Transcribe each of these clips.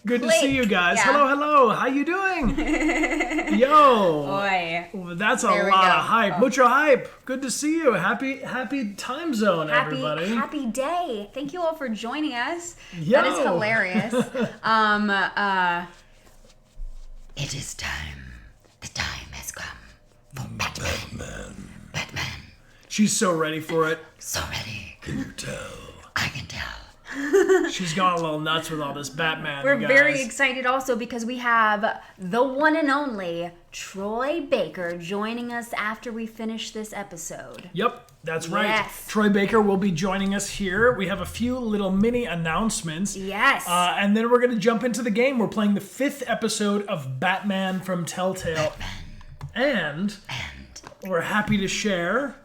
Good to see you guys. Yeah. Hello. How you doing? Yo. Boy. That's a There we lot go. of hype. Mucho hype. Good to see you. Happy time zone, everybody. Happy day. Thank you all for joining us. Yo. That is hilarious. It is time. The time has come for Batman. Batman. She's so ready for it. So ready. Can you tell? I can tell. She's gone a little nuts with all this Batman. We're you guys. very excited also because we have the one and only Troy Baker joining us after we finish this episode. Yep, that's right. Yes. Troy Baker will be joining us here. We have a few little mini announcements. Yes. And then we're going to jump into the game. We're playing the 5th episode of Batman from Telltale. And we're happy to share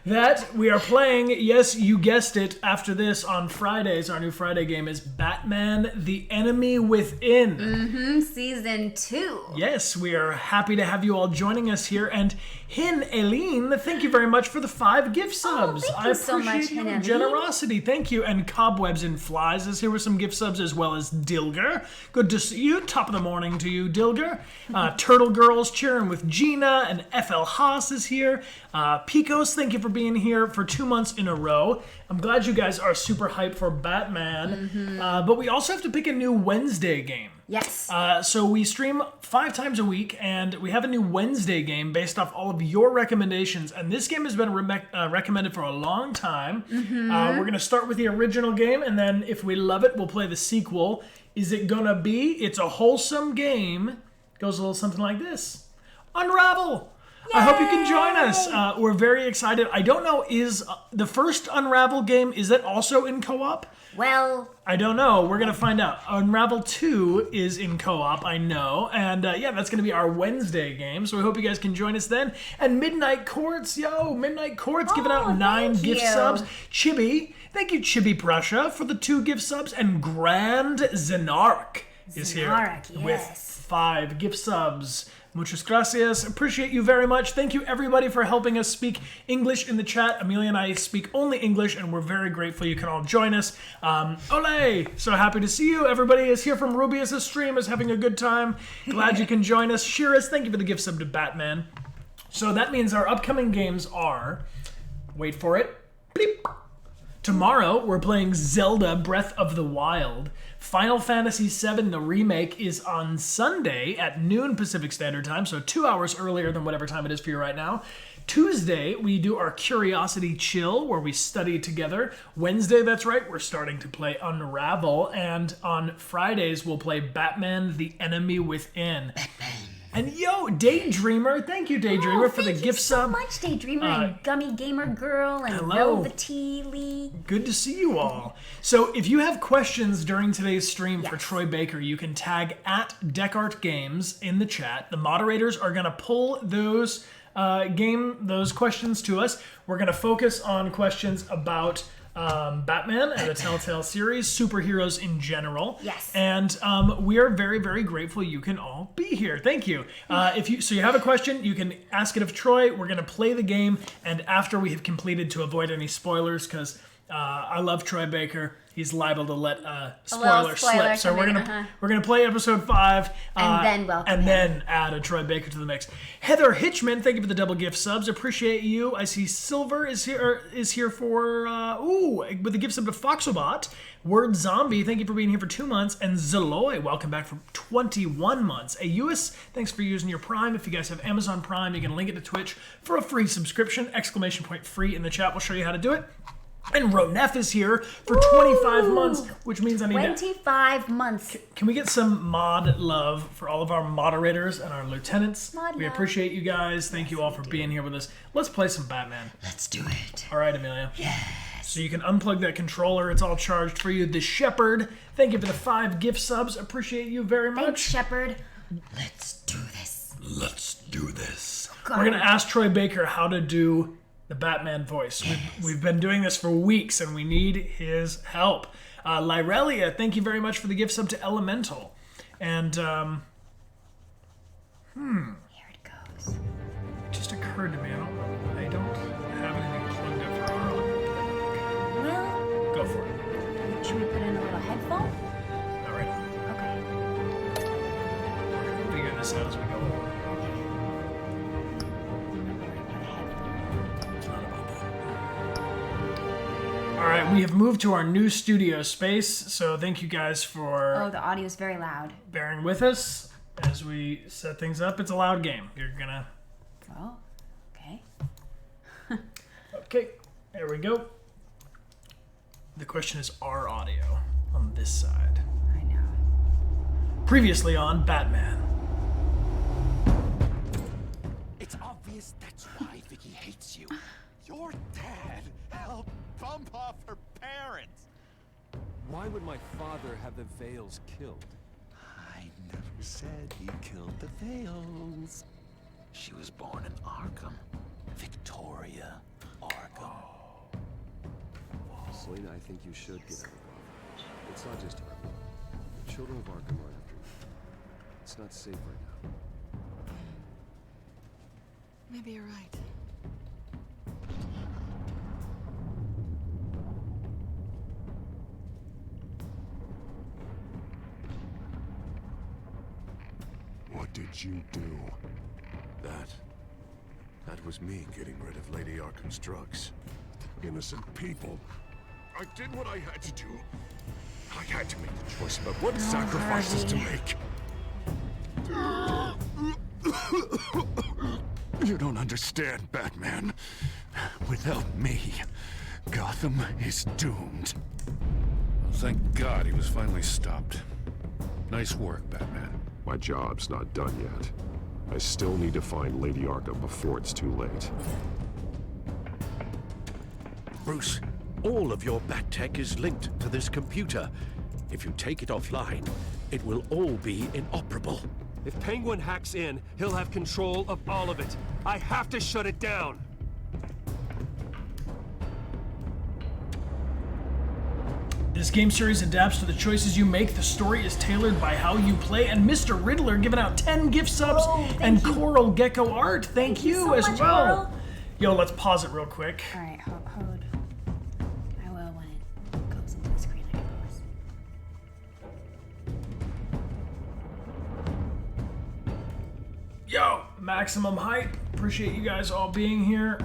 that we are playing, yes, you guessed it, after this on Fridays. Our new Friday game is Batman the Enemy Within. Season 2. Yes, we are happy to have you all joining us here. And Hin Eileen, thank you very much for the 5 gift subs. Thank you so much, I appreciate Hin your Eileen. generosity. Thank you. And Cobwebs and Flies is here with some gift subs, as well as Dilger. Good to see you. Top of the morning to you, Dilger. Turtle Girls cheering with Gina, and FL Haas is here. Picos, thank you for being here for 2 months in a row. I'm glad you guys are super hyped for Batman. But we also have to pick a new Wednesday game. Yes. So we stream 5 times a week, and we have a new Wednesday game based off all of your recommendations. And this game has been recommended for a long time. We're going to start with the original game, and then if we love it, we'll play the sequel. Is it going to be? It's a wholesome game. Goes a little something like this. Unravel! I hope you can join us. We're very excited. I don't know, is the first Unravel game, is it also in co-op? Well, I don't know. We're going to find out. Unravel 2 is in co-op, I know. And yeah, that's going to be our Wednesday game. So we hope you guys can join us then. And Midnight Courts, Midnight Courts giving out 9 thank gift you. subs. Chibi, thank you Chibi Prussia for the 2 gift subs. And Grand Zenark is here Zenark, with yes. 5 gift subs. Muchas gracias. Appreciate you very much. Thank you everybody for helping us speak English in the chat. Amelia and I speak only English, and we're very grateful you can all join us. Ole! So happy to see you. Everybody is here from Rubius' stream, is having a good time. Glad you can join us. Shiras, thank you for the gift sub to Batman. So that means our upcoming games are, wait for it, bleep. Tomorrow, we're playing Zelda Breath of the Wild. Final Fantasy VII, the remake, is on Sunday at noon Pacific Standard Time, so 2 hours earlier than whatever time it is for you right now. Tuesday, we do our Curiosity Chill, where we study together. Wednesday, that's right, we're starting to play Unravel. And on Fridays, we'll play Batman the Enemy Within. And yo, Daydreamer, thank you, Daydreamer, for the gift sub. Thank you so much, Daydreamer, and Gummy Gamer Girl, and hello. Velvety Lee. Good to see you all. So if you have questions during today's stream for Troy Baker, you can tag at Dechart Games in the chat. The moderators are going to pull those questions to us. We're going to focus on questions about Batman and the Telltale series, superheroes in general. Yes. And we are very, very grateful you can all be here. Thank you. If you have a question, you can ask it of Troy. We're going to play the game, and after we have completed, to avoid any spoilers, because I love Troy Baker. He's liable to let spoiler slip. So we're gonna play episode 5, and then add a Troy Baker to the mix. Heather Hitchman, thank you for the double gift subs. Appreciate you. I see Silver is here for with the gift sub to Foxobot. Word Zombie, thank you for being here for 2 months. And Zaloy, welcome back for 21 months. AUS, thanks for using your Prime. If you guys have Amazon Prime, you can link it to Twitch for a free subscription. !free in the chat. We'll show you how to do it. And Ronef is here for 25 months, which means I need 25 months. Can we get some mod love for all of our moderators and our lieutenants? We appreciate you guys. Thank you all for being here with us. Let's play some Batman. Let's do it. All right, Amelia. Yes. So you can unplug that controller. It's all charged for you. The Shepherd, thank you for the 5 gift subs. Appreciate you very much. Thanks, Shepherd. Let's do this. Let's do this. We're going to ask Troy Baker how to do the Batman voice. Yes. We've been doing this for weeks, and we need his help. Lyrelia, thank you very much for the gift sub to Elemental. And, Here it goes. it just occurred to me, I don't have anything plugged up for our audio. Well, Go for it. should we phone? All right. Okay. We're gonna figure this out as we go along. It's not about that. All right, we have moved to our new studio space, so thank you guys for Oh, the audio is very loud. bearing with us as we set things up. It's a loud game. You're gonna... Oh, okay. Okay, there we go. The question is our audio on this side. I know. Previously on Batman. It's obvious that's why Vicki hates you. Your dad helped bump off her parents. Why would my father have the Vales killed? I never said he killed the Vales. She was born in Arkham. Victoria Arkham. Selina, I think you should get out of Gotham. It's not just Arkham. The children of Arkham are after you. It's not safe right now. Maybe you're right. What did you do? That was me getting rid of Lady Arkham's drugs. Innocent people. I did what I had to do. I had to make the choice about what sacrifices to make. You don't understand, Batman. Without me, Gotham is doomed. Well, thank God he was finally stopped. Nice work, Batman. My job's not done yet. I still need to find Lady Arkham before it's too late. Bruce, all of your bat tech is linked to this computer. If you take it offline, it will all be inoperable. If Penguin hacks in, he'll have control of all of it. I have to shut it down. This game series adapts to the choices you make. The story is tailored by how you play. And Mr. Riddler giving out 10 gift subs and Coral Gecko art. Thank you so as much, well. Coral. Yo, let's pause it real quick. All right, hold. I will when it goes into the screen, I suppose. Yo, maximum hype. Appreciate you guys all being here.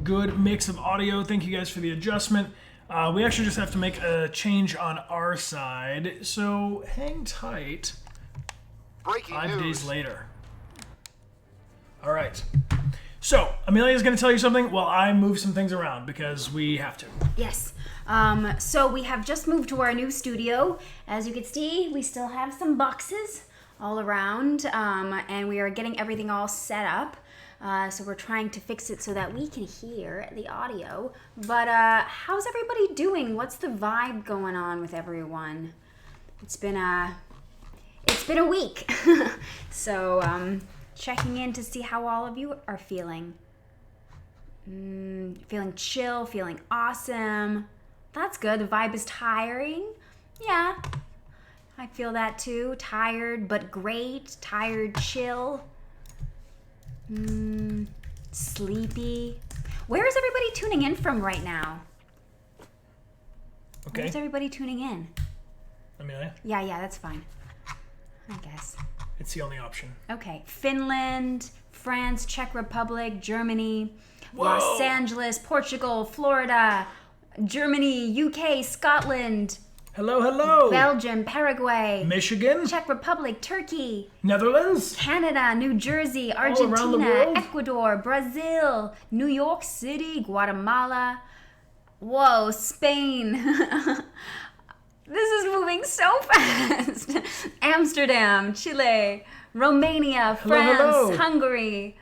Good mix of audio. Thank you guys for the adjustment. We actually just have to make a change on our side, so hang tight. Breaking 5 news. days later. All right. So, Amelia's going to tell you something while I move some things around because we have to. Yes. So we have just moved to our new studio. As you can see, we still have some boxes all around, and we are getting everything all set up. So we're trying to fix it so that we can hear the audio. But how's everybody doing? What's the vibe going on with everyone? It's been a week. So checking in to see how all of you are feeling. Feeling chill, feeling awesome. That's good. The vibe is tiring. Yeah, I feel that too. Tired but great. Tired, chill. Sleepy. Where is everybody tuning in from right now? Okay. Where's everybody tuning in? Amelia, Yeah, that's fine. I guess. it's the only option. Okay. Finland, France, Czech Republic, Germany, Whoa. Los Angeles, Portugal, Florida, Germany, UK, Scotland, Hello, hello. Belgium, Paraguay, Michigan, Czech Republic, Turkey, Netherlands. Canada, New Jersey, around the Argentina, world. Ecuador, Brazil, New York City, Guatemala. Whoa, Spain. This is moving so fast. Amsterdam, Chile, Romania, France, hello. Hungary,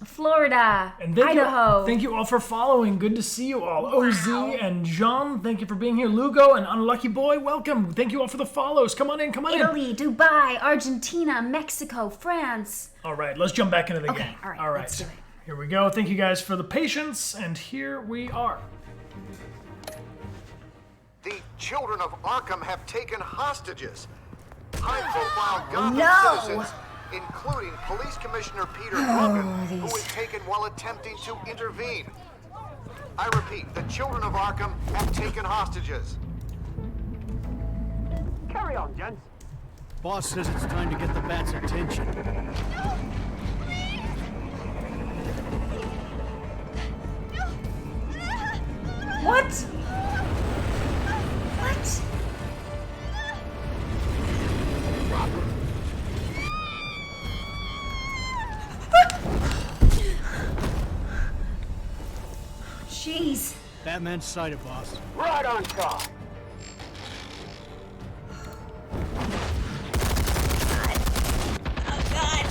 Florida, And thank Idaho. thank you all for following. Good to see you all. OZ and Jean, thank you for being here. Lugo and Unlucky Boy, welcome. Thank you all for the follows. Come on in, come on in. Italy, Dubai, Argentina, Mexico, France. All right, let's jump back into the Okay, game. all right, let's do it. Here we go. Thank you guys for the patience, and here we are. The children of Arkham have taken hostages. High-profile Gotham No! citizens, including Police Commissioner Peter Logan, who was taken while attempting to intervene. I repeat, the children of Arkham have taken hostages. on, gents. Boss says it's time to get the bat's attention. What? What? Jeez. Batman's sighted, boss. Right on top. Oh God.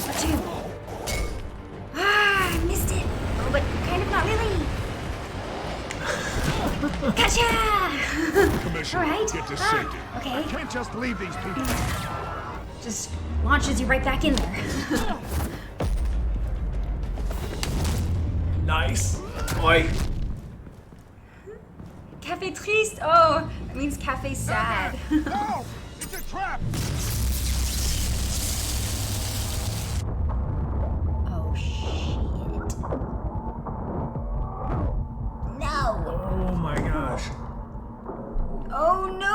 What you? Ah, I missed it. Oh, but kind of not really. Gotcha! Commissioner, All right. get to safety. Okay. Can't just leave these people. Just launches you right back in there. Nice. Oi. Café triste. Oh, it means café sad. No! It's a trap! Oh shit. No. Oh my gosh. Oh no.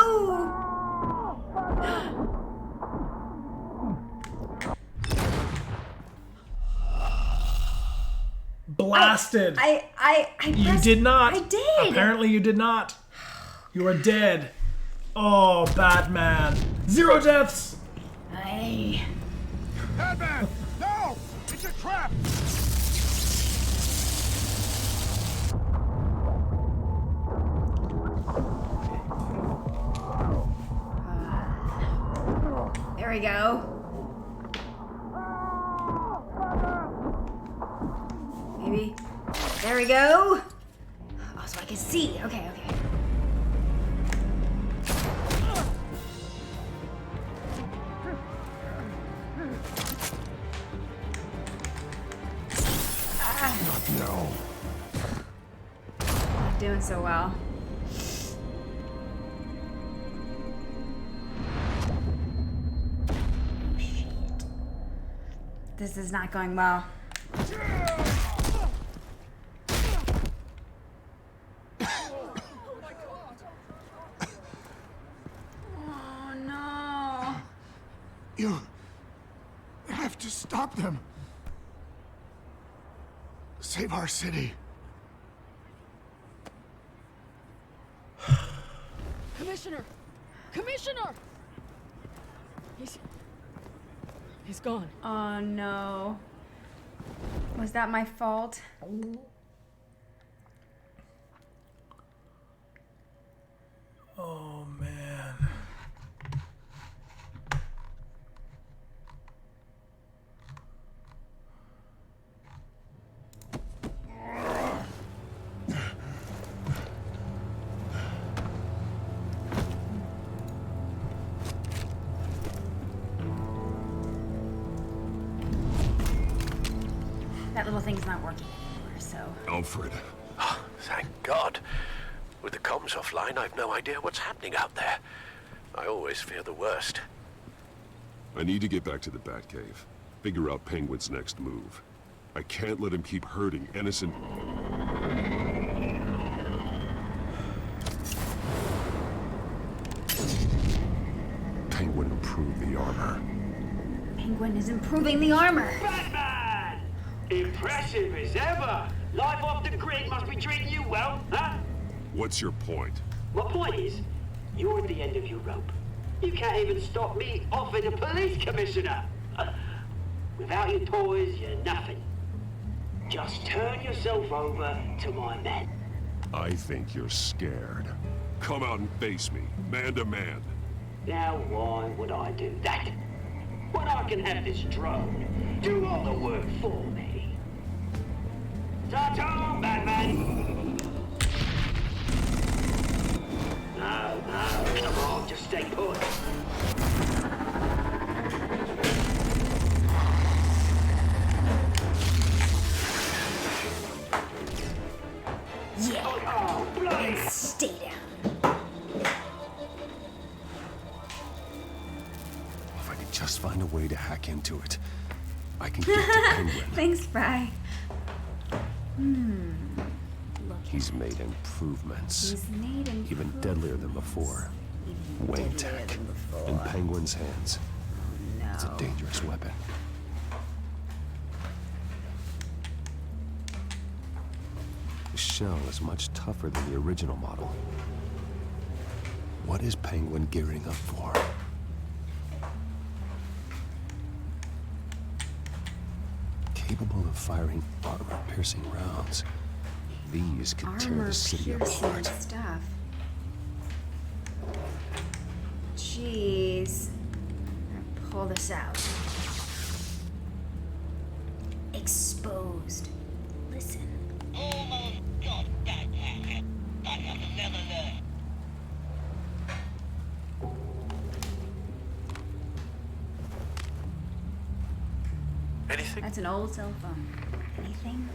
Blasted. You You did not. I did. Apparently you did not. You are dead. Oh, Batman. 0 deaths. Batman! No! It's a trap! There we go. Maybe. There we go. Oh, so I can see. Okay, okay. No. Not doing so well. Oh, shit. This is not going well. Oh no. You have to stop them. Save our city. Commissioner! Commissioner! He's gone. Oh no. Was that my fault? Oh man. That little thing's not working anymore, so... Alfred. Thank God. With the comms offline, I've no idea what's happening out there. I always fear the worst. I need to get back to the Batcave. Figure out Penguin's next move. I can't let him keep hurting innocent... Penguin improved the armor. Penguin is improving the armor. Batman! Impressive as ever. Life off the grid must be treating you well, huh? What's your point? My point is, you're at the end of your rope. You can't even stop me offing a police commissioner. Without your toys, you're nothing. Just turn yourself over to my men. I think you're scared. Come out and face me, man to man. Now why would I do that? When I can have this drone do all the work for me. Ta-ta, Batman! No, come on, just stay put. Yeah. Oh, bloody! And stay down. If I could just find a way to hack into it, I can get to Penguin. Thanks, Bryan. Look He's at made it. improvements. He's made improvements. Even deadlier than before. Even Wayne deadlier tech. than before. In Penguin's hands. No. It's a dangerous weapon. The shell is much tougher than the original model. What is Penguin gearing up for? Capable of firing armor-piercing rounds. These could tear the city Armor-piercing apart. stuff. Jeez. I'm gonna pull this out. Exposed. Listen. Anything? That's an old cell phone. Anything?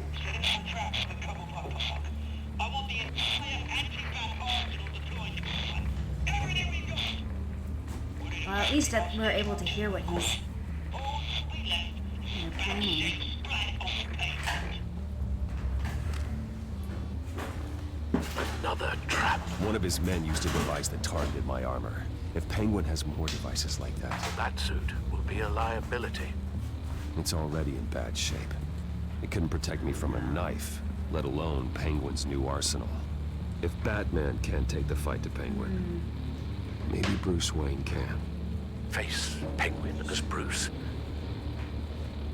Well, at least we're able to hear what he's planning. Another trap. One of his men used a device that targeted my armor. If Penguin has more devices like that... That suit will be a liability. It's already in bad shape. It couldn't protect me from a knife, let alone Penguin's new arsenal. If Batman can't take the fight to Penguin, maybe Bruce Wayne can. Face Penguin as Bruce.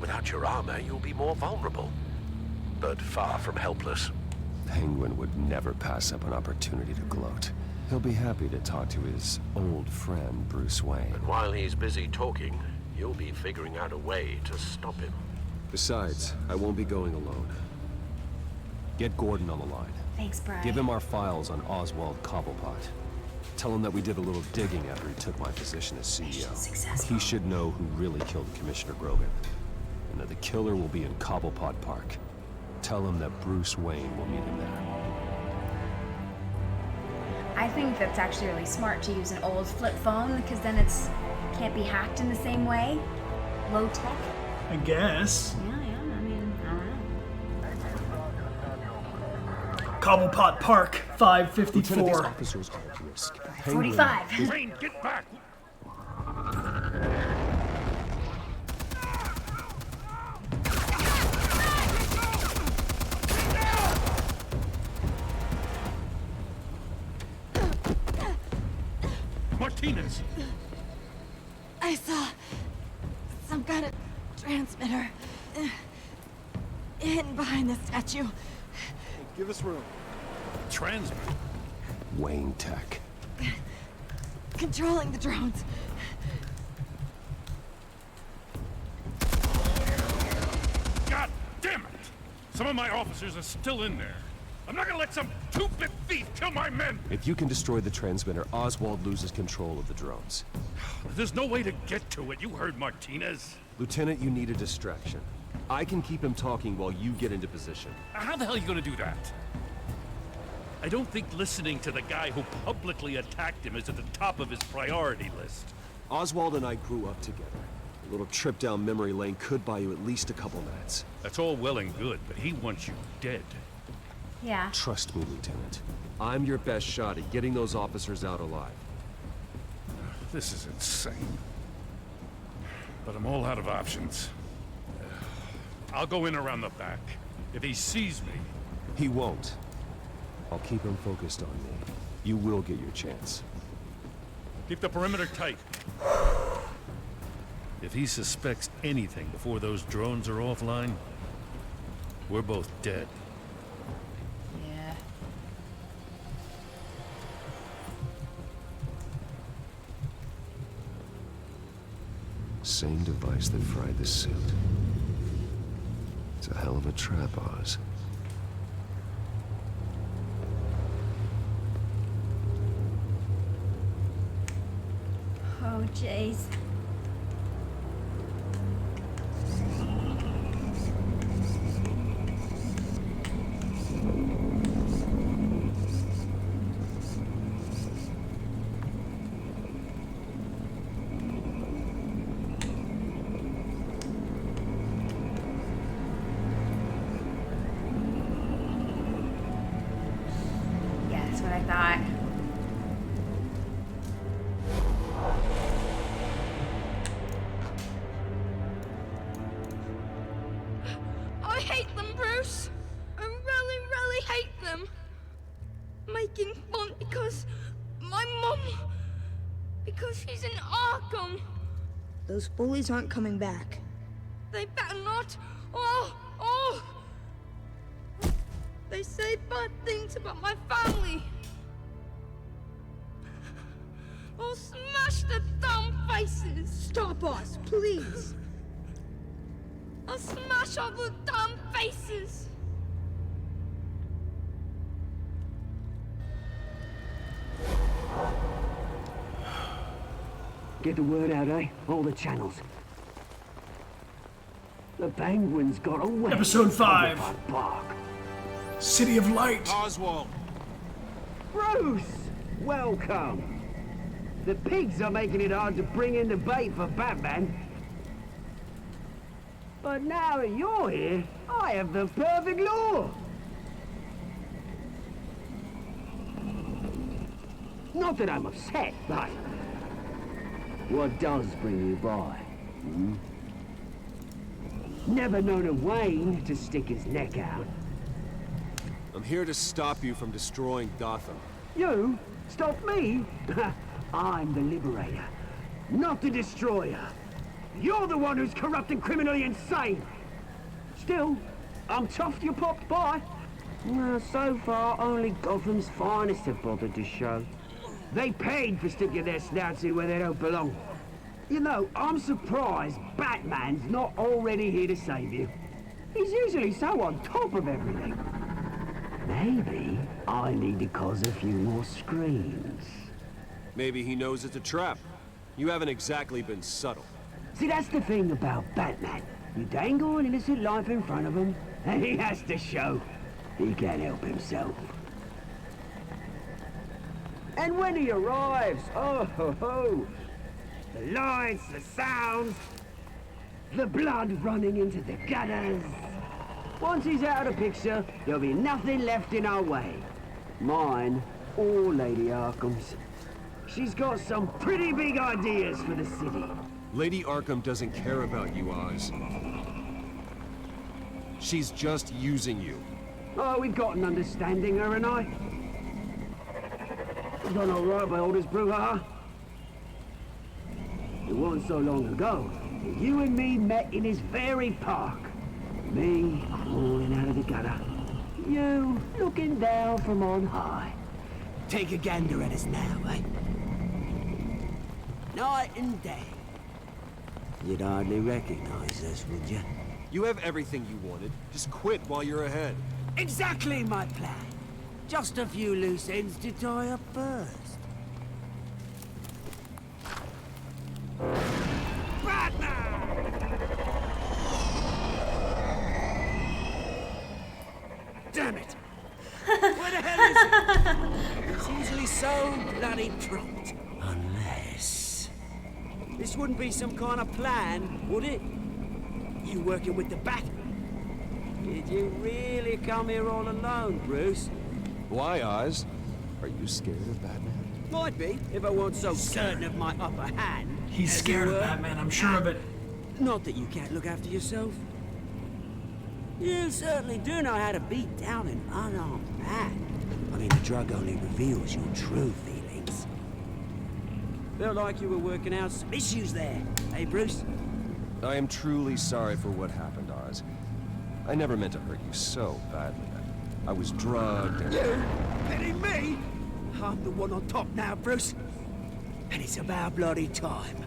Without your armor, you'll be more vulnerable. But far from helpless. Penguin would never pass up an opportunity to gloat. He'll be happy to talk to his old friend, Bruce Wayne. And while he's busy talking, you'll be figuring out a way to stop him. Besides, I won't be going alone. Get Gordon on the line. Thanks, Bryan. Give him our files on Oswald Cobblepot. Tell him that we did a little digging after he took my position as CEO. Successful. He should know who really killed Commissioner Grogan. And that the killer will be in Cobblepot Park. Tell him that Bruce Wayne will meet him there. I think that's actually really smart to use an old flip phone because then it's can't be hacked in the same way. Low tech. I guess. Yeah, I mean, I don't know. Cobblepot Park, 554. Lieutenant, these officers are at risk. 45. Wayne, get back! Martinez! I saw some kind of transmitter hidden behind the statue. Give us room. Transmit. Wayne Tech. Controlling the drones. God damn it! Some of my officers are still in there. I'm not gonna let some two-bit thief kill my men! If you can destroy the transmitter, Oswald loses control of the drones. There's no way to get to it. You heard Martinez. Lieutenant, you need a distraction. I can keep him talking while you get into position. How the hell are you gonna do that? I don't think listening to the guy who publicly attacked him is at the top of his priority list. Oswald and I grew up together. A little trip down memory lane could buy you at least a couple minutes. That's all well and good, but he wants you dead. Yeah. Trust me, Lieutenant. I'm your best shot at getting those officers out alive. This is insane. But I'm all out of options. I'll go in around the back. If he sees me... He won't. I'll keep him focused on me. You will get your chance. Keep the perimeter tight. If he suspects anything before those drones are offline, we're both dead. Yeah. Same device that fried the suit. It's a hell of a trap, Oz. Oh, jeez. like that. I hate them, Bruce. I really, really hate them. Making fun because my mum... because she's in Arkham. Those bullies aren't coming back. They better not. They say bad things about my family. I'll smash the dumb faces. Stop us, please. I'll smash all the dumb faces. Get the word out, eh? All the channels. The Penguin's got away. Episode 5. Park. City of Light. Oswald. Bruce! Welcome. The pigs are making it hard to bring in the bait for Batman. But now that you're here, I have the perfect lure. Not that I'm upset, but what does bring you by? Never known a Wayne to stick his neck out. I'm here to stop you from destroying Gotham. You? Stop me? I'm the liberator, not the destroyer. You're the one who's corrupt and criminally insane. Still, I'm tough you popped by. Well, so far, only Gotham's finest have bothered to show. They paid for sticking their snouts in where they don't belong. You know, I'm surprised Batman's not already here to save you. He's usually so on top of everything. Maybe I need to cause a few more screams. Maybe he knows it's a trap. You haven't exactly been subtle. See, that's the thing about Batman. You dangle an innocent life in front of him, and he has to show he can't help himself. And when he arrives, oh ho ho! The lights, the sounds, the blood running into the gutters. Once he's out of the picture, there'll be nothing left in our way. Mine or Lady Arkham's. She's got some pretty big ideas for the city. Lady Arkham doesn't care about you, Oz. She's just using you. Oh, we've got an understanding, her and I. We've done all right by Aldous Brouhaha. It wasn't so long ago that you and me met in his very park. Me crawling out of the gutter. You looking down from on high. Take a gander at us now, eh? Night and day. You'd hardly recognize us, would you? You have everything you wanted. Just quit while you're ahead. Exactly my plan. Just a few loose ends to tie up first. Damn it! Where the hell is it? It's usually so bloody prompt. Unless... This wouldn't be some kind of plan, would it? You working with the Bat? Did you really come here all alone, Bruce? Why, Oz? Are you scared of Batman? Might be, if I weren't so certain of my upper hand. He's scared of Batman, I'm sure of it. Not that you can't look after yourself. You certainly do know how to beat down an unarmed man. I mean, the drug only reveals your true feelings. Felt like you were working out some issues there, hey, Bruce? I am truly sorry for what happened, Oz. I never meant to hurt you so badly. I was drugged and... You? Pity me? I'm the one on top now, Bruce. And it's about bloody time.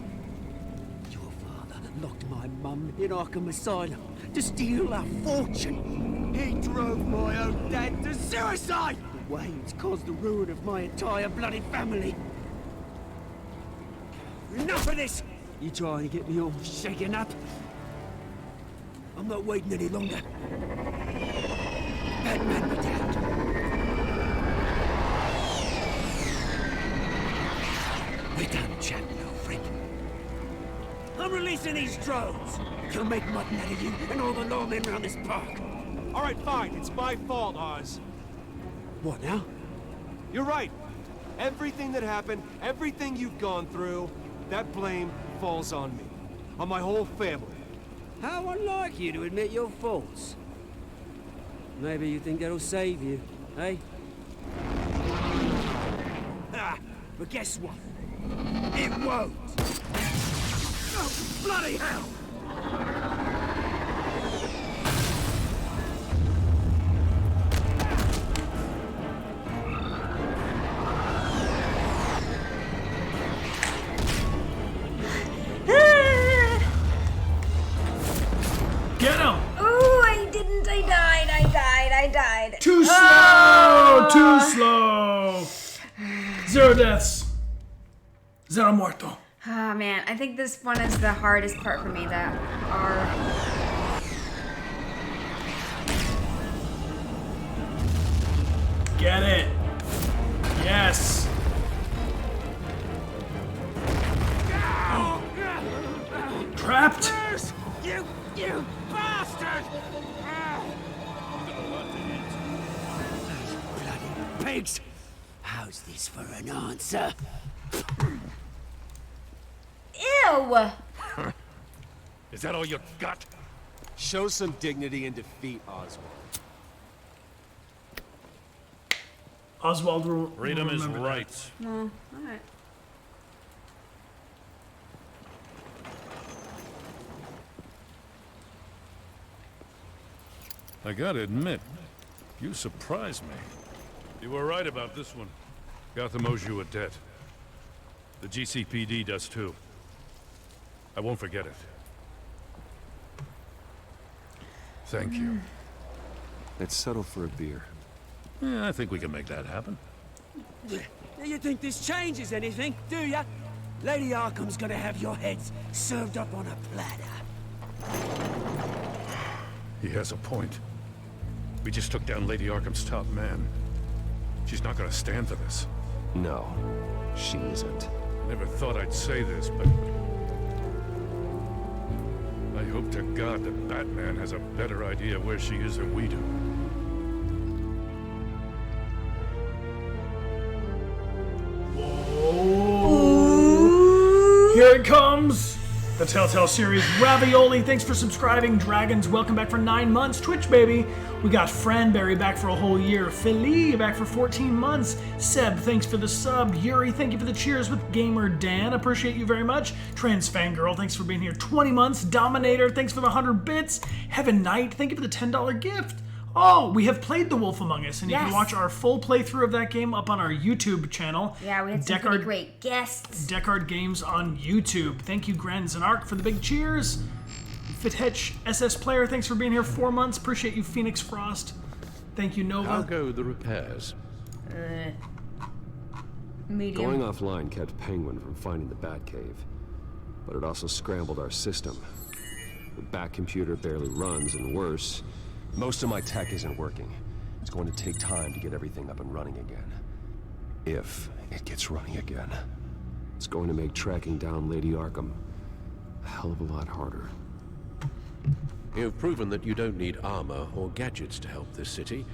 Your father locked my mum in Arkham Asylum to steal our fortune. He drove my own dad to suicide! The way it's caused the ruin of my entire bloody family. Enough of this! You trying to get me all shaken up? I'm not waiting any longer. Batman be damned. We're done chatting, old friend. I'm releasing these drones. They'll make mutton out of you and all the lawmen around this park. All right, fine. It's my fault, Oz. What now? You're right. Everything that happened, everything you've gone through, that blame falls on me. On my whole family. How unlike you to admit your faults. Maybe you think that'll save you, eh? Ah, but guess what? It won't! Oh, bloody hell! Get him! Oh, I didn't. I died. Too slow! Oh! Too slow! 0 deaths. 0 muerto. Oh man, I think this one is the hardest part for me. That are. Get it. Yes. Trapped. You bastard! Bloody pigs! How's this for an answer? Ew! Is that all you got? Show some dignity and defeat Oswald. Oswald will Freedom is remember that. right. Well, alright. I gotta admit, you surprised me. You were right about this one. Gotham owes you a debt. The GCPD does too. I won't forget it. Thank you. Let's settle for a beer. Yeah, I think we can make that happen. You think this changes anything, do ya? Lady Arkham's gonna have your heads served up on a platter. He has a point. We just took down Lady Arkham's top man. She's not gonna stand for this. No, she isn't. Never thought I'd say this, but I hope to God that Batman has a better idea where she is than we do. Here it comes! The Telltale series Ravioli. Thanks for subscribing. Dragons, welcome back for 9 months. Twitch, baby. We got Franberry back for a whole year. Philly back for 14 months. Seb, thanks for the sub. Yuri, thank you for the cheers with Gamer Dan. Appreciate you very much. Trans Fangirl, thanks for being here 20 months. Dominator, thanks for the 100 bits. Heaven Knight, thank you for the $10 gift. Oh, we have played The Wolf Among Us, and you can watch our full playthrough of that game up on our YouTube channel. Yeah, we had some pretty great guests. Dechart Games on YouTube. Thank you, Grand Zanark, for the big cheers. Fithitch, SS Player, thanks for being here 4 months. Appreciate you, Phoenix Frost. Thank you, Nova. How go the repairs? Medium. Going offline kept Penguin from finding the Batcave, but it also scrambled our system. The Bat computer barely runs, and worse, most of my tech isn't working. It's going to take time to get everything up and running again. If it gets running again. It's going to make tracking down Lady Arkham a hell of a lot harder. You've proven that you don't need armor or gadgets to help this city.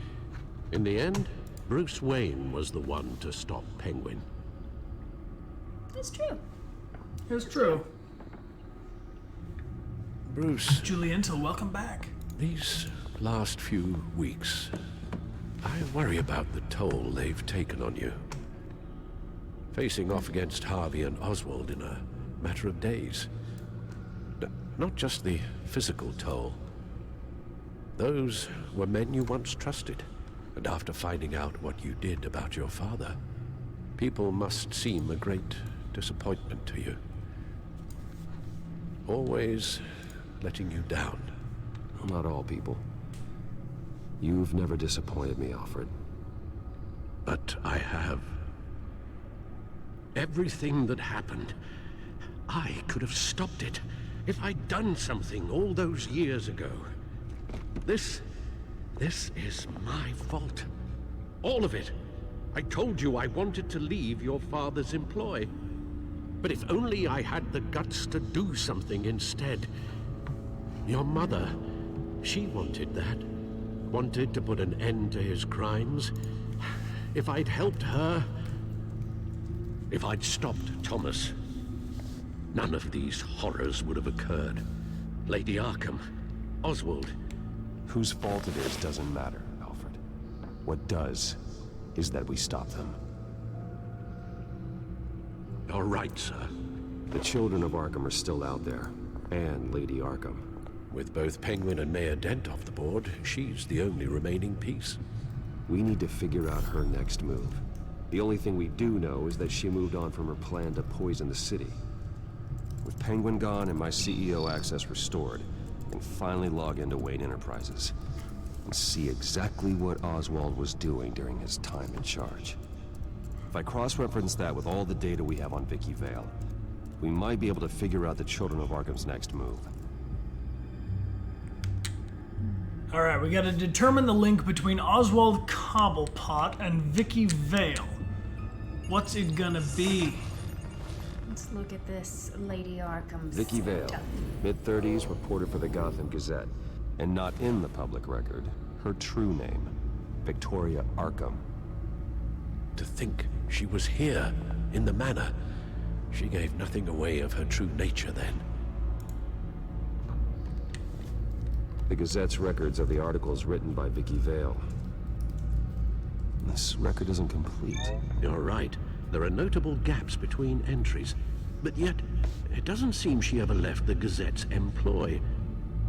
In the end, Bruce Wayne was the one to stop Penguin. It's true. It's true. Bruce. Julienta, welcome back. These last few weeks, I worry about the toll they've taken on you. Facing off against Harvey and Oswald in a matter of days. Not just the physical toll. Those were men you once trusted, and after finding out what you did about your father, people must seem a great disappointment to you. Always letting you down. Not all people. You've never disappointed me, Alfred. But I have. Everything that happened, I could have stopped it if I'd done something all those years ago. This is my fault. All of it. I told you I wanted to leave your father's employ. But if only I had the guts to do something instead. Your mother, she wanted that. Wanted to put an end to his crimes. if I'd helped her, if I'd stopped Thomas, none of these horrors would have occurred. Lady Arkham, Oswald. Whose fault it is doesn't matter, Alfred. What does is that we stop them. All right, sir. The children of Arkham are still out there, and Lady Arkham. With both Penguin and Mayor Dent off the board, she's the only remaining piece. We need to figure out her next move. The only thing we do know is that she moved on from her plan to poison the city. With Penguin gone and my CEO access restored, I can finally log into Wayne Enterprises and see exactly what Oswald was doing during his time in charge. If I cross-reference that with all the data we have on Vicki Vale, we might be able to figure out the Children of Arkham's next move. Alright, we gotta determine the link between Oswald Cobblepot and Vicki Vale. What's it gonna be? Let's look at this Lady Arkham. Vicki Vale, mid-30s, reported for the Gotham Gazette, and not in the public record, her true name, Victoria Arkham. To think she was here, in the manor. She gave nothing away of her true nature then. The Gazette's records are the articles written by Vicki Vale. This record isn't complete. You're right. There are notable gaps between entries. But yet, it doesn't seem she ever left the Gazette's employ.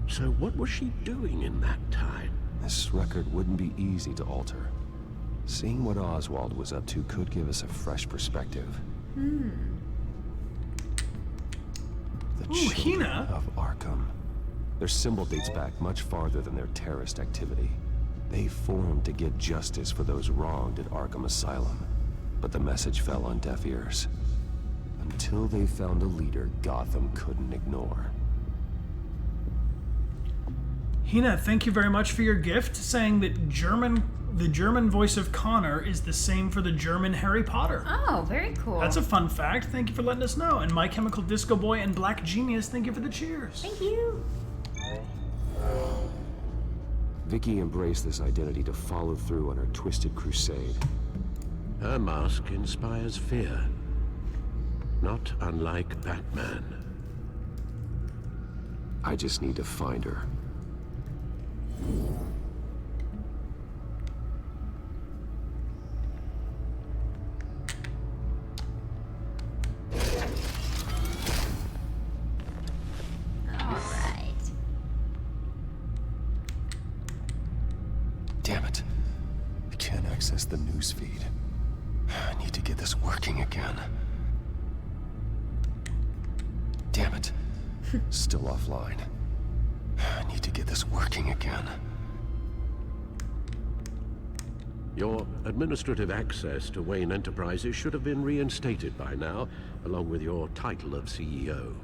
So what was she doing in that time? This record wouldn't be easy to alter. Seeing what Oswald was up to could give us a fresh perspective. The Children of Arkham. Their symbol dates back much farther than their terrorist activity. They formed to get justice for those wronged at Arkham Asylum. But the message fell on deaf ears. Until they found a leader Gotham couldn't ignore. Hina, thank you very much for your gift, saying that the German voice of Connor is the same for the German Harry Potter. Oh, very cool. That's a fun fact. Thank you for letting us know. And My Chemical Disco Boy and Black Genius, thank you for the cheers. Thank you. Vicki embraced this identity to follow through on her twisted crusade. Her mask inspires fear. Not unlike Batman. I just need to find her. Damn it. I can't access the news feed. I need to get this working again. Damn it. Still offline. I need to get this working again. Your administrative access to Wayne Enterprises should have been reinstated by now, along with your title of CEO.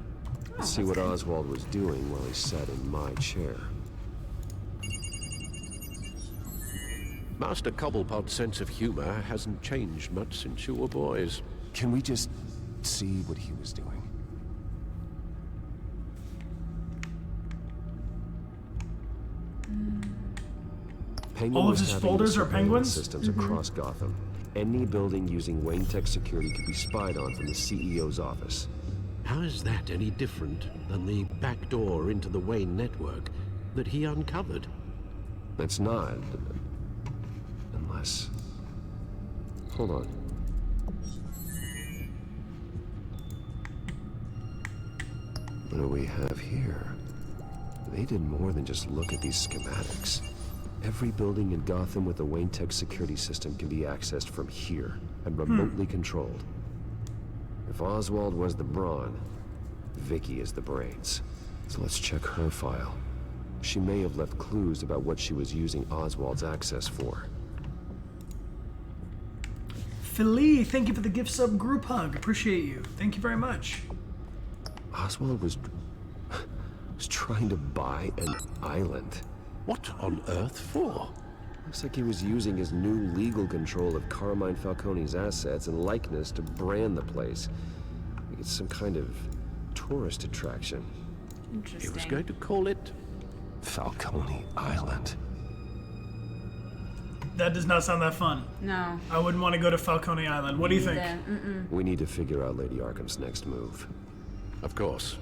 Let's see what Oswald was doing while he sat in my chair. Master Cobblepot's sense of humor hasn't changed much since you were boys. Can we just see what he was doing? Penguin All of was his having folders are surveillance Penguins? systems across Gotham. Any building using Wayne Tech security could be spied on from the CEO's office. How is that any different than the back door into the Wayne network that he uncovered? That's not. Unless... Hold on. What do we have here? They did more than just look at these schematics. Every building in Gotham with a Wayne Tech security system can be accessed from here and remotely controlled. If Oswald was the brawn, Vicki is the brains. So let's check her file. She may have left clues about what she was using Oswald's access for. Philly, thank you for the gift sub group hug. Appreciate you. Thank you very much. Oswald was trying to buy an island. What on earth for? Looks like he was using his new legal control of Carmine Falcone's assets and likeness to brand the place. Like it's some kind of tourist attraction. He was going to call it Falcone Island. That does not sound that fun. No. I wouldn't want to go to Falcone Island. What do you think? We need to figure out Lady Arkham's next move. Of course.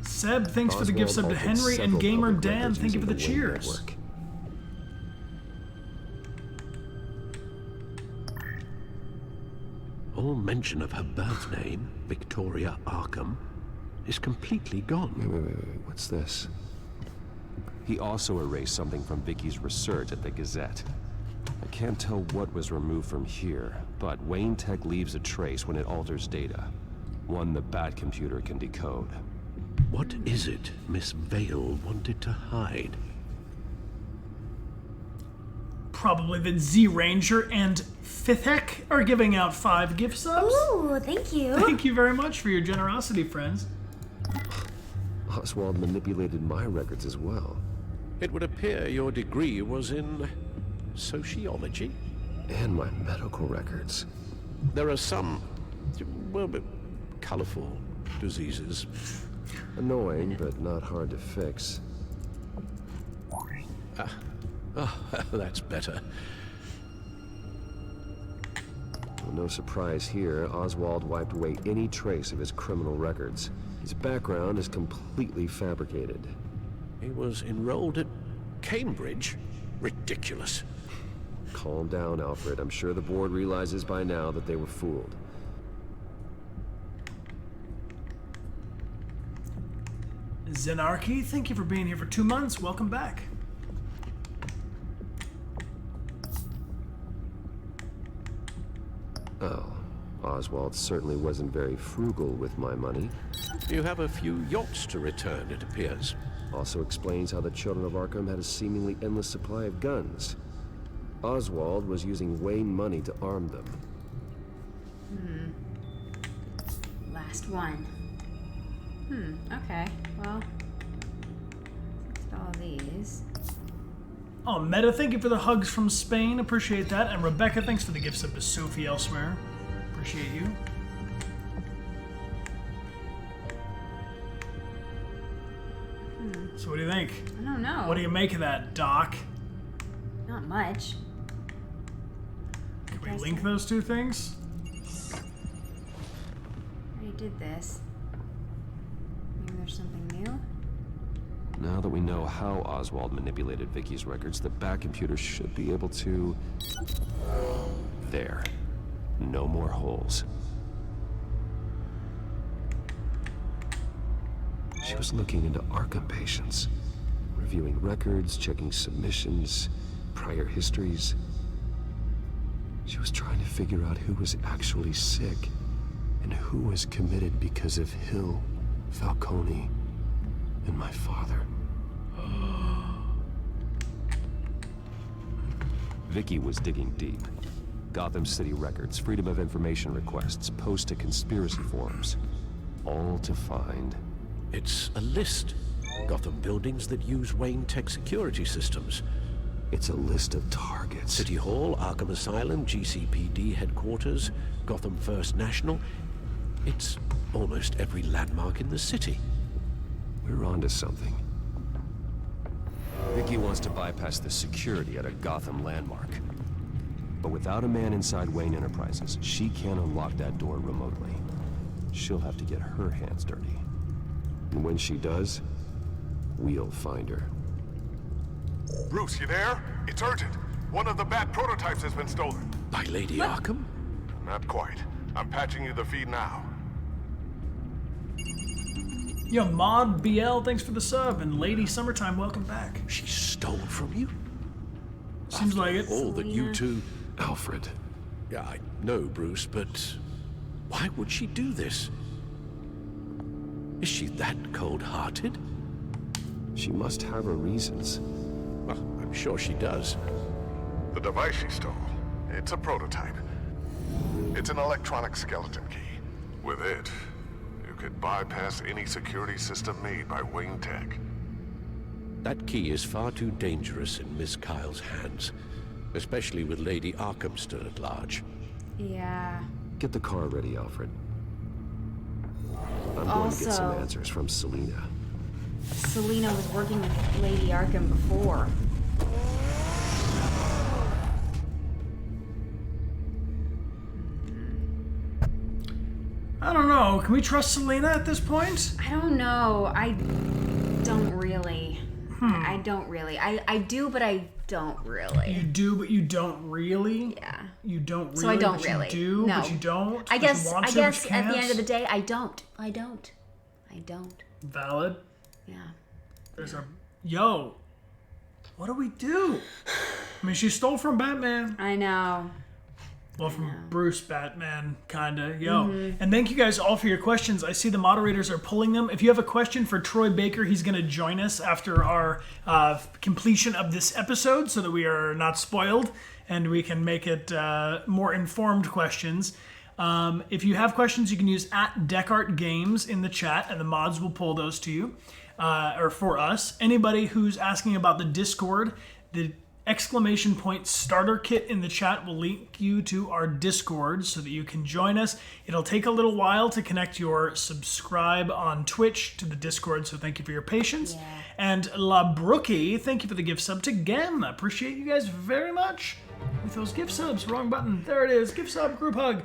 Seb, thanks for the gift sub to Oswald Henry, altered and several Gamer public Dan, records thank you for the using Wayne cheers. network. All mention of her birth name, Victoria Arkham, is completely gone. Wait, what's this? He also erased something from Vicki's research at the Gazette. I can't tell what was removed from here, but Wayne Tech leaves a trace when it alters data. One the Bat computer can decode. What is it Miss Vale wanted to hide? Probably that Z Ranger and Fithek are giving out 5 gift subs. Ooh, thank you. Thank you very much for your generosity, friends. Oswald manipulated my records as well. It would appear your degree was in sociology. And my medical records. There are some, well, colorful diseases. Annoying, but not hard to fix. Oh, that's better. Well, no surprise here, Oswald wiped away any trace of his criminal records. His background is completely fabricated. He was enrolled at Cambridge? Ridiculous. Calm down, Alfred. I'm sure the board realizes by now that they were fooled. Zenarchy, thank you for being here for 2 months. Welcome back. Oh, Oswald certainly wasn't very frugal with my money. You have a few yachts to return, it appears. Also explains how the Children of Arkham had a seemingly endless supply of guns. Oswald was using Wayne money to arm them. Last one. Okay. Well, fixed all these. Oh, Meta, thank you for the hugs from Spain. Appreciate that. And Rebecca, thanks for the gift sub to Sophie elsewhere. Appreciate you. So what do you think? I don't know. What do you make of that, Doc? Not much. Can we link those two things? Already did this. Maybe there's something new? Now that we know how Oswald manipulated Vicki's records, the Bat computer should be able to... There. No more holes. She was looking into Arkham patients, reviewing records, checking submissions, prior histories. She was trying to figure out who was actually sick and who was committed because of Hill, Falcone, and my father. Vicki was digging deep. Gotham City records, Freedom of Information requests, posts to conspiracy forums. All to find... It's a list. Gotham buildings that use Wayne Tech security systems. It's a list of targets. City Hall, Arkham Asylum, GCPD headquarters, Gotham First National. It's almost every landmark in the city. We're onto something. Vicki wants to bypass the security at a Gotham landmark. But without a man inside Wayne Enterprises, she can't unlock that door remotely. She'll have to get her hands dirty. And when she does, we'll find her. Bruce, you there? It's urgent. One of the Bat prototypes has been stolen. By Lady Arkham? Not quite. I'm patching you the feed now. Yo, Mod BL, thanks for the sub. And Lady Summertime, welcome back. She stole from you? Seems like it. All that you two... Alfred. Yeah, I know, Bruce, but why would she do this? Is she that cold-hearted? She must have her reasons. Well, I'm sure she does. The device she stole, it's a prototype. It's an electronic skeleton key. With it, you could bypass any security system made by Wayne Tech. That key is far too dangerous in Miss Kyle's hands, especially with Lady Arkham still at large. Yeah. Get the car ready, Alfred. I'm going to get some answers from Selina. Selina was working with Lady Arkham before. I don't know. Can we trust Selina at this point? I don't know. I don't really. I don't really. I do, but I don't really. You do, but you don't really? Yeah. You don't really, So I don't but really. you do, No. but you don't? I but guess you want I to, guess but you at the can't? end of the day, I don't. I don't. I don't. Valid. Yeah. There's a... Yo. What do we do? I mean, she stole from Batman. I know. Well, from Bruce Batman, kinda. Yo. And thank you guys all for your questions. I see the moderators are pulling them. If you have a question for Troy Baker, he's going to join us after our completion of this episode so that we are not spoiled and we can make it more informed questions. If you have questions, you can use @Dechart Games in the chat, and the mods will pull those to you, or for us. Anybody who's asking about the Discord, the ! starter kit in the chat will link you to our Discord so that you can join us. It'll take a little while to connect your subscribe on Twitch to the Discord, so thank you for your patience. Yeah. And La Brookie, thank you for the gift sub to Gem. I appreciate you guys very much with those gift subs. Wrong button. There it is. Gift sub, group hug.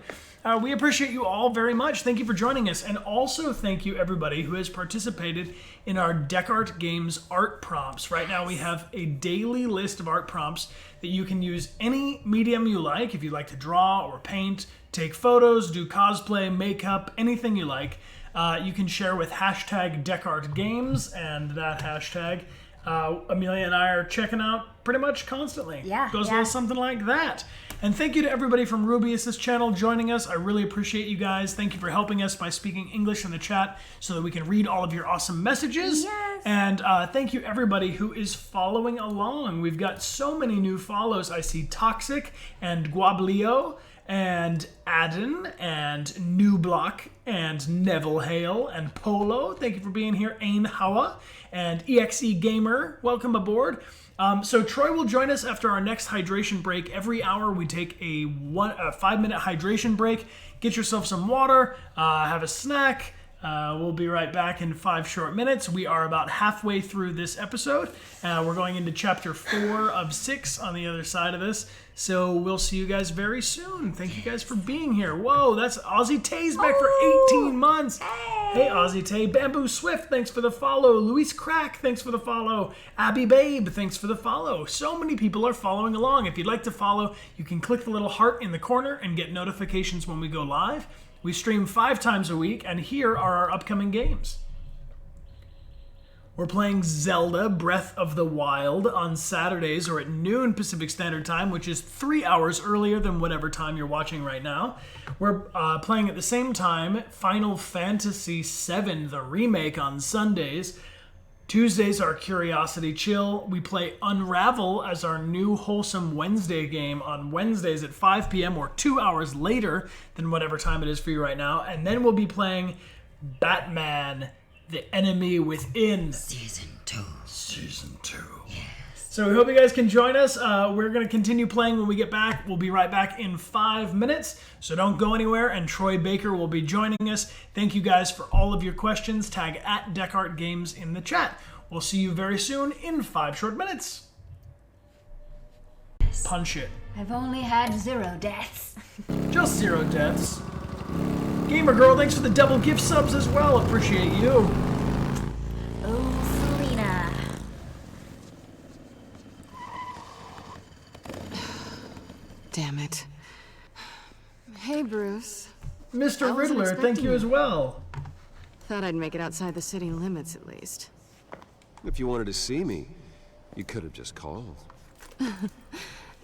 We appreciate you all very much. Thank you for joining us. And also thank you everybody who has participated in our Dechart Games art prompts. Right now we have a daily list of art prompts that you can use any medium you like. If you like to draw or paint, take photos, do cosplay, makeup, anything you like. You can share with #DechartGames, and that hashtag Amelia and I are checking out pretty much constantly. Yeah. Goes a little something like that. And thank you to everybody from Rubius's channel joining us. I really appreciate you guys. Thank you for helping us by speaking English in the chat so that we can read all of your awesome messages. Yes. And thank you everybody who is following along. We've got so many new follows. I see Toxic and Guablio and Adden and New Block and Neville Hale and Polo. Thank you for being here. Ain Hawa and EXE Gamer. Welcome aboard. So Troy will join us after our next hydration break. Every hour we take a 5-minute hydration break. Get yourself some water, have a snack. We'll be right back in 5 short minutes. We are about halfway through this episode. We're going into chapter 4 of 6 on the other side of this. So we'll see you guys very soon. Thank you guys for being here. Whoa, that's Aussie Tay's back for 18 months. Hey, Aussie Tay. Bamboo Swift, thanks for the follow. Luis Crack, thanks for the follow. Abby Babe, thanks for the follow. So many people are following along. If you'd like to follow, you can click the little heart in the corner and get notifications when we go live. We stream 5 times a week, and here are our upcoming games. We're playing Zelda Breath of the Wild on Saturdays or at noon Pacific Standard Time, which is 3 hours earlier than whatever time you're watching right now. We're playing at the same time Final Fantasy VII, the remake, on Sundays. Tuesdays are Curiosity Chill. We play Unravel as our new Wholesome Wednesday game on Wednesdays at 5 p.m. or 2 hours later than whatever time it is for you right now. And then we'll be playing Batman, The Enemy Within. Season 2. Season 2. Yes. So we hope you guys can join us. We're going to continue playing when we get back. We'll be right back in 5 minutes. So don't go anywhere. And Troy Baker will be joining us. Thank you guys for all of your questions. Tag @DechartGames in the chat. We'll see you very soon in 5 short minutes. Punch it. I've only had 0 deaths. Just 0 deaths. Gamer Girl, thanks for the double gift subs as well. Appreciate you. Oh, Selina. Damn it. Hey, Bruce. Mr. Riddler, thank you as well. Thought I'd make it outside the city limits at least. If you wanted to see me, you could have just called.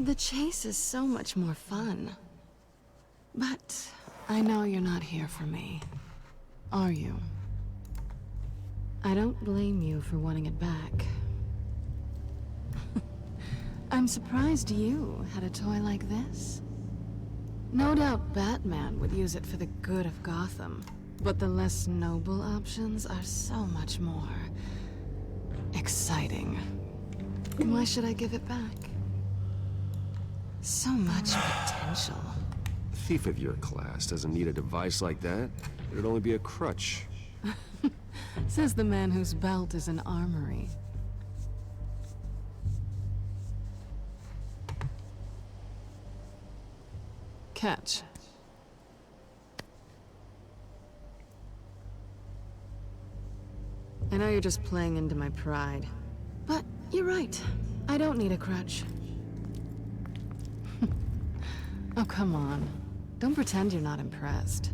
The chase is so much more fun. But I know you're not here for me, are you? I don't blame you for wanting it back. I'm surprised you had a toy like this. No doubt Batman would use it for the good of Gotham, but the less noble options are so much more exciting. Why should I give it back? So much potential. A thief of your class doesn't need a device like that. It'd only be a crutch. Says the man whose belt is an armory. Catch. I know you're just playing into my pride. But you're right. I don't need a crutch. Oh, come on. Don't pretend you're not impressed.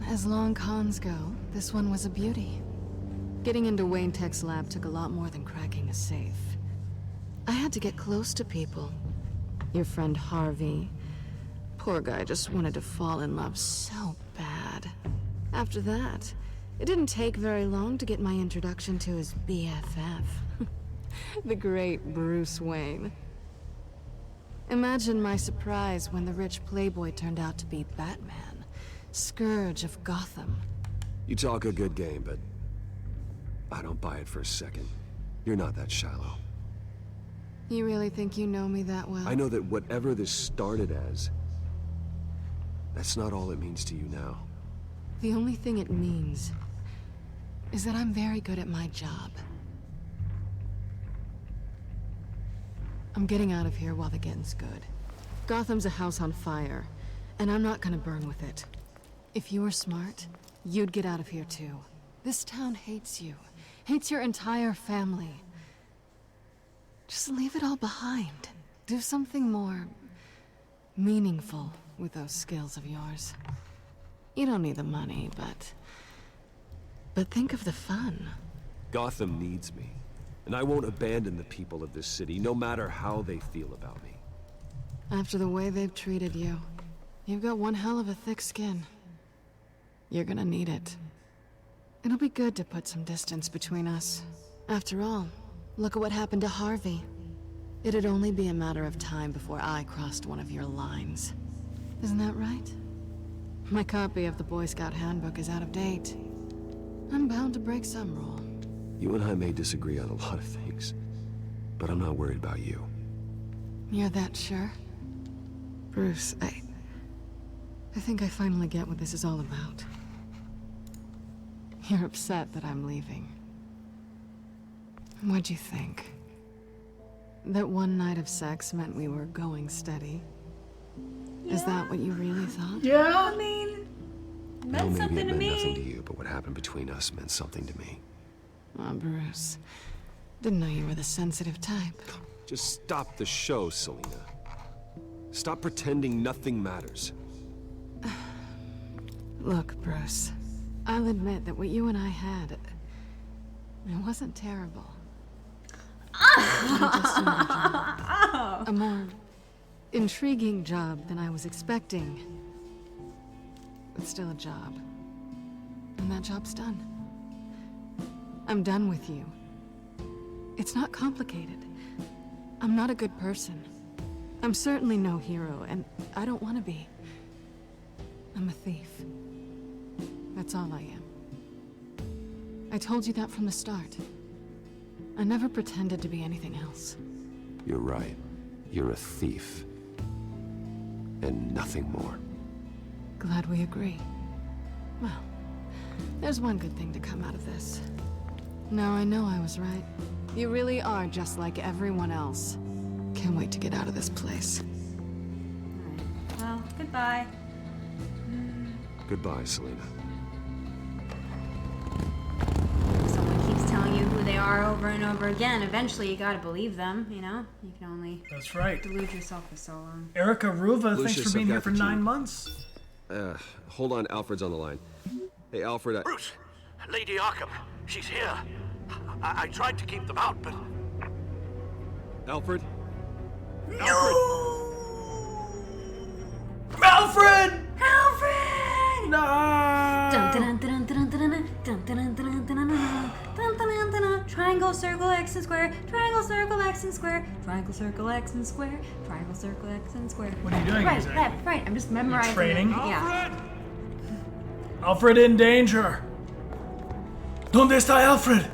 As long cons go, this one was a beauty. Getting into Wayne Tech's lab took a lot more than cracking a safe. I had to get close to people. Your friend Harvey. Poor guy just wanted to fall in love so bad. After that, it didn't take very long to get my introduction to his BFF. The great Bruce Wayne. Imagine my surprise when the rich playboy turned out to be Batman, Scourge of Gotham. You talk a good game, but I don't buy it for a second. You're not that shallow. You really think you know me that well? I know that whatever this started as, that's not all it means to you now. The only thing it means is that I'm very good at my job. I'm getting out of here while the getting's good. Gotham's a house on fire, and I'm not gonna burn with it. If you were smart, you'd get out of here too. This town hates you. Hates your entire family. Just leave it all behind. Do something more meaningful with those skills of yours. You don't need the money, but think of the fun. Gotham needs me, and I won't abandon the people of this city, no matter how they feel about me. After the way they've treated you, you've got one hell of a thick skin. You're gonna need it. It'll be good to put some distance between us. After all, look at what happened to Harvey. It'd only be a matter of time before I crossed one of your lines. Isn't that right? My copy of the Boy Scout Handbook is out of date. I'm bound to break some rule. You and I may disagree on a lot of things, but I'm not worried about you. You're that sure? Bruce, I think I finally get what this is all about. You're upset that I'm leaving. What'd you think? That one night of sex meant we were going steady? Yeah. Is that what you really thought? Yeah. I mean, it meant something to me. Maybe it meant nothing to you, but what happened between us meant something to me. Oh, Bruce. Didn't know you were the sensitive type. Just stop the show, Selina. Stop pretending nothing matters. Look, Bruce. I'll admit that what you and I had, it wasn't terrible. Just another job. A more intriguing job than I was expecting. But still a job. And that job's done. I'm done with you. It's not complicated. I'm not a good person. I'm certainly no hero, and I don't want to be. I'm a thief. That's all I am. I told you that from the start. I never pretended to be anything else. You're right. You're a thief. And nothing more. Glad we agree. Well, there's one good thing to come out of this. Now I know I was right. You really are just like everyone else. Can't wait to get out of this place. Well, goodbye. Goodbye, Selina. Someone keeps telling you who they are over and over again. Eventually, you gotta believe them, you know? You can only That's right. delude yourself for so long. Erica Ruva, thanks Lucius, for being I've here got for the 9 key. months. Hold on, Alfred's on the line. Hey, Alfred, Bruce, Lady Arkham, she's here. I tried to keep them out, but... Alfred? No! Alfred! Alfred! No! Triangle, circle, X and square. Triangle, circle, X and square. Triangle, circle, X and square. Triangle, circle, X and square. What are you doing right, exactly? Left, right. I'm just memorizing. training? It. Yeah. Alfred in danger. ¿Dónde está Alfred?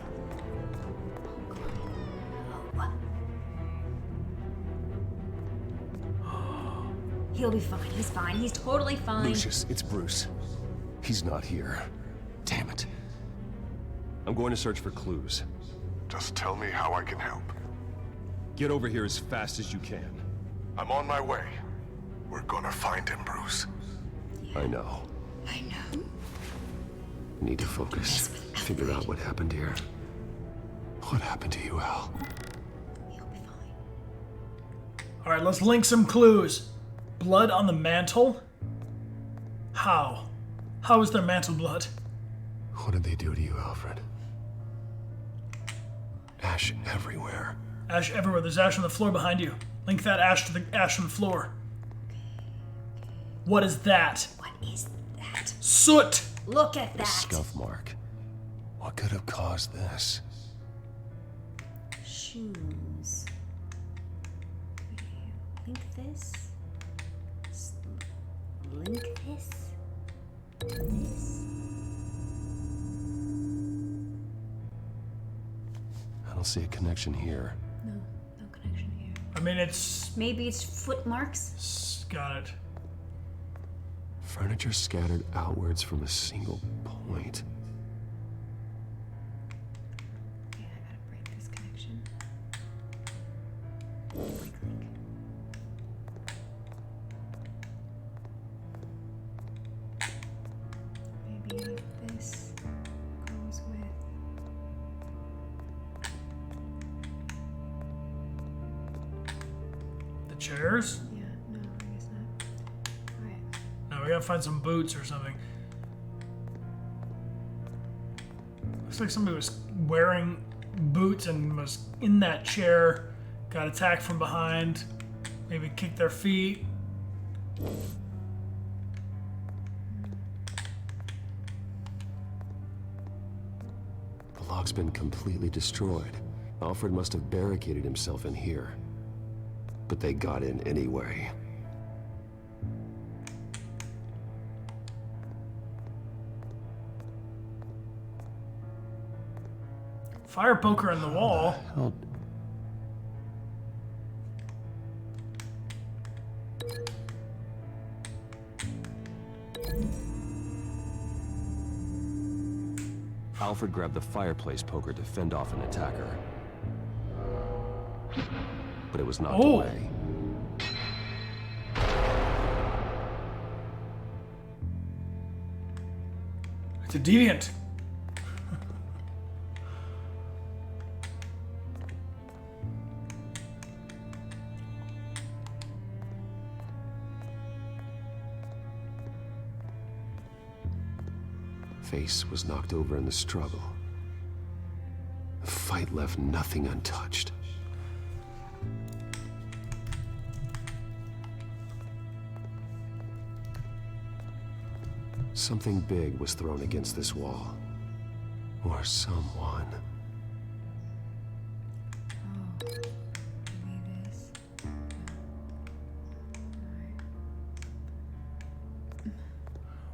He'll be fine. He's fine. He's totally fine. Lucius, it's Bruce. He's not here. Damn it. I'm going to search for clues. Just tell me how I can help. Get over here as fast as you can. I'm on my way. We're gonna find him, Bruce. I know. I know. Need to focus. Figure out what happened here. What happened to you, Al? All right, let's link some clues. Blood on the mantle? How? How is there mantle blood? What did they do to you, Alfred? Ash everywhere. Ash everywhere. There's ash on the floor behind you. Link that ash to the ash on the floor. What is that? What is that? Soot! Look at A that. scuff mark. What could have caused this? Shoes. Link this. Link this. This. I don't see a connection here. No connection here. I mean, it's... Maybe it's foot marks? Got it. Furniture scattered outwards from a single point. Yeah, I gotta break this connection. Link. Maybe this goes with... The chairs? Yeah, no, I guess not. Alright. No, we gotta find some boots or something. Looks like somebody was wearing boots and was in that chair, got attacked from behind, maybe kicked their feet. The lock's been completely destroyed. Alfred must have barricaded himself in here. But they got in anyway. Fire poker in the wall. Hell. Alfred grabbed the fireplace poker to fend off an attacker. But it was knocked away. It's a deviant. Face was knocked over in the struggle. The fight left nothing untouched. Something big was thrown against this wall. Or someone.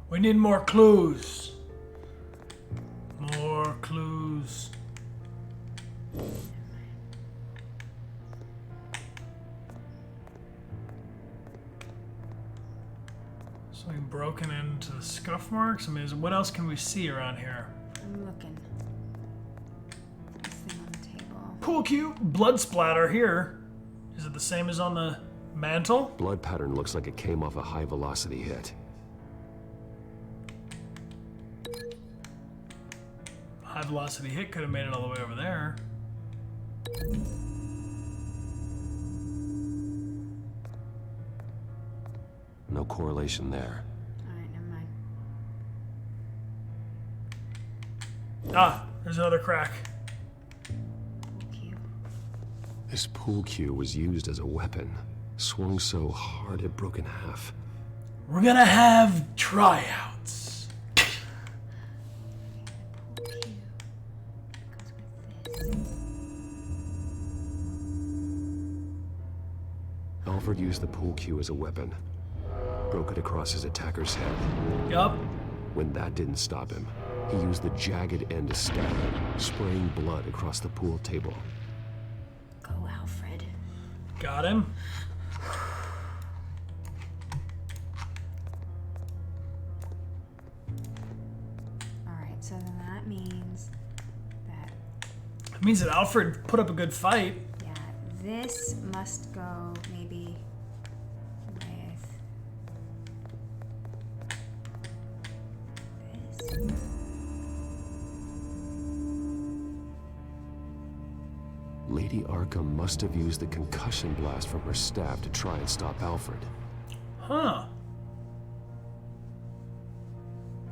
We need more clues. More clues. Something broken into the scuff marks? I mean, what else can we see around here? I'm looking. This thing on the table. Pool cue. Blood splatter here. Is it the same as on the mantle? Blood pattern looks like it came off a high velocity hit. High velocity hit could have made it all the way over there. No correlation there. Alright, never mind. Ah, there's another crack. This pool cue was used as a weapon. Swung so hard it broke in half. We're gonna have tryouts. Alfred used the pool cue as a weapon. Broke it across his attacker's head. Yup. When that didn't stop him, he used the jagged end to stab him, spraying blood across the pool table. Go, Alfred. Got him. Alright, so then that means that... It means that Alfred put up a good fight. Yeah, this must go maybe with this. Lady Arkham must have used the concussion blast from her staff to try and stop Alfred. Huh.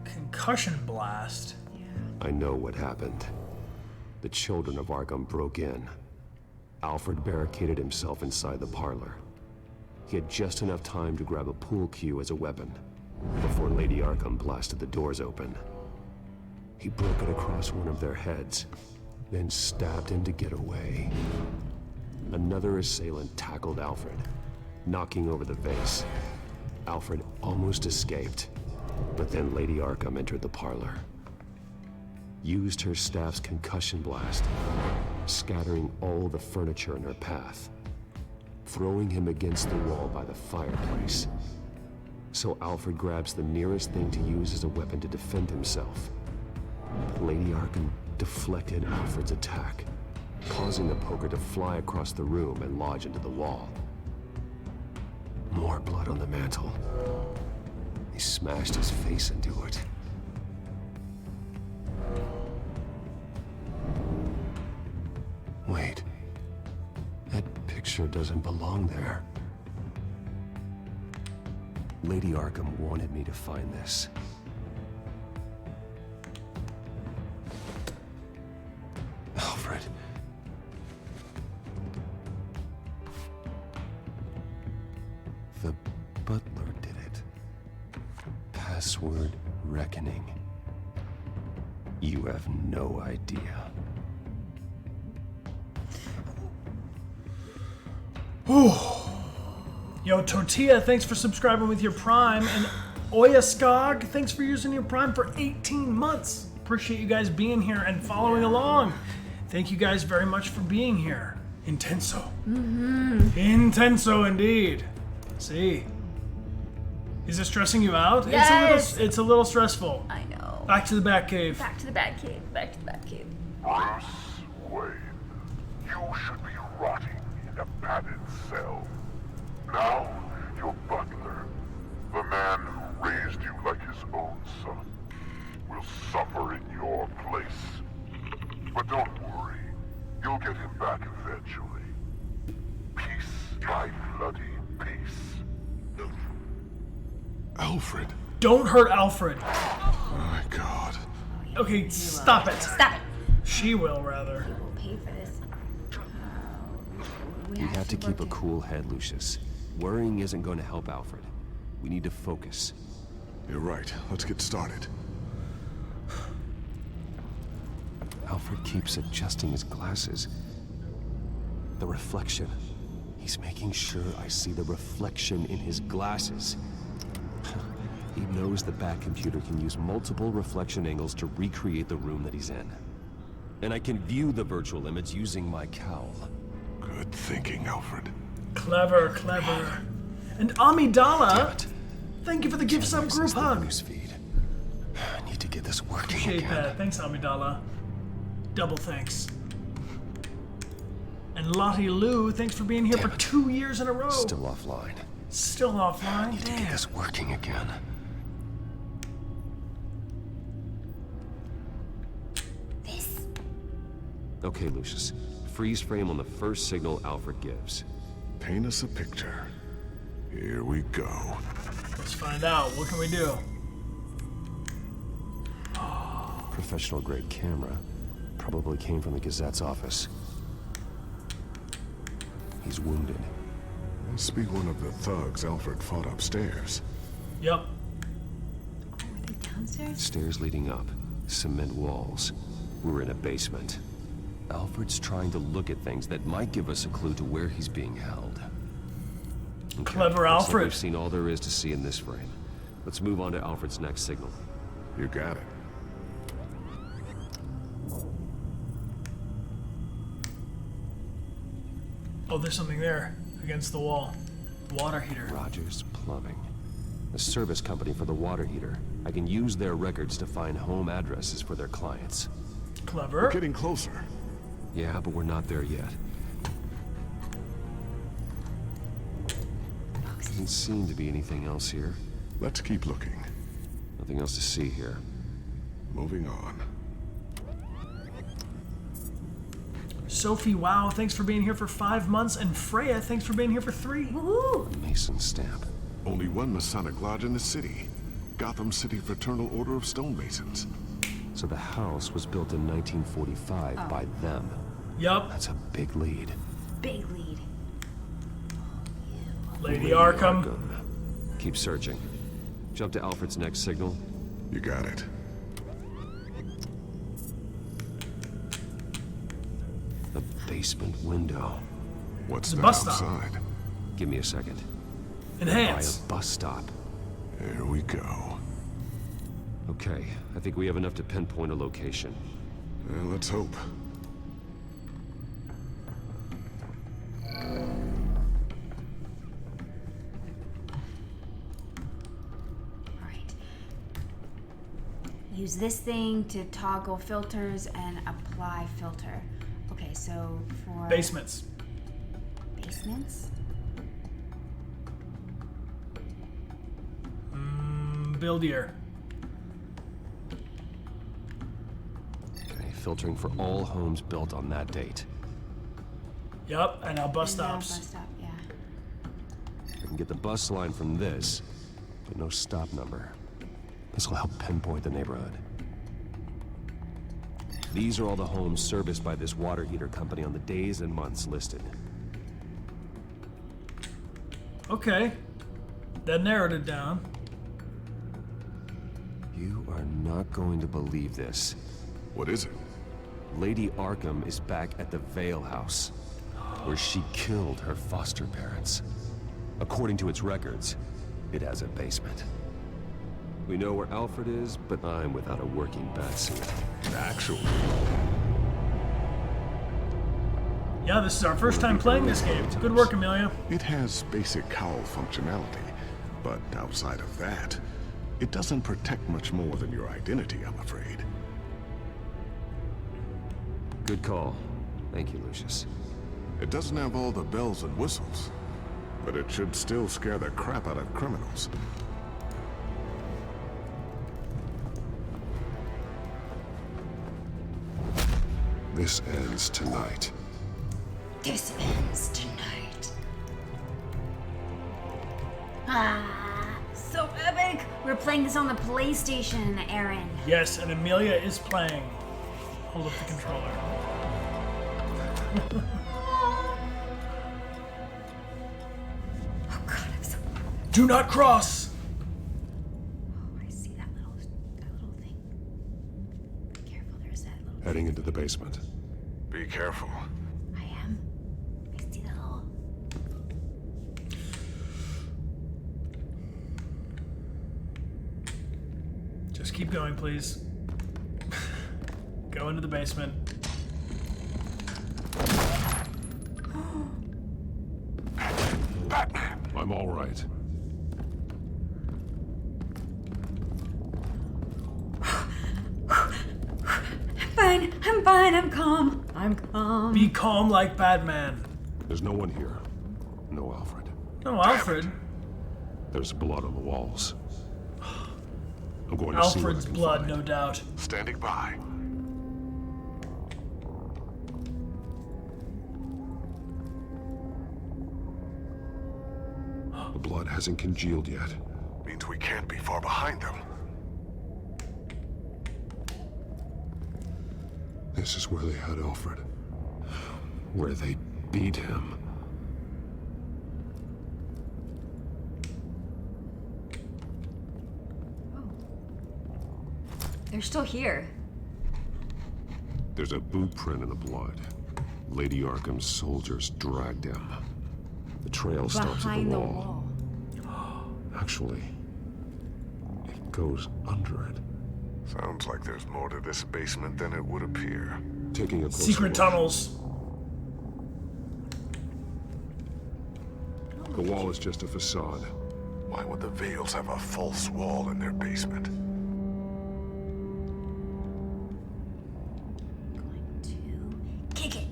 Concussion blast? I know what happened. The children of Arkham broke in. Alfred barricaded himself inside the parlor. He had just enough time to grab a pool cue as a weapon before Lady Arkham blasted the doors open. He broke it across one of their heads, then stabbed him to get away. Another assailant tackled Alfred, knocking over the vase. Alfred almost escaped, but then Lady Arkham entered the parlor. Used her staff's concussion blast, scattering all the furniture in her path, throwing him against the wall by the fireplace. So Alfred grabs the nearest thing to use as a weapon to defend himself. Lady Arkham deflected Alfred's attack, causing the poker to fly across the room and lodge into the wall. More blood on the mantle. He smashed his face into it. Wait. That picture doesn't belong there. Lady Arkham wanted me to find this. Alfred. The butler did it. Password reckoning. You have no idea. Yo, Tortilla, thanks for subscribing with your Prime. And Oyaskog, thanks for using your Prime for 18 months. Appreciate you guys being here and following along. Thank you guys very much for being here. Intenso. Intenso indeed. See? Is it stressing you out? Yes. It's a little stressful. I know. Back to the Batcave. Back to the Batcave. Back to the Batcave. Bruce Wayne, you should be rotting in a padded cell. Now, your butler, the man who raised you like his own son, will suffer in your place. But don't worry, you'll get him back eventually. Peace, my bloody peace. Alfred. Don't hurt Alfred. Oh my God. Okay, stop it. Stop it. She will, rather. We'll pay for this. You have to keep a cool head, Lucius. Worrying isn't going to help Alfred. We need to focus. You're right. Let's get started. Alfred keeps adjusting his glasses. The reflection. He's making sure I see the reflection in his glasses. He knows the Batcomputer can use multiple reflection angles to recreate the room that he's in. And I can view the virtual image using my cowl. Good thinking, Alfred. Clever, clever. And Amidala, thank you for the gift sub group hug. I need to get this working Appreciate again. that. Thanks, Amidala. Double thanks. And Lottie Lou, thanks for being here for 2 years in a row. Still offline. Still offline? I need to get this working again. Okay, Lucius. Freeze frame on the first signal Alfred gives. Paint us a picture. Here we go. Let's find out. What can we do? Professional grade camera. Probably came from the Gazette's office. He's wounded. Must be one of the thugs Alfred fought upstairs. Yep. Downstairs? Stairs leading up. Cement walls. We're in a basement. Alfred's trying to look at things that might give us a clue to where he's being held. Okay, Clever looks like Alfred. we've seen all there is to see in this frame. Let's move on to Alfred's next signal. You got it. Oh, there's something there against the wall. Water heater. Rogers Plumbing. A service company for the water heater. I can use their records to find home addresses for their clients. Clever. We're getting closer. Yeah, but we're not there yet. Doesn't seem to be anything else here. Let's keep looking. Nothing else to see here. Moving on. Sophie, wow, thanks for being here for 5 months. And Freya, thanks for being here for 3. Woo! Mason stamp. Only one Masonic lodge in the city. Gotham City Fraternal Order of Stonemasons. So the house was built in 1945 by them. Yup. That's a big lead. Big lead. Lady Arkham. Keep searching. Jump to Alfred's next signal. You got it. The basement window. What's The that bus stop. outside? Give me a second. Enhance. By a bus stop. Here we go. Okay, I think we have enough to pinpoint a location. Well, let's hope. Use this thing to toggle filters and apply filter. Okay, so for... Basements. Basements? Build year. Okay, filtering for all homes built on that date. Yup, and now bus And now stops. bus stop, yeah. I can get the bus line from this, but no stop number. This will help pinpoint the neighborhood. These are all the homes serviced by this water heater company on the days and months listed. Okay. That narrowed it down. You are not going to believe this. What is it? Lady Arkham is back at the Vale house, where she killed her foster parents. According to its records, it has a basement. We know where Alfred is, but I'm without a working batsuit. Actually. Yeah, this is our first time playing this game. Good work, Amelia. It has basic cowl functionality, but outside of that, it doesn't protect much more than your identity, I'm afraid. Good call. Thank you, Lucius. It doesn't have all the bells and whistles, but it should still scare the crap out of criminals. This ends tonight. This ends tonight. Ah, so epic! We're playing this on the PlayStation, Aaron. Yes, and Amelia is playing. Hold up the controller. Oh god, I'm so... Do not cross! Oh, I see that little thing. Be careful, there's that little... Heading into the basement. Be careful. I am. I see that little... Just keep going, please. Go into the basement. Batman! I'm all right. I'm fine, I'm calm. I'm calm. Be calm like Batman. There's no one here. No Alfred. No, Alfred. There's blood on the walls. I'm going to see what I Alfred's can blood, find. no doubt. Standing by. The blood hasn't congealed yet. Means we can't be far behind them. This is where they had Alfred. Where they beat him. They're still here. There's a boot print in the blood. Lady Arkham's soldiers dragged him. The trail stops at the Behind the wall. Actually, it goes under it. Sounds like there's more to this basement than it would appear. Taking a closer Secret look. tunnels. The wall is just a facade. Why would the Vales have a false wall in their basement? Kick it.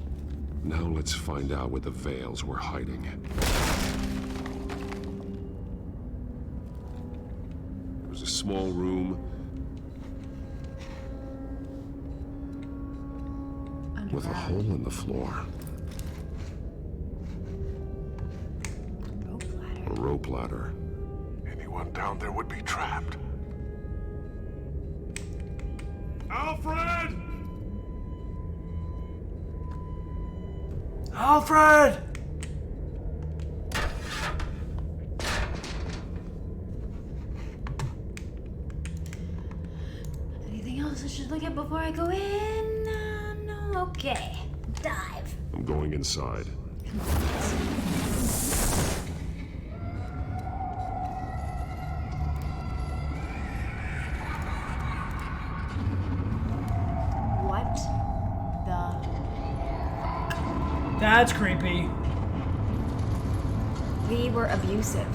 Now let's find out where the Vales were hiding. It was a small room. with a hole in the floor. A rope ladder. Anyone down there would be trapped. Alfred! Alfred! Anything else I should look at before I go in? No. Okay. Dive. I'm going inside. What the? That's creepy. We were abusive.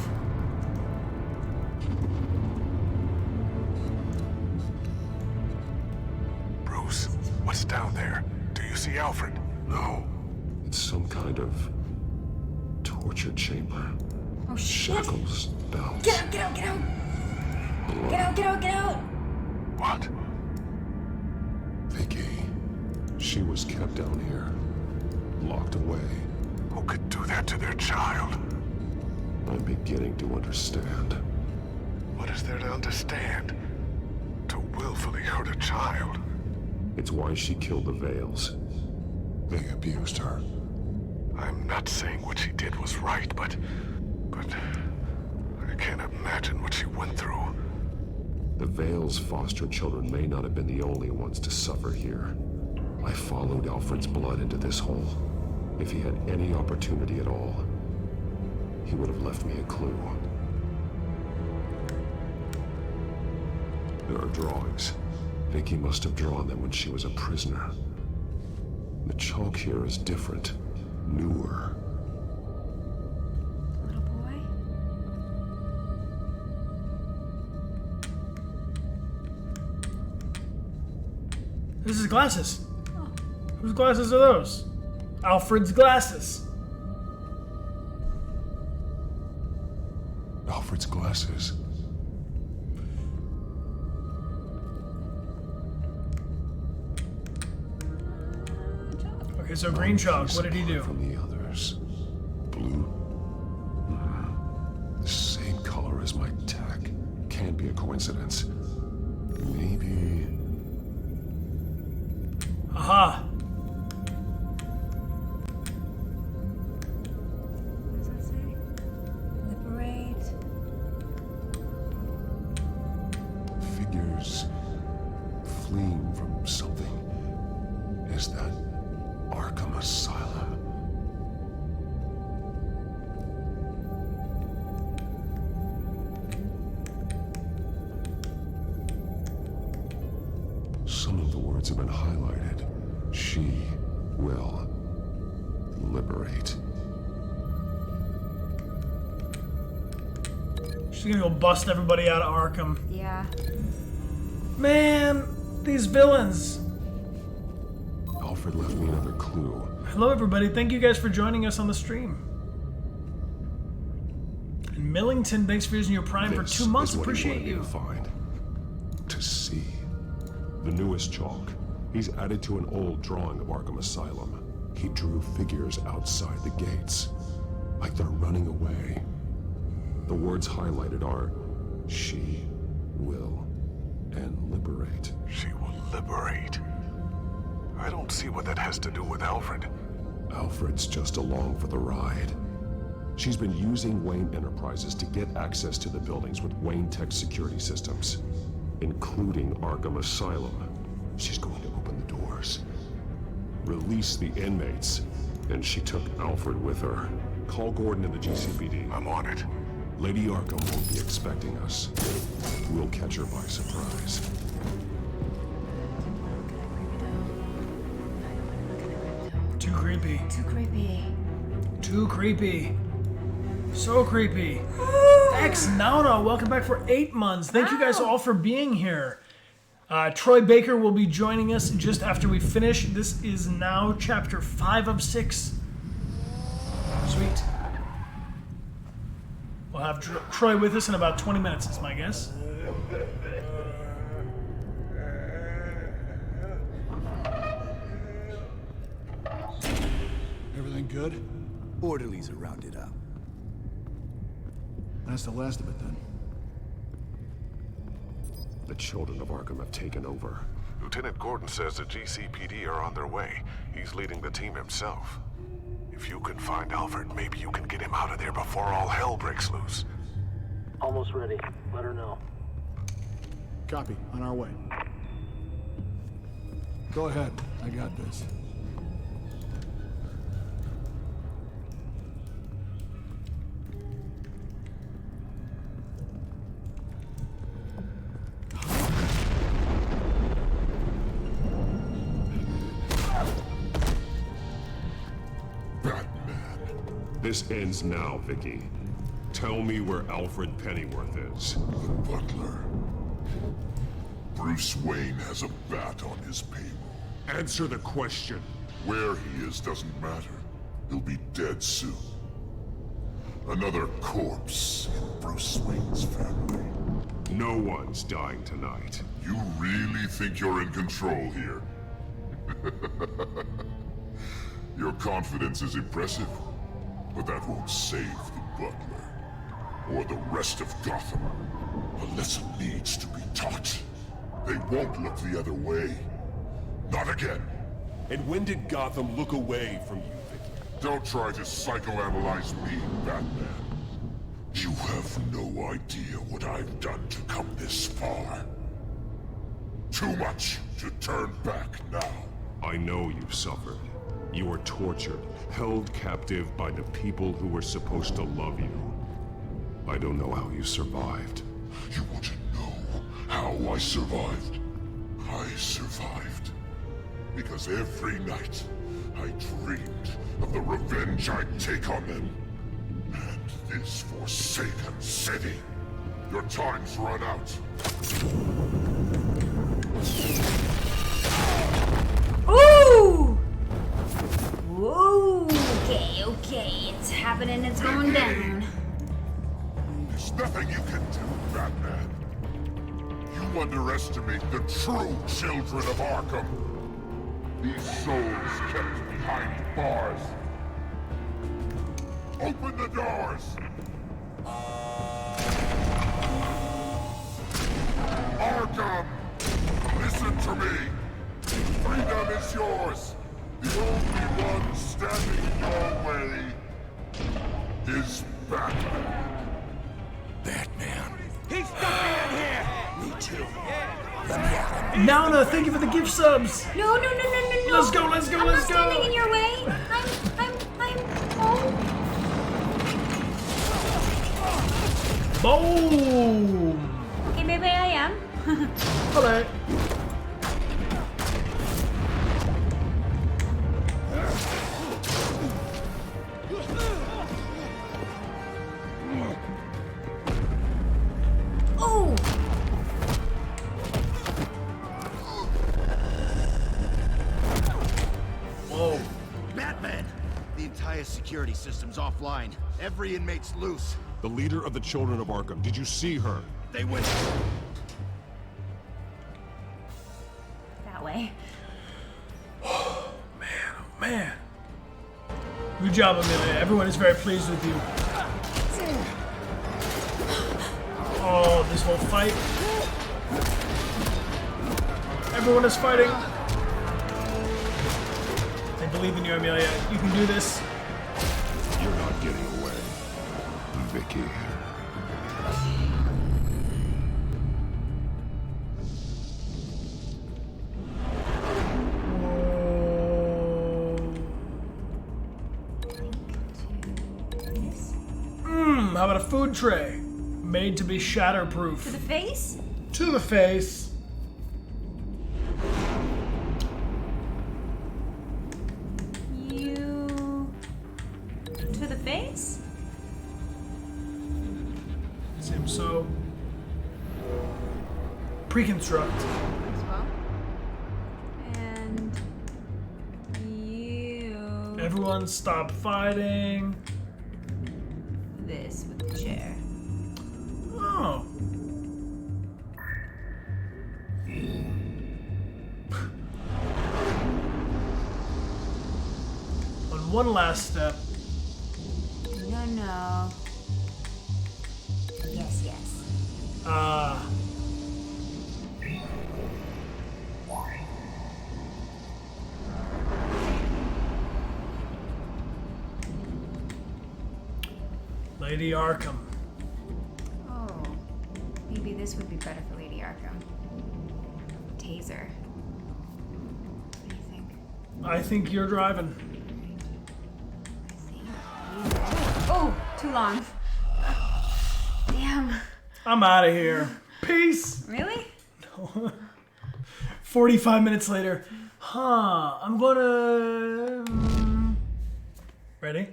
Bruce, what's down there? Do you see Alfred? No. It's some kind of torture chamber. Oh shit! Shackles, bells. Get out! Get out! Get out! Get out! Get out! Get out! What? Vicki. She was kept down here. Locked away. Who could do that to their child? I'm beginning to understand. What is there to understand? To willfully hurt a child? It's why she killed the Vales. They abused her. I'm not saying what she did was right, but I can't imagine what she went through. The Vales' foster children may not have been the only ones to suffer here. I followed Alfred's blood into this hole. If he had any opportunity at all, he would have left me a clue. There are drawings. Vicki must have drawn them when she was a prisoner. The chalk here is different, newer. Little boy? This is glasses. Oh. Whose glasses are those? Alfred's glasses. Alfred's glasses. Okay, so green chalk. What did he do? From the others. Blue. The same color as my tag. Can't be a coincidence. Maybe. Aha. What does that say? Liberate. Figures fleeing from something. Is that Arkham Asylum? Some of the words have been highlighted. She will liberate. She's gonna go bust everybody out of Arkham. Yeah. Man, these villains. Alfred left me another clue. Hello, everybody. Thank you guys for joining us on the stream. And Millington, thanks for using your Prime for 2 months. Is what Appreciate he wanted me you. to find. To see. The newest chalk. He's added to an old drawing of Arkham Asylum. He drew figures outside the gates. Like they're running away. The words highlighted are, she will and liberate. She will liberate. I don't see what that has to do with Alfred. Alfred's just along for the ride. She's been using Wayne Enterprises to get access to the buildings with Wayne Tech security systems, including Arkham Asylum. She's going to open the doors, release the inmates, and she took Alfred with her. Call Gordon in the GCPD. I'm on it. Lady Arkham won't be expecting us. We'll catch her by surprise. Too creepy. Too creepy. Too creepy. So creepy. X Nauna, welcome back for 8 months. Thank you guys all for being here. Troy Baker will be joining us just after we finish. This is now chapter 5 of 6. Sweet. We'll have Troy with us in about 20 minutes, is my guess. looking good? Orderlies are rounded up. That's the last of it then. The children of Arkham have taken over. Lieutenant Gordon says the GCPD are on their way. He's leading the team himself. If you can find Alfred, maybe you can get him out of there before all hell breaks loose. Almost ready. Let her know. Copy. On our way. Go ahead. I got this. This ends now, Vicki. Tell me where Alfred Pennyworth is. The butler. Bruce Wayne has a bat on his payroll. Answer the question. Where he is doesn't matter. He'll be dead soon. Another corpse in Bruce Wayne's family. No one's dying tonight. You really think you're in control here? Your confidence is impressive, but that won't save the butler. Or the rest of Gotham. A lesson needs to be taught. They won't look the other way. Not again. And when did Gotham look away from you, Vicki? Don't try to psychoanalyze me, Batman. You have no idea what I've done to come this far. Too much to turn back now. I know you suffered. You were tortured, held captive by the people who were supposed to love you. I don't know how you survived. You want to know how I survived? I survived because every night I dreamed of the revenge I'd take on them. And this forsaken city. Your time's run out. Ooh! Whoa! Okay, it's happening, it's going down. There's nothing you can do, Batman. You underestimate the true children of Arkham. These souls kept behind bars. Open the doors! Arkham! Listen to me! Freedom is yours! The only one standing in your way is Batman. Batman. He's stuck me in here! Me too. Let me out. Nauna, thank you for the gift subs. No. Let's go, let's go, I'm let's not go. standing in your way. Boom. Okay, maybe I am. Hello. Oh! Whoa. Batman! The entire security system's offline. Every inmate's loose. The leader of the children of Arkham, did you see her? They went... That way. Oh, man. Good job, Amelia. Everyone is very pleased with you. Oh, this whole fight. Everyone is fighting. I believe in you, Amelia. You can do this. You're not getting away, Vicki. How about a food tray? Made to be shatterproof. To the face? To the face. You... To the face? Seems so. Preconstruct. As well. And... You... Everyone stop fighting. This with the chair. Oh. On one last step. No. Yes. Lady Arkham. Oh, maybe this would be better for Lady Arkham. Taser. What do you think? I think you're driving. Oh, too long. Damn. I'm out of here. Peace. Really? No. 45 minutes later. I'm gonna... Ready?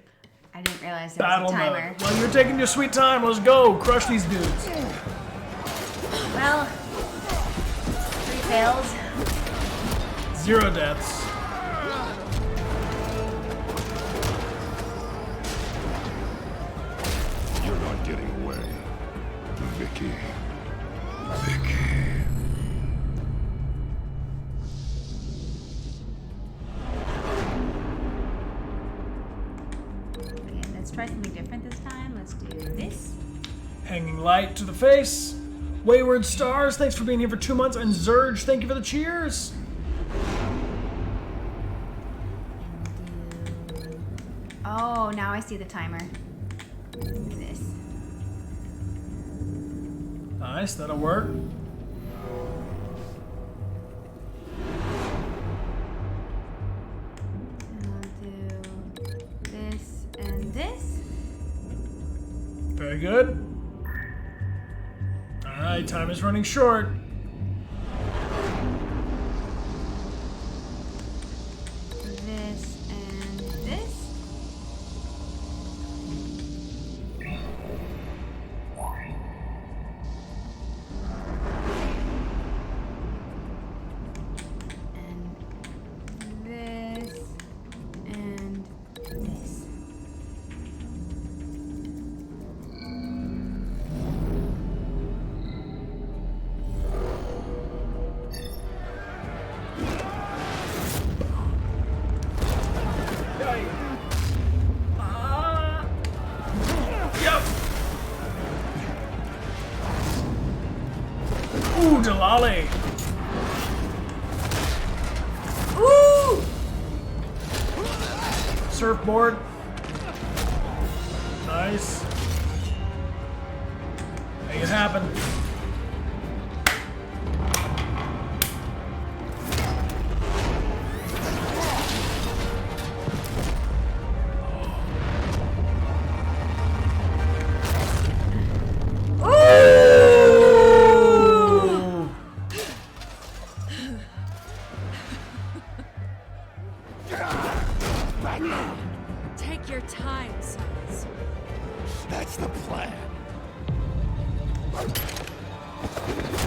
I didn't realize there Battle was a timer. mode. Well, you're taking your sweet time. Let's go. Crush these dudes. Well, 3 fails. 0 deaths. You're not getting away. Vicki. Okay, let's try something different this time. Let's do this. Hanging light to the face. Wayward Stars, thanks for being here for 2 months. And Zurge, thank you for the cheers. Oh, now I see the timer. This. Nice, that'll work. I'll do this and this. Very good. Alright, time is running short. This and this. And this and this. Ooh, Delali. Ooh! Surfboard. Nice. Make it happen. Take your time, sons. That's the plan.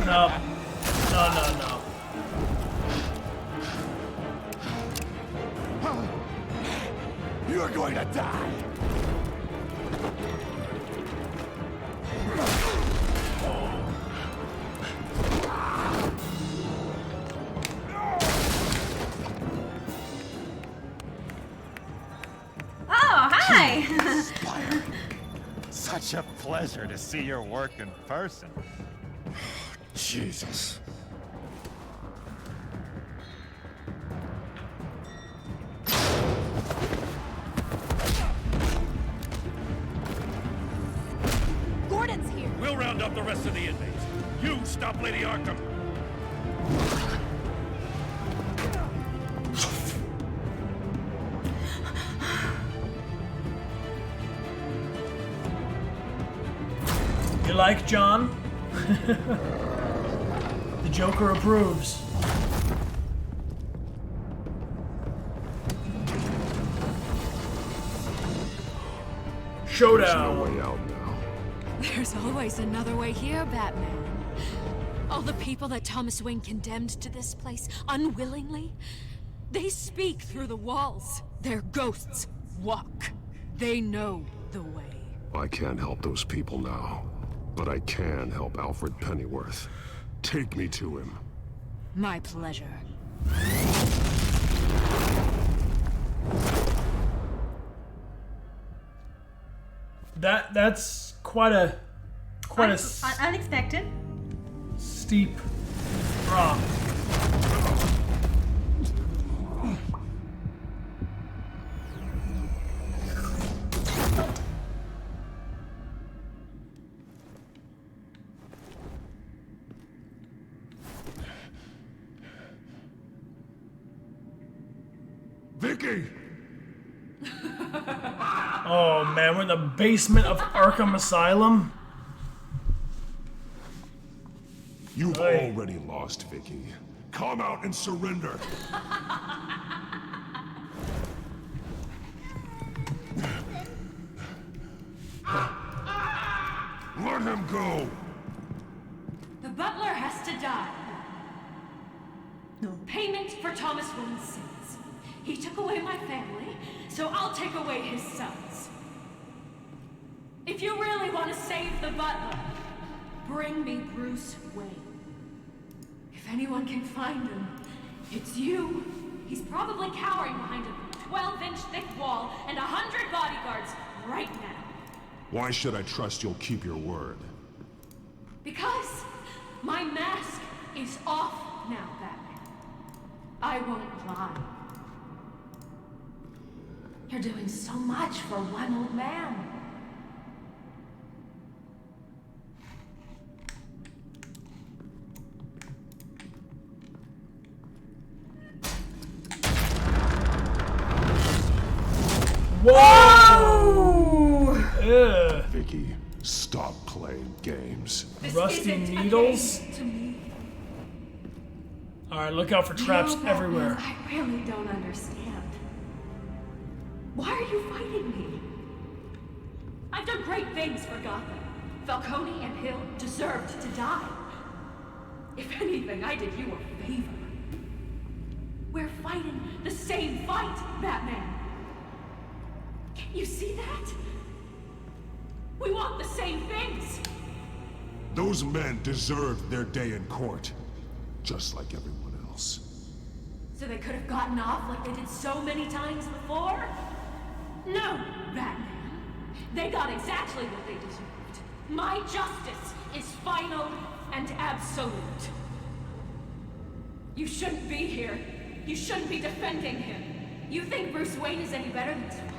No. No. You're going to die. Oh, hi! Such a pleasure to see your work in person. Jesus. Gordon's here. We'll round up the rest of the inmates. You stop Lady Arkham. You like John? The Joker approves. Showdown. There's no way out now. There's always another way here, Batman. All the people that Thomas Wayne condemned to this place unwillingly, they speak through the walls. Their ghosts walk. They know the way. I can't help those people now, but I can help Alfred Pennyworth. Take me to him. My pleasure. That's quite a unexpected. Steep drop. Vicki! Oh man, we're in the basement of Arkham Asylum. You've already lost, Vicki. Come out and surrender. Let him go. The butler has to die. No payment for Thomas Wayne's sins. He took away my family, so I'll take away his sons. If you really want to save the butler, bring me Bruce Wayne. If anyone can find him, it's you. He's probably cowering behind a 12-inch thick wall and 100 bodyguards right now. Why should I trust you'll keep your word? Because my mask is off now, Batman. I won't lie. You're doing so much for one old man. Whoa! Vicki, stop playing games. Rusty needles? Alright, look out for traps everywhere. I really don't understand. Why are you fighting me? I've done great things for Gotham. Falcone and Hill deserved to die. If anything, I did you a favor. We're fighting the same fight, Batman. Can you see that? We want the same things. Those men deserved their day in court, just like everyone else. So they could have gotten off like they did so many times before? No, Batman. They got exactly what they deserved. My justice is final and absolute. You shouldn't be here. You shouldn't be defending him. You think Bruce Wayne is any better than Spawn?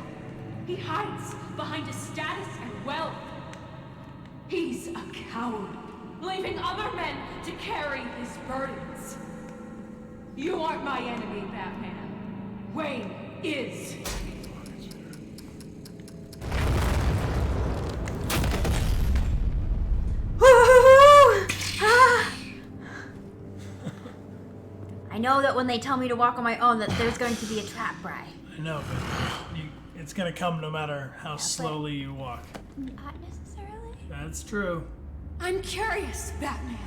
He hides behind his status and wealth. He's a coward, leaving other men to carry his burdens. You aren't my enemy, Batman. Wayne is. I know that when they tell me to walk on my own that there's going to be a trap, Bryan. I know, but it's gonna come no matter how slowly you walk. Not necessarily. That's true. I'm curious, Batman.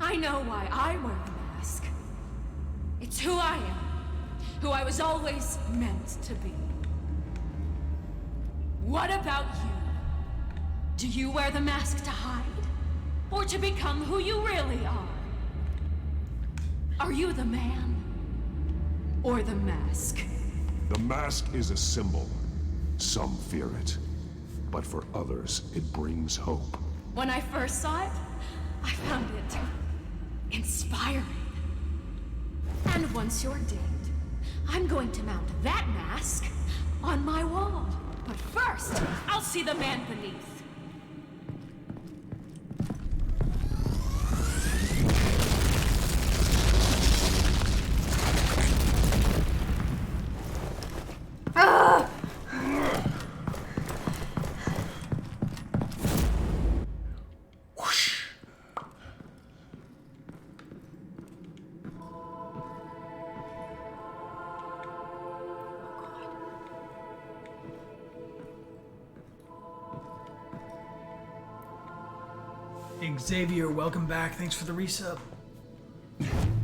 I know why I wear the mask. It's who I am. Who I was always meant to be. What about you? Do you wear the mask to hide? Or to become who you really are? Are you the man? Or the mask? The mask is a symbol. Some fear it. But for others, it brings hope. When I first saw it, I found it inspiring. And once you're dead, I'm going to mount that mask on my wall. But first, I'll see the man beneath. Xavier, welcome back. Thanks for the resub.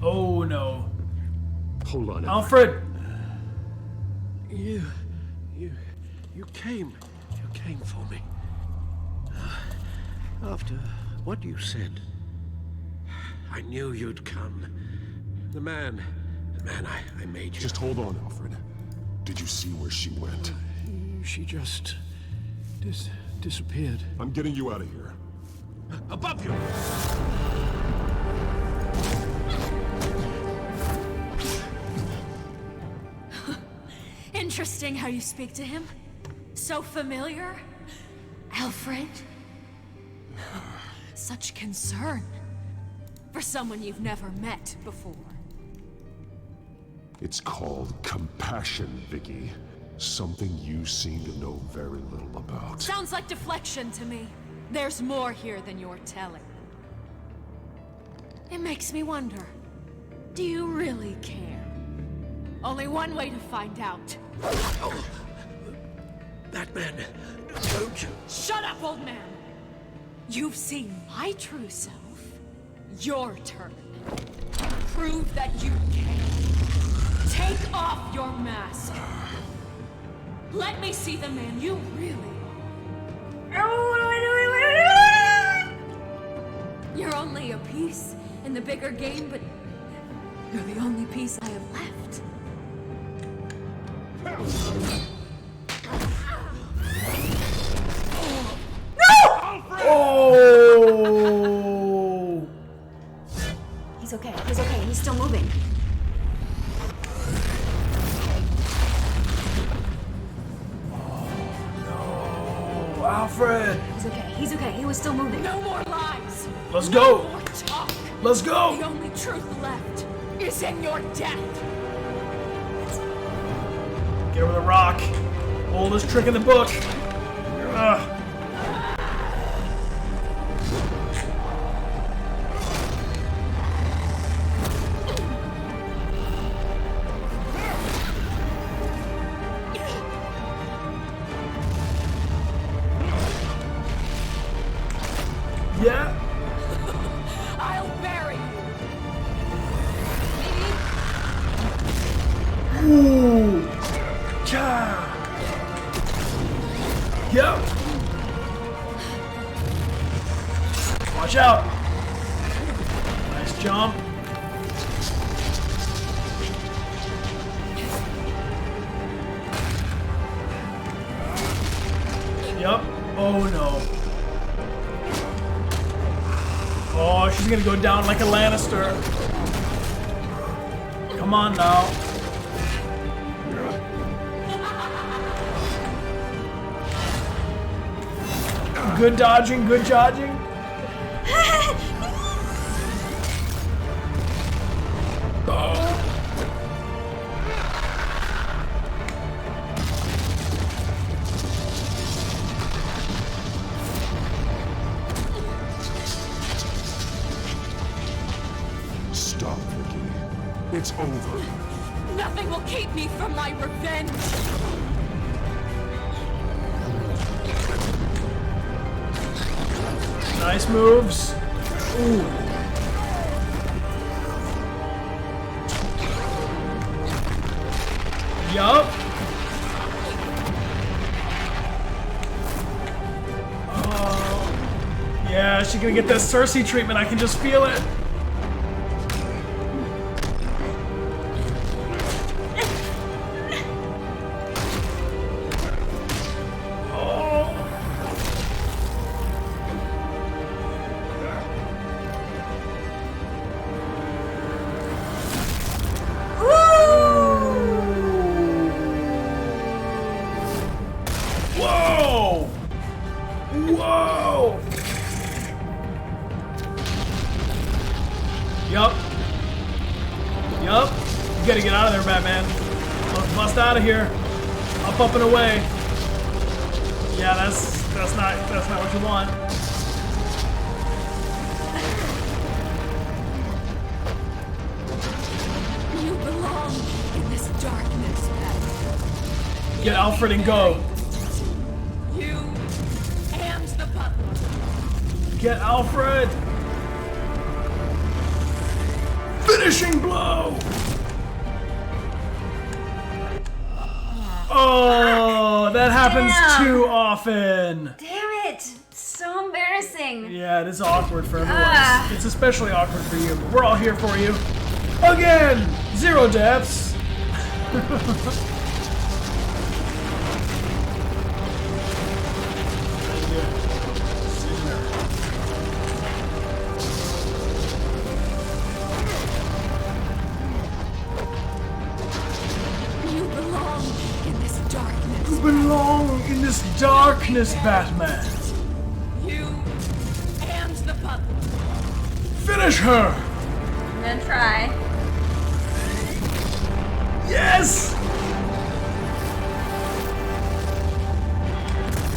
Oh no. Hold on. Alfred! You came for me. After what you said, I knew you'd come. The man I made you. Just hold on, Alfred. Did you see where she went? She just Disappeared. I'm getting you out of here. Above you! Interesting how you speak to him. So familiar. Alfred. Such concern. For someone you've never met before. It's called compassion, Vicki. Something you seem to know very little about. Sounds like deflection to me. There's more here than you're telling. It makes me wonder, do you really care? Only one way to find out. Batman, don't you? Shut up, old man! You've seen my true self. Your turn. Prove that you can. Take off your mask. Let me see the man you really are. You're only a piece in the bigger game, but you're the only piece I have left. Oh! He's okay. He's okay. He's still moving. Oh, Alfred! He's okay. He's okay. He was still moving. No more lies. Let's go. No more talk. Let's go. The only truth left is in your death. Get over the rock. Oldest trick in the book. Ugh. Yeah. I'll bury you. Ooh. Cha. Yep. Watch out. Nice jump. Yep. Oh no. Oh, she's gonna go down like a Lannister. Come on now. Good dodging, good dodging. Oh. Stop, Vicki. It's over. Nothing will keep me from my revenge. Nice moves. Ooh. Yup. Oh. Yeah, she's gonna get that Cersei treatment. I can just feel it. Gotta get out of there, Batman. Let's bust out of here. Up and away. Yeah, that's not what you want. You belong in this darkness, Batman. Get Alfred and go. You and the butler. Get Alfred. Finishing blow. Oh, that happens too often. Damn it. So embarrassing. Yeah, it is awkward for everyone. It's especially awkward for you, but we're all here for you. Again, 0 deaths. machinist Batman. You and the butler. Finish her! I'm gonna try. Yes!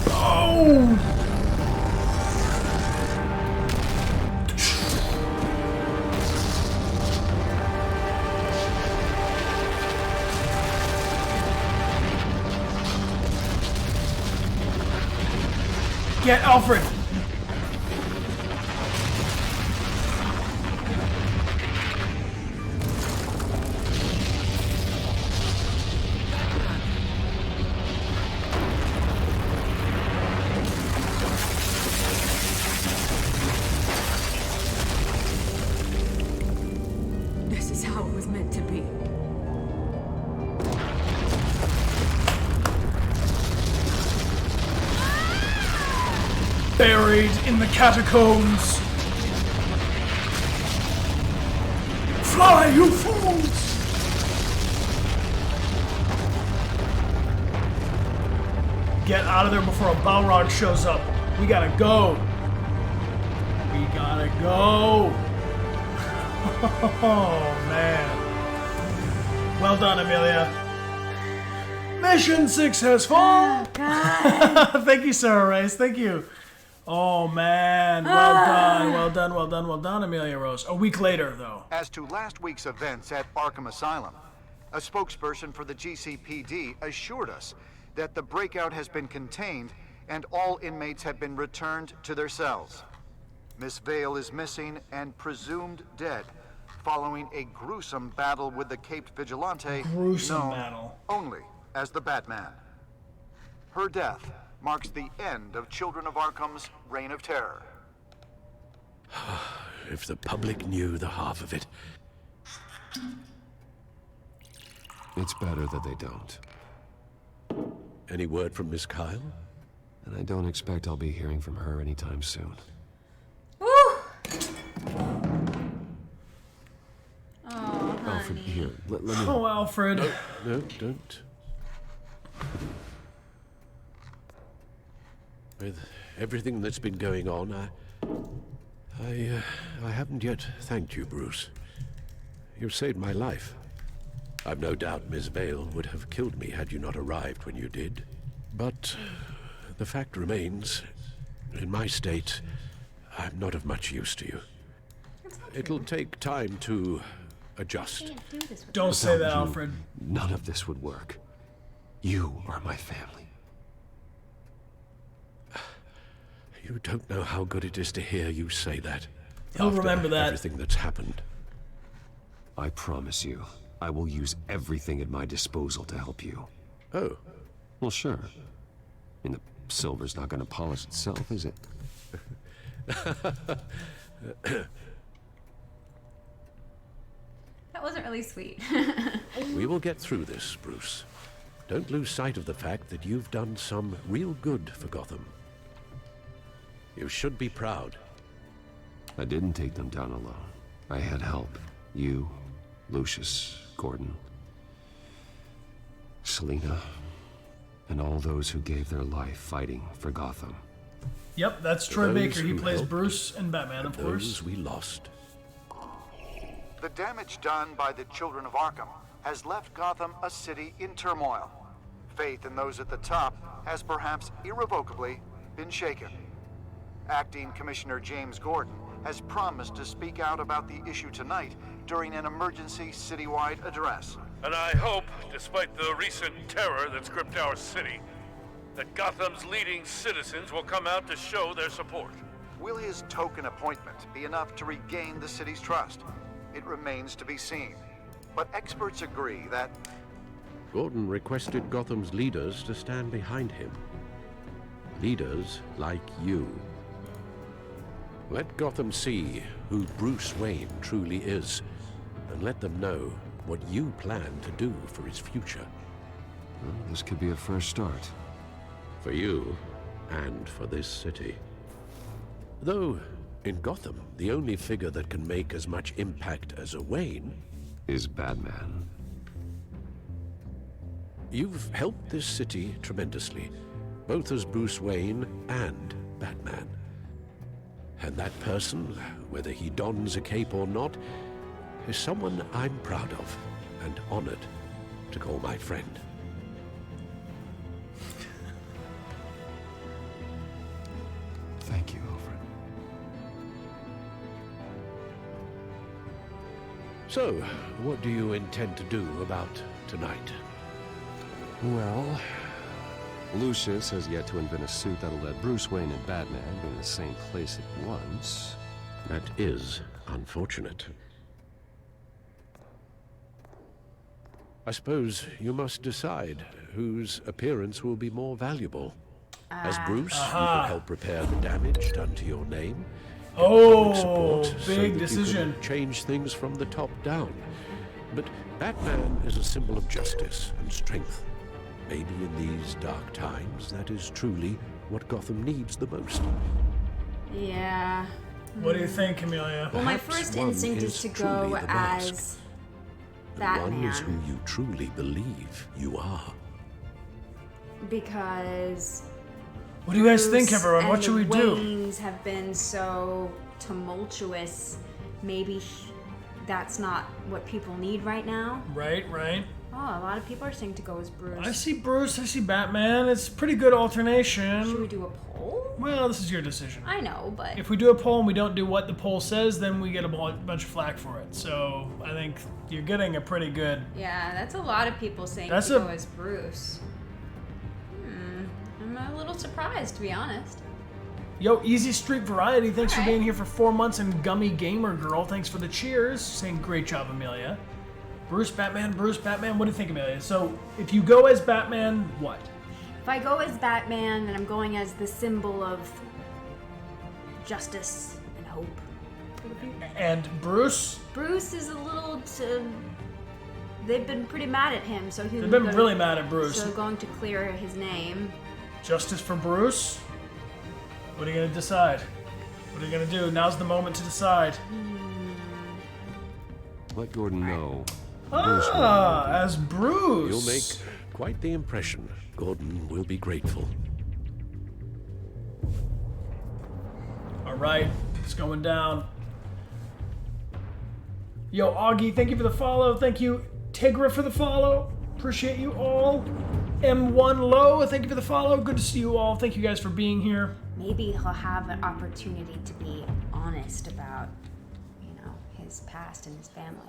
Oh! Get Alfred! This is how it was meant to be. Buried in the catacombs. Fly, you fools! Get out of there before a Balrog shows up. We gotta go. We gotta go. Oh, man. Well done, Amelia. Mission successful! Oh, God. Thank you, Sarah Rice. Thank you. Oh, man. Well done, well done, well done, well done, Amelia Rose. A week later, though. As to last week's events at Arkham Asylum, a spokesperson for the GCPD assured us that the breakout has been contained and all inmates have been returned to their cells. Miss Vale is missing and presumed dead following a gruesome battle with the caped vigilante known only as the Batman. Her death marks the end of Children of Arkham's reign of terror. If the public knew the half of it. It's better that they don't. Any word from Miss Kyle? And I don't expect I'll be hearing from her anytime soon. Woo! Oh, Alfred, here, let me... Oh, Alfred. No, don't. With everything that's been going on, I haven't yet thanked you, Bruce. You've saved my life. I've no doubt Miss Vale would have killed me had you not arrived when you did. But the fact remains, in my state, I'm not of much use to you. It'll take time to adjust. Don't say that, Alfred. None of this would work. You are my family. You don't know how good it is to hear you say that. He'll After remember that. Everything that's happened. I promise you, I will use everything at my disposal to help you. Oh. Well, sure. I mean, the silver's not going to polish itself, is it? That wasn't really sweet. We will get through this, Bruce. Don't lose sight of the fact that you've done some real good for Gotham. You should be proud. I didn't take them down alone. I had help. You, Lucius, Gordon, Selina, and all those who gave their life fighting for Gotham. Yep, that's Troy Baker. He plays Bruce and Batman, of course. Those we lost. The damage done by the Children of Arkham has left Gotham a city in turmoil. Faith in those at the top has perhaps irrevocably been shaken. Acting Commissioner James Gordon has promised to speak out about the issue tonight during an emergency citywide address. And I hope, despite the recent terror that's gripped our city, that Gotham's leading citizens will come out to show their support. Will his token appointment be enough to regain the city's trust? It remains to be seen. But experts agree that... Gordon requested Gotham's leaders to stand behind him. Leaders like you. Let Gotham see who Bruce Wayne truly is, and let them know what you plan to do for his future. Well, this could be a first start. For you, and for this city. Though, in Gotham, the only figure that can make as much impact as a Wayne... is Batman. You've helped this city tremendously, both as Bruce Wayne and Batman. And that person, whether he dons a cape or not, is someone I'm proud of and honored to call my friend. Thank you, Alfred. So, what do you intend to do about tonight? Well, Lucius has yet to invent a suit that'll let Bruce Wayne and Batman be in the same place at once. That is unfortunate. I suppose you must decide whose appearance will be more valuable. As Bruce, you can help repair the damage done to your name. Oh, Support big so that decision. You can change things from the top down. But Batman is a symbol of justice and strength. Maybe in these dark times, that is truly what Gotham needs the most. Yeah. What do you think, Amelia? Well, my Perhaps first one instinct is to go truly the as mask. And one is who Batman. you truly believe you are. Because What do you guys think, Bruce everyone? What and should we the do? Waynes have been so tumultuous. Maybe that's not what people need right now. Right, right. Oh, a lot of people are saying to go as Bruce. I see Bruce, I see Batman. It's a pretty good alternation. Should we do a poll? Well, this is your decision. I know, but If we do a poll and we don't do what the poll says, then we get a bunch of flack for it. So I think you're getting a pretty good. yeah, that's a lot of people saying That's to a- go as Bruce. I'm a little surprised, to be honest. Yo, Easy Street Variety, thanks for being here for 4 months, and Gummy Gamer Girl, thanks for the cheers. Saying great job, Amelia. Bruce, Batman, what do you think, Amelia? So if you go as Batman, what? If I go as Batman, then I'm going as the symbol of justice and hope. And Bruce? Bruce is a little. They've been pretty mad at him, so he's. They've been really mad at Bruce. So going to clear his name. Justice for Bruce? What are you gonna decide? What are you gonna do? Now's the moment to decide. Let Gordon know. As Bruce. You'll make quite the impression. Gordon will be grateful. All right, it's going down. Yo, Augie, thank you for the follow. Thank you, Tigra, for the follow. Appreciate you all. M1 Low, thank you for the follow. Good to see you all. Thank you guys for being here. Maybe he'll have an opportunity to be honest about, his past and his family.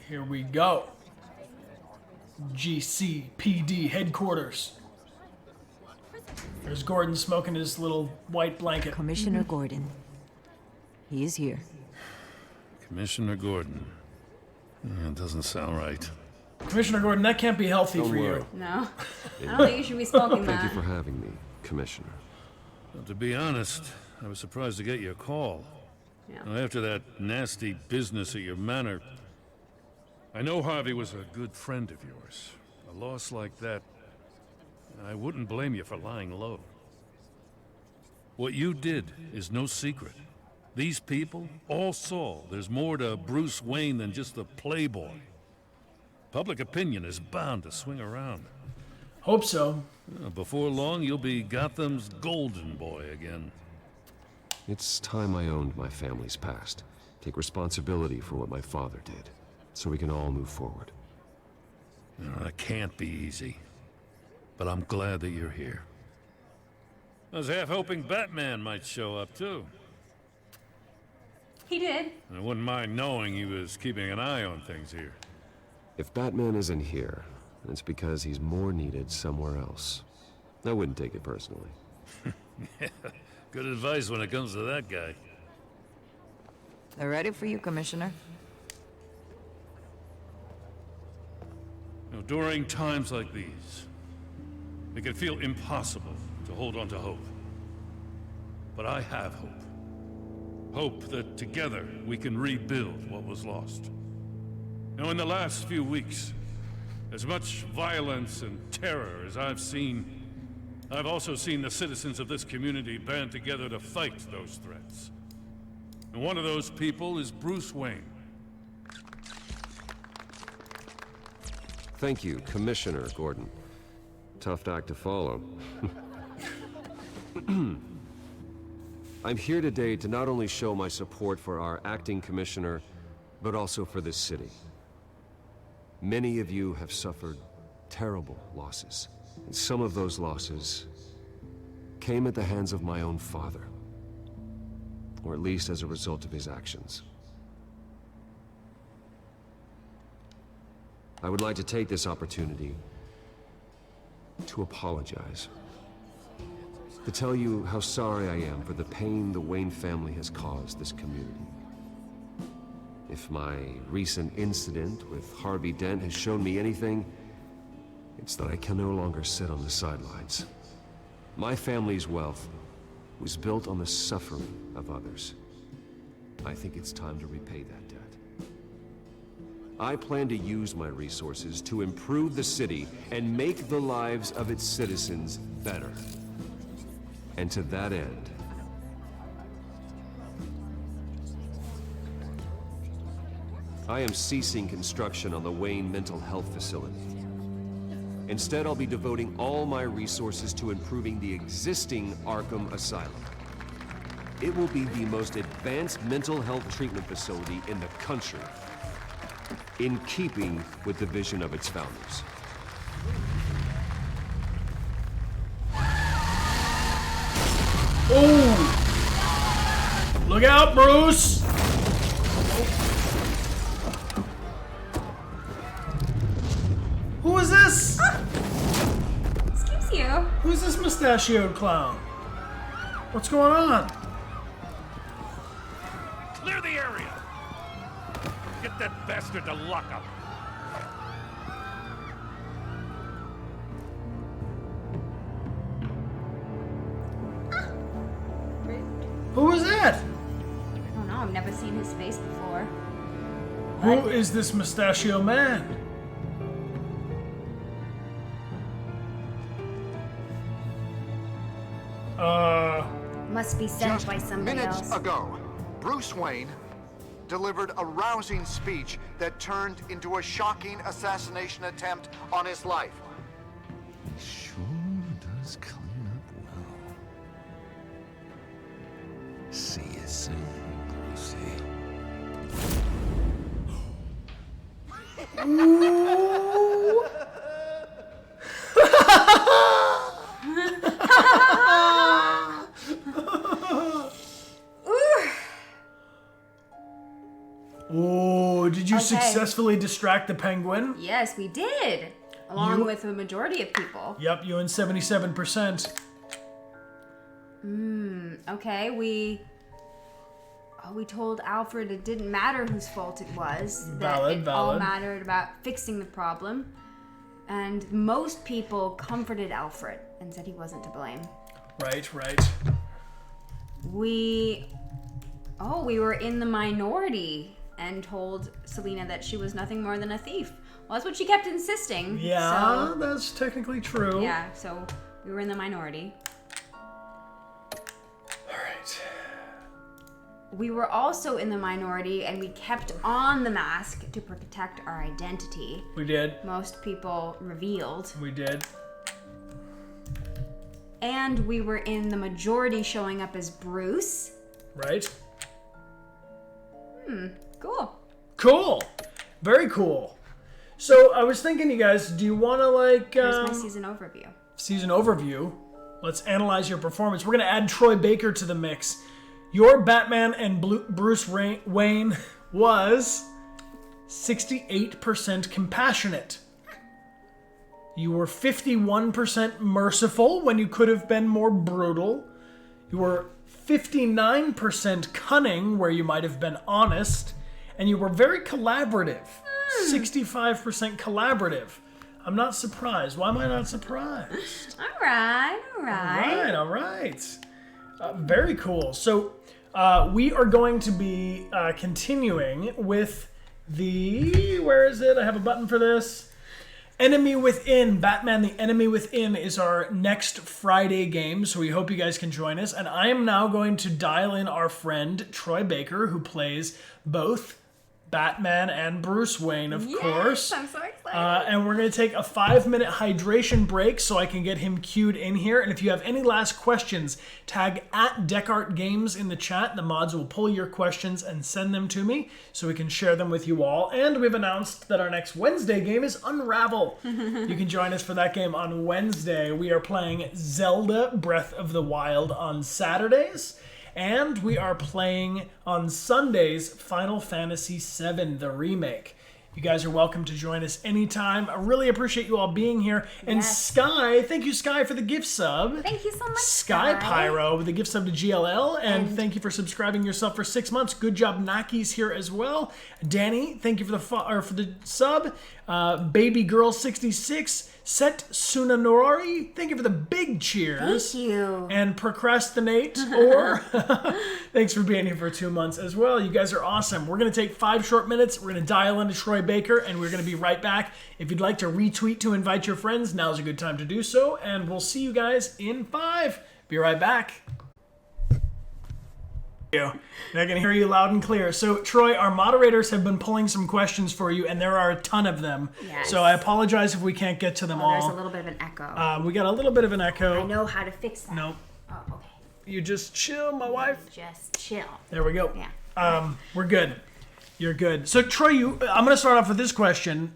Here we go. GCPD headquarters. There's Gordon smoking his little white blanket. Commissioner Gordon. He is here. Commissioner Gordon. It doesn't sound right. Commissioner Gordon, that can't be healthy Don't for worry. you. No. I don't think you should be smoking Thank that. you for having me, Commissioner. Well, to be honest, I was surprised to get your call. Yeah. Now, after that nasty business at your manor, I know Harvey was a good friend of yours. A loss like that, I wouldn't blame you for lying low. What you did is no secret. These people all saw there's more to Bruce Wayne than just the playboy. Public opinion is bound to swing around. Hope so. Before long, you'll be Gotham's golden boy again. It's time I owned my family's past. Take responsibility for what my father did, so we can all move forward. That can't be easy. But I'm glad that you're here. I was half hoping Batman might show up, too. He did. I wouldn't mind knowing he was keeping an eye on things here. If Batman isn't here, it's because he's more needed somewhere else. I wouldn't take it personally. Good advice when it comes to that guy. They're ready for you, Commissioner. During times like these, it can feel impossible to hold on to hope. But I have hope. Hope that together we can rebuild what was lost. In the last few weeks, as much violence and terror as I've seen, I've also seen the citizens of this community band together to fight those threats. And one of those people is Bruce Wayne. Thank you, Commissioner Gordon. Tough act to follow. I'm here today to not only show my support for our acting commissioner, but also for this city. Many of you have suffered terrible losses, and some of those losses came at the hands of my own father, or at least as a result of his actions. I would like to take this opportunity to apologize. To tell you how sorry I am for the pain the Wayne family has caused this community. If my recent incident with Harvey Dent has shown me anything, it's that I can no longer sit on the sidelines. My family's wealth was built on the suffering of others. I think it's time to repay that debt. I plan to use my resources to improve the city and make the lives of its citizens better. And to that end, I am ceasing construction on the Wayne Mental Health Facility. Instead, I'll be devoting all my resources to improving the existing Arkham Asylum. It will be the most advanced mental health treatment facility in the country, in keeping with the vision of its founders. Oh! Look out, Bruce! Who is this? Excuse you. Who's this mustachioed clown? What's going on? Clear the area! Get that bastard to lock up! Who is that? I don't know, I've never seen his face before. Who is this mustachio man? Must be sent Just by somebody minutes else. ago, Bruce Wayne delivered a rousing speech that turned into a shocking assassination attempt on his life. Sure does clean up well. See you soon, Brucey. Oh, did you successfully distract the penguin? Yes, we did. Along with a majority of people. Yep, you and 77%. Okay, we told Alfred it didn't matter whose fault it was. Valid. All mattered about fixing the problem. And most people comforted Alfred and said he wasn't to blame. Right. We were in the minority and told Selina that she was nothing more than a thief. Well, that's what she kept insisting. Yeah, so, that's technically true. Yeah, so we were in the minority. Alright. We were also in the minority and we kept on the mask to protect our identity. We did. Most people revealed. We did. And we were in the majority showing up as Bruce. Right. Cool. Cool. Very cool. So I was thinking, you guys, do you want to like... Here's my season overview. Season overview. Let's analyze your performance. We're going to add Troy Baker to the mix. Your Batman and Bruce Wayne was 68% compassionate. You were 51% merciful when you could have been more brutal. You were 59% cunning where you might have been honest. And you were very collaborative. 65% collaborative. I'm not surprised. Why am I not surprised? All right. Very cool. So we are going to be continuing with the... Where is it? I have a button for this. Enemy Within. Batman the Enemy Within is our next Friday game, so we hope you guys can join us. And I am now going to dial in our friend Troy Baker, who plays both Batman and Bruce Wayne, of course. I'm so excited. And we're going to take a 5-minute hydration break so I can get him queued in here. And if you have any last questions, tag at Dechart Games in the chat. The mods will pull your questions and send them to me so we can share them with you all. And we've announced that our next Wednesday game is Unravel. You can join us for that game on Wednesday. We are playing Zelda Breath of the Wild on Saturdays. And we are playing on Sundays Final Fantasy VII, the remake. You guys are welcome to join us anytime. I really appreciate you all being here. And Sky, thank you, Sky, for the gift sub. Thank you so much, Sky Pyro with the gift sub to GLL. And thank you for subscribing yourself for 6 months. Good job, Naki's here as well. Danny, thank you for the sub. Baby Girl 66. Set Sunanori, thank you for the big cheers. Thank you. And Procrastinate, or thanks for being here for 2 months as well. You guys are awesome. We're going to take 5 short minutes. We're going to dial into Troy Baker, and we're going to be right back. If you'd like to retweet to invite your friends, now's a good time to do so. And we'll see you guys in 5. Be right back. I can hear you loud and clear. So, Troy, our moderators have been pulling some questions for you, and there are a ton of them. Yes. So I apologize if we can't get to them all. There's a little bit of an echo. We got a little bit of an echo. I know how to fix that. Nope. Oh, okay. You just chill, my wife. Just chill. There we go. Yeah. We're good. You're good. So, Troy, I'm going to start off with this question.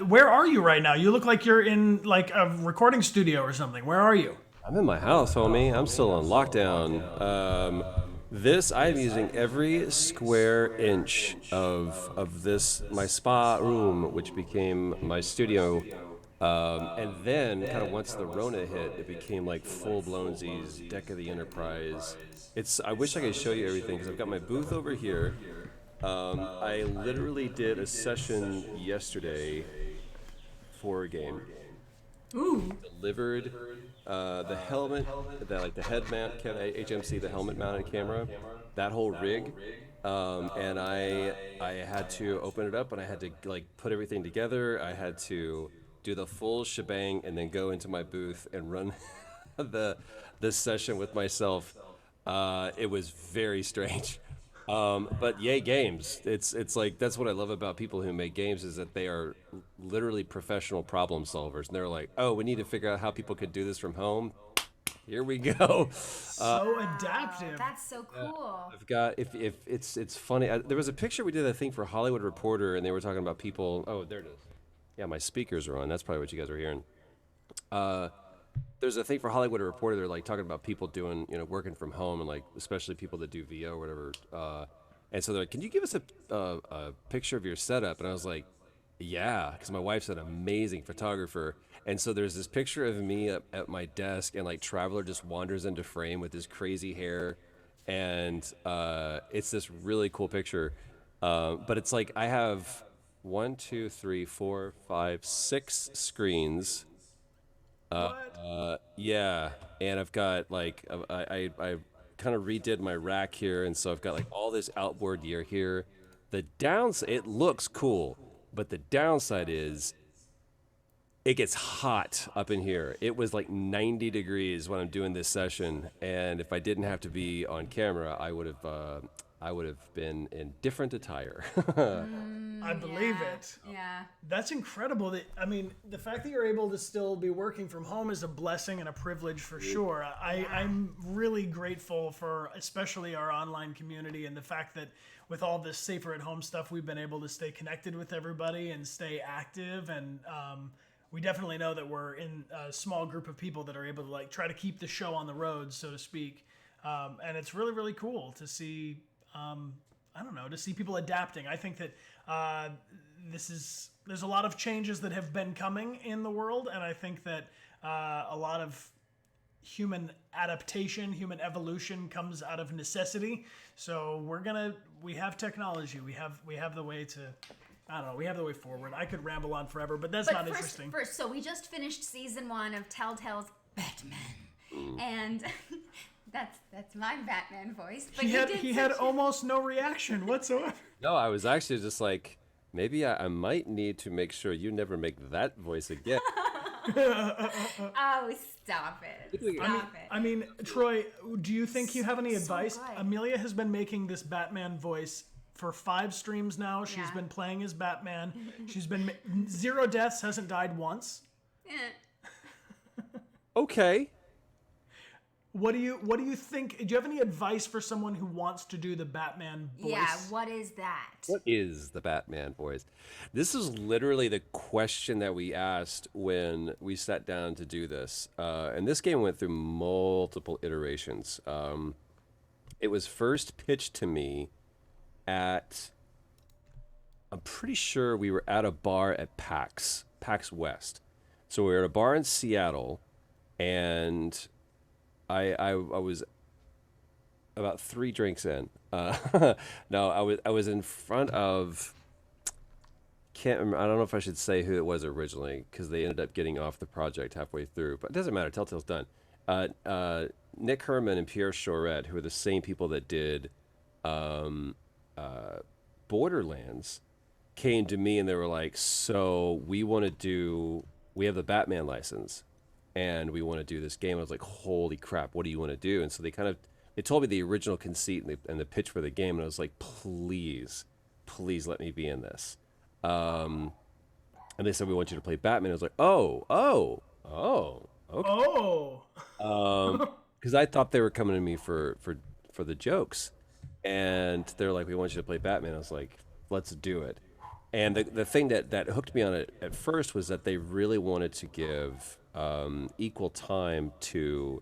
Where are you right now? You look like you're in like a recording studio or something. Where are you? I'm in my house, homie. I'm still on lockdown. I'm using every square inch of this, my spa room, which became my studio. And then, kind of once the Rona hit, it became like full-blown Z's Deck of the Enterprise. I wish I could show you everything, because I've got my booth over here. I literally did a session yesterday for a game. Ooh. Delivered the helmet, the head mount, HMC, the helmet mounted camera, that whole rig, and I had to open it up and I had to like put everything together. I had to do the full shebang and then go into my booth and run this session with myself. It was very strange. But yay games. It's like, that's what I love about people who make games, is that they are literally professional problem solvers. And they're like, oh, we need to figure out how people could do this from home. Here we go. So adaptive. That's so cool. I've got, if it's funny. There was a picture we did, I think, for Hollywood Reporter, and they were talking about people. Oh, there it is. Yeah, my speakers are on. That's probably what you guys are hearing. There's a thing for Hollywood Reporter. They're like talking about people doing, working from home, and like especially people that do VO or whatever. And so they're like, "Can you give us a picture of your setup?" And I was like, "Yeah," because my wife's an amazing photographer. And so there's this picture of me at my desk, and like Traveler just wanders into frame with his crazy hair, and it's this really cool picture. But it's like I have 1, 2, 3, 4, 5, 6 screens. Yeah, and I've got like I kind of redid my rack here, and so I've got like all this outboard gear here. The downside, it looks cool, but the downside is it gets hot up in here. It was like 90 degrees when I'm doing this session, and if I didn't have to be on camera, I would have been in different attire. I believe it. Yeah. That's incredible. The fact that you're able to still be working from home is a blessing and a privilege for sure. I'm really grateful for especially our online community, and the fact that with all this safer at home stuff, we've been able to stay connected with everybody and stay active. And we definitely know that we're in a small group of people that are able to like try to keep the show on the road, so to speak. And it's really, really cool to see. To see people adapting. I think that there's a lot of changes that have been coming in the world, and I think that a lot of human adaptation, human evolution comes out of necessity. So we have technology. We have the way to, we have the way forward. I could ramble on forever, but that's not interesting. So we just finished season 1 of Telltale's Batman, and that's my Batman voice. But he had almost no reaction whatsoever. No, I was actually just like, maybe I might need to make sure you never make that voice again. Oh, stop it. Troy, do you think you have any advice? Amelia has been making this Batman voice for 5 streams now. She's been playing as Batman. She's been 0 deaths, hasn't died once. Okay. What do you think? Do you have any advice for someone who wants to do the Batman voice? Yeah, what is that? What is the Batman voice? This is literally the question that we asked when we sat down to do this. And this game went through multiple iterations. It was first pitched to me at, I'm pretty sure we were at a bar at PAX West. So we were at a bar in Seattle, and I was about 3 drinks in. No, I was in front of, can't remember, I don't know if I should say who it was originally, because they ended up getting off the project halfway through. But it doesn't matter. Telltale's done. Nick Herman and Pierre Choret, who are the same people that did Borderlands, came to me and they were like, "So we have the Batman license, and we want to do this game." I was like, "Holy crap, what do you want to do?" And so they told me the original conceit and the pitch for the game, and I was like, please let me be in this. And they said, "We want you to play Batman." I was like, oh, okay. Because I thought they were coming to me for the jokes, and they're like, "We want you to play Batman." I was like, "Let's do it." And the thing that hooked me on it at first was that they really wanted to give equal time to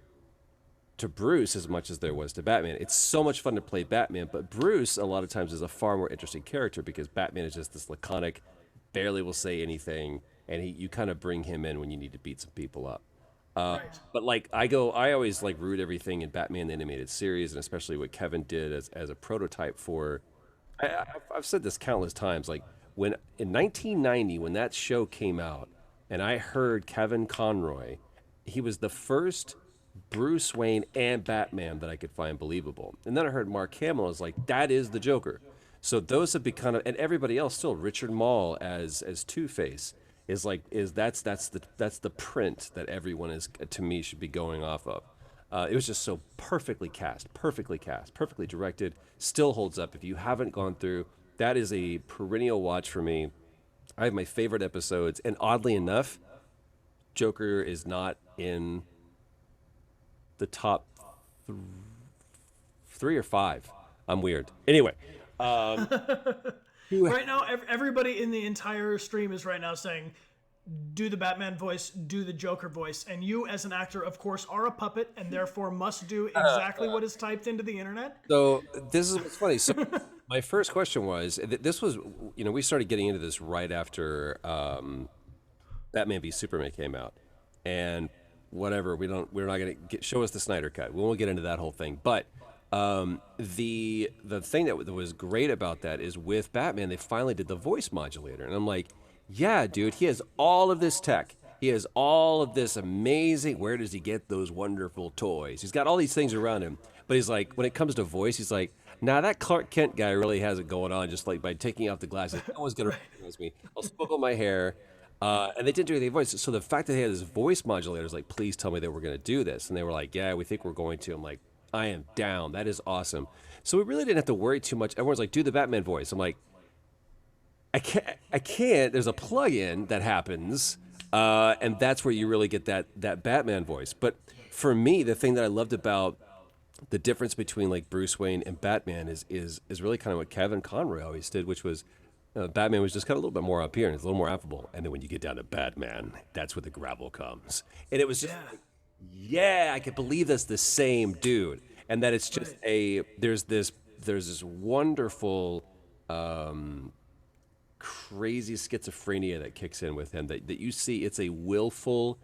Bruce as much as there was to Batman. It's so much fun to play Batman, but Bruce a lot of times is a far more interesting character because Batman is just this laconic, barely will say anything, and you kind of bring him in when you need to beat some people up. But like I always like root everything in Batman the Animated Series, and especially what Kevin did as a prototype for. I've said this countless times. Like when in 1990, when that show came out, and I heard Kevin Conroy, he was the first Bruce Wayne and Batman that I could find believable. And then I heard Mark Hamill, I was like, that is the Joker. So those have become, and everybody else still, Richard Mall as Two-Face. That's the print that everyone is, to me, should be going off of. It was just so perfectly cast, perfectly directed, still holds up. If you haven't gone through, that is a perennial watch for me. I have my favorite episodes, and oddly enough, Joker is not in the top 3 or 5. I'm weird. Anyway. Right now, everybody in the entire stream is right now saying, do the Batman voice, do the Joker voice. And you, as an actor, of course, are a puppet and therefore must do exactly what is typed into the internet. So this is what's funny. So my first question was, this was, we started getting into this right after Batman v Superman came out. And whatever, we're not going to show us the Snyder Cut. We won't get into that whole thing. But the thing that was great about that is with Batman, they finally did the voice modulator. And I'm like, yeah, dude, he has all of this tech. He has all of this amazing, where does he get those wonderful toys? He's got all these things around him. But he's like, when it comes to voice, he's like, nah, that Clark Kent guy really has it going on just like by taking off the glasses. No one's going to recognize me. I'll smoke on my hair. And they didn't do anything voice. So the fact that they had this voice modulator is like, please tell me that we're going to do this. And they were like, yeah, we think we're going to. I'm like, I am down. That is awesome. So we really didn't have to worry too much. Everyone's like, do the Batman voice. I'm like, I can't. There's a plug-in that happens, and that's where you really get that Batman voice. But for me, the thing that I loved about the difference between like Bruce Wayne and Batman is really kind of what Kevin Conroy always did, which was Batman was just kind of a little bit more up here and it's a little more affable. And then when you get down to Batman, that's where the gravel comes. And it was just like, yeah, I can believe that's the same dude. And that it's just there's this wonderful crazy schizophrenia that kicks in with him that you see. It's a willful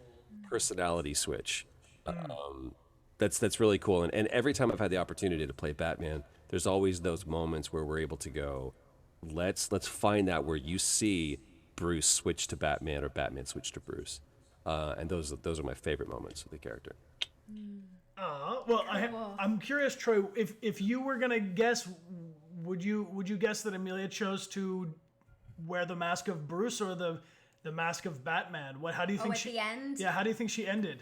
personality switch. That's really cool. And every time I've had the opportunity to play Batman, there's always those moments where we're able to go, let's find out where you see Bruce switch to Batman or Batman switch to Bruce. And those are my favorite moments of the character. Well, I'm curious, Troy, if you were gonna guess, would you guess that Amelia chose to wear the mask of Bruce or the mask of Batman? How do you think at the end? Yeah, how do you think she ended?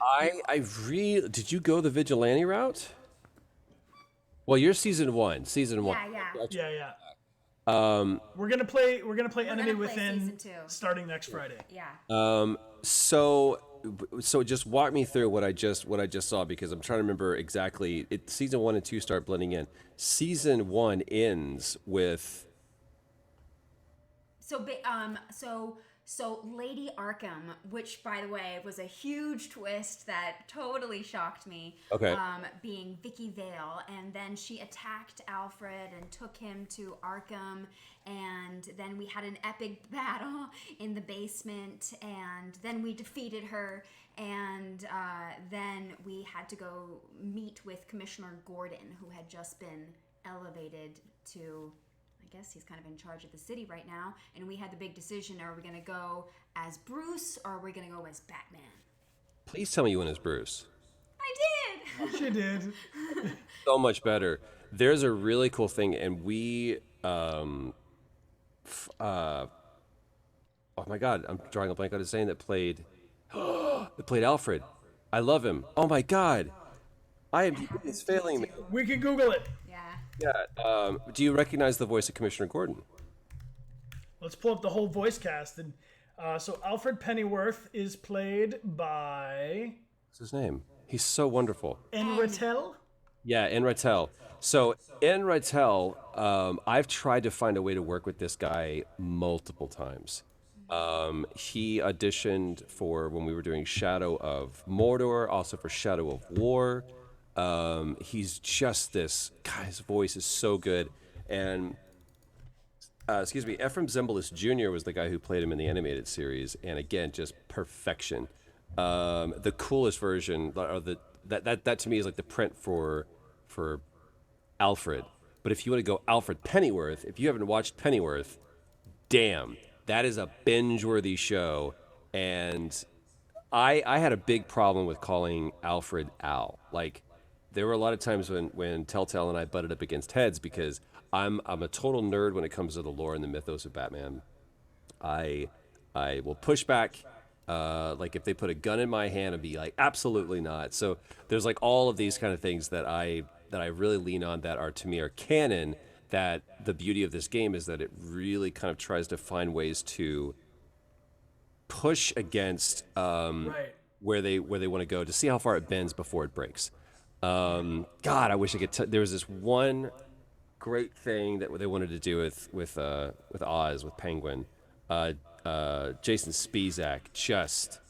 Did you go the vigilante route? Well, you're season one. Yeah. We're gonna play Enemy gonna play Within season 2. starting next Friday. Yeah. So just walk me through what I just saw, because I'm trying to remember exactly. Season 1 and 2 start blending in. Season 1 ends with. So Lady Arkham, which by the way was a huge twist that totally shocked me. Okay. Being Vicki Vale, and then she attacked Alfred and took him to Arkham, and then we had an epic battle in the basement, and then we defeated her, and then we had to go meet with Commissioner Gordon, who had just been elevated to, I guess he's kind of in charge of the city right now, and we had the big decision: are we going to go as Bruce or are we going to go as Batman? Please tell me you went as Bruce. I did. She did. So much better. There's a really cool thing, and we oh my god, I'm drawing a blank on his name that played Alfred. I love him. Oh my god, it's failing me. We can Google it. Yeah. Do you recognize the voice of Commissioner Gordon? Let's pull up the whole voice cast. And so Alfred Pennyworth is played by... What's his name? He's so wonderful. Enratel? Yeah, Enratel. So Enratel, I've tried to find a way to work with this guy multiple times. He auditioned for when we were doing Shadow of Mordor, also for Shadow of War. He's just this guy's voice is so good. And Ephraim Zimbalist Jr. was the guy who played him in the animated series, and again, just perfection. The coolest version, or that to me is like the print for Alfred. But if you want to go Alfred Pennyworth, if you haven't watched Pennyworth, damn, that is a binge-worthy show. And I had a big problem with calling Alfred Al. Like, there were a lot of times when Telltale and I butted up against heads, because I'm a total nerd when it comes to the lore and the mythos of Batman. I will push back, like if they put a gun in my hand and be like, absolutely not. So there's like all of these kind of things that I really lean on that are, to me, are canon. That the beauty of this game is that it really kind of tries to find ways to push against where they want to go, to see how far it bends before it breaks. God, I wish I could. There was this one great thing that they wanted to do with Oz, with Penguin. Jason Spizak just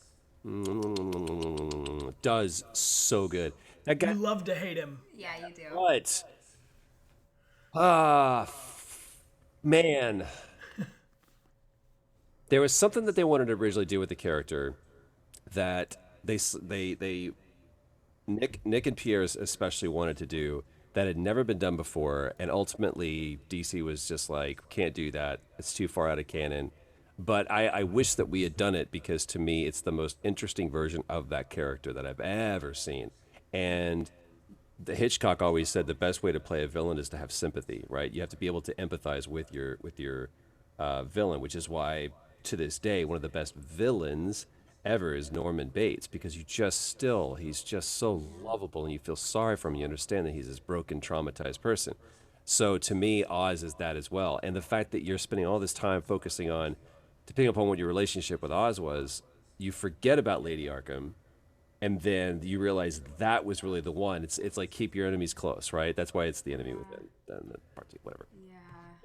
does so good. That guy. You love to hate him. Yeah, you do. What? Man. There was something that they wanted to originally do with the character that Nick and Pierre especially wanted to do, that had never been done before, and ultimately DC was just like, can't do that. It's too far out of canon. But I wish that we had done it, because to me it's the most interesting version of that character that I've ever seen. And the Hitchcock always said the best way to play a villain is to have sympathy, right? You have to be able to empathize with your villain, which is why to this day one of the best villains ever is Norman Bates, because he's just so lovable, and you feel sorry for him. You understand that he's this broken, traumatized person. So to me, Oz is that as well. And the fact that you're spending all this time focusing on, depending upon what your relationship with Oz was, you forget about Lady Arkham, and then you realize that was really the one. It's like keep your enemies close, right? That's why it's the enemy within, the party, whatever.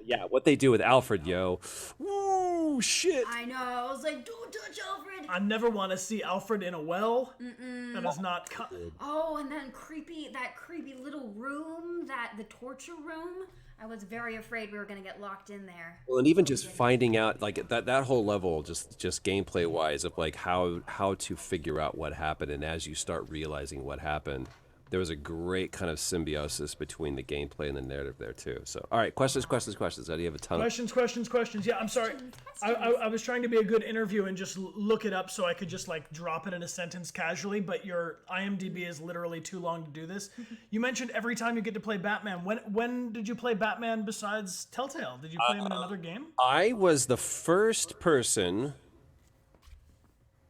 Yeah, what they do with Alfred, yo. Woo, shit. I know. I was like, don't touch Alfred. I never want to see Alfred in a well. That is not... Oh, and then that creepy little room, the torture room. I was very afraid we were going to get locked in there. Well, and even just finding out, like, that whole level, just gameplay-wise, of, like, how to figure out what happened, and as you start realizing what happened, there was a great kind of symbiosis between the gameplay and the narrative there, too. So, all right, questions. Do you have a ton Questions. Yeah, I'm sorry. I was trying to be a good interview and just look it up so I could just, like, drop it in a sentence casually, but your IMDb is literally too long to do this. You mentioned every time you get to play Batman. When did you play Batman besides Telltale? Did you play him in another game? I was the first person,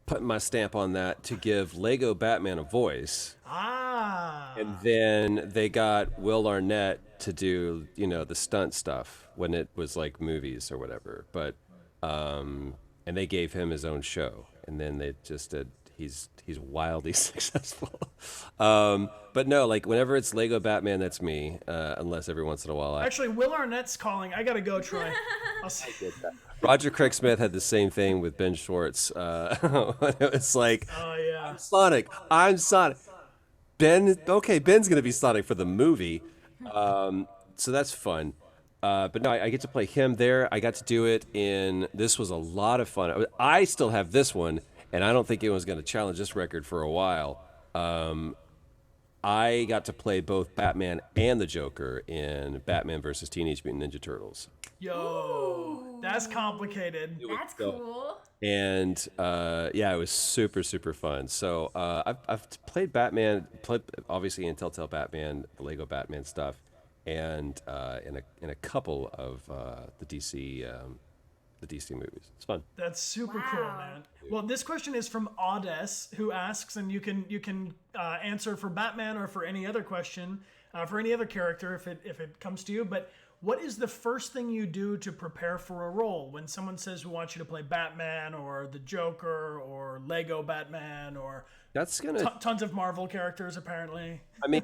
putting my stamp on that, to give Lego Batman a voice. Ah. And then they got Will Arnett to do, you know, the stunt stuff when it was like movies or whatever. But and they gave him his own show, and then they just did. He's wildly successful. But no, like whenever it's Lego Batman, that's me. Unless every once in a while Actually, Will Arnett's calling. I gotta go, Troy. Roger Craig Smith had the same thing with Ben Schwartz. It's like, oh yeah, I'm Sonic. Ben's gonna be Sonic for the movie, so that's fun. But no, I get to play him there. I got to do it this was a lot of fun. I still have this one, and I don't think anyone's gonna challenge this record for a while. I got to play both Batman and the Joker in Batman versus Teenage Mutant Ninja Turtles. Yo, that's complicated. That's cool. And yeah, it was super, super fun. So I've played Batman, obviously in Telltale Batman, the Lego Batman stuff, and in a couple of the DC movies. It's fun. That's super cool, man. Well, this question is from Audes, who asks, and you can answer for Batman or for any other question, for any other character if it comes to you. But what is the first thing you do to prepare for a role when someone says we want you to play Batman or the Joker or Lego Batman or tons of Marvel characters apparently? I mean,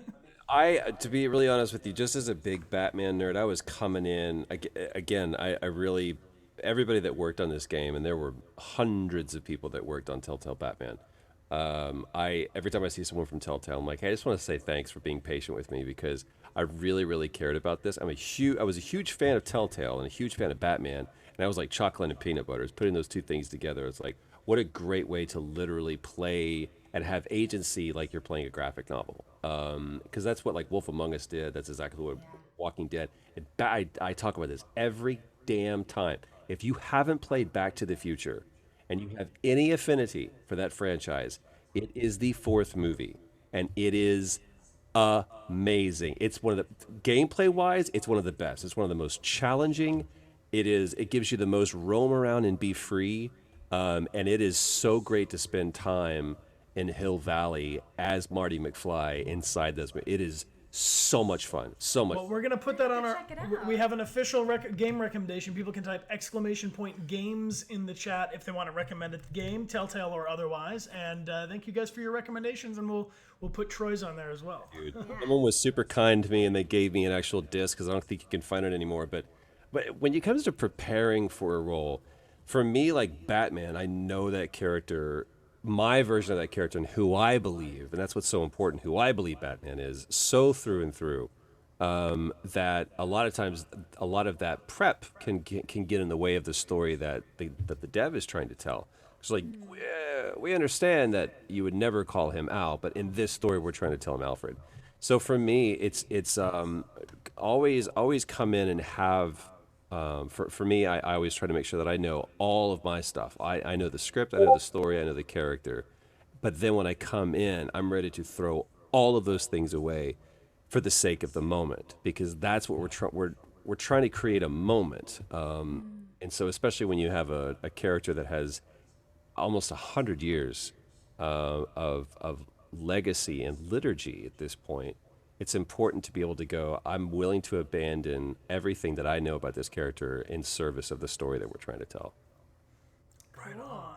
to be really honest with you, just as a big Batman nerd, I was coming in again. I really. Everybody that worked on this game, and there were hundreds of people that worked on Telltale Batman. Every time I see someone from Telltale, I'm like, hey, I just want to say thanks for being patient with me because I really, really cared about this. I was a huge fan of Telltale and a huge fan of Batman, and I was like chocolate and peanut butter. Putting those two things together, it's like, what a great way to literally play and have agency like you're playing a graphic novel. Because that's what like Wolf Among Us did. That's exactly what Walking Dead. And I talk about this every damn time. If you haven't played Back to the Future and you have any affinity for that franchise, it is the fourth movie, and it is amazing. It's one of the gameplay-wise, it's one of the best. It's one of the most challenging. It gives you the most roam around and be free, and it is so great to spend time in Hill Valley as Marty McFly inside this. It is so much fun. So much. Well, we're going to put that on our... We have an official game recommendation. People can type !games in the chat if they want to recommend a game, Telltale or otherwise. And thank you guys for your recommendations, and we'll put Troy's on there as well. Dude, someone was super kind to me, and they gave me an actual disc, because I don't think you can find it anymore. But when it comes to preparing for a role, for me, like Batman, I know that character... my version of that character and who I believe, and that's what's so important, who I believe Batman is, so through and through, that a lot of times, a lot of that prep can get in the way of the story that the dev is trying to tell. It's like, we understand that you would never call him Al, but in this story, we're trying to tell him Alfred. So for me, it's always come in and have... For me, I always try to make sure that I know all of my stuff. I know the script, I know the story, I know the character. But then when I come in, I'm ready to throw all of those things away for the sake of the moment, because that's what we're trying to create a moment. And so especially when you have a character that has almost 100 years of legacy and liturgy at this point, it's important to be able to go, I'm willing to abandon everything that I know about this character in service of the story that we're trying to tell. Right on.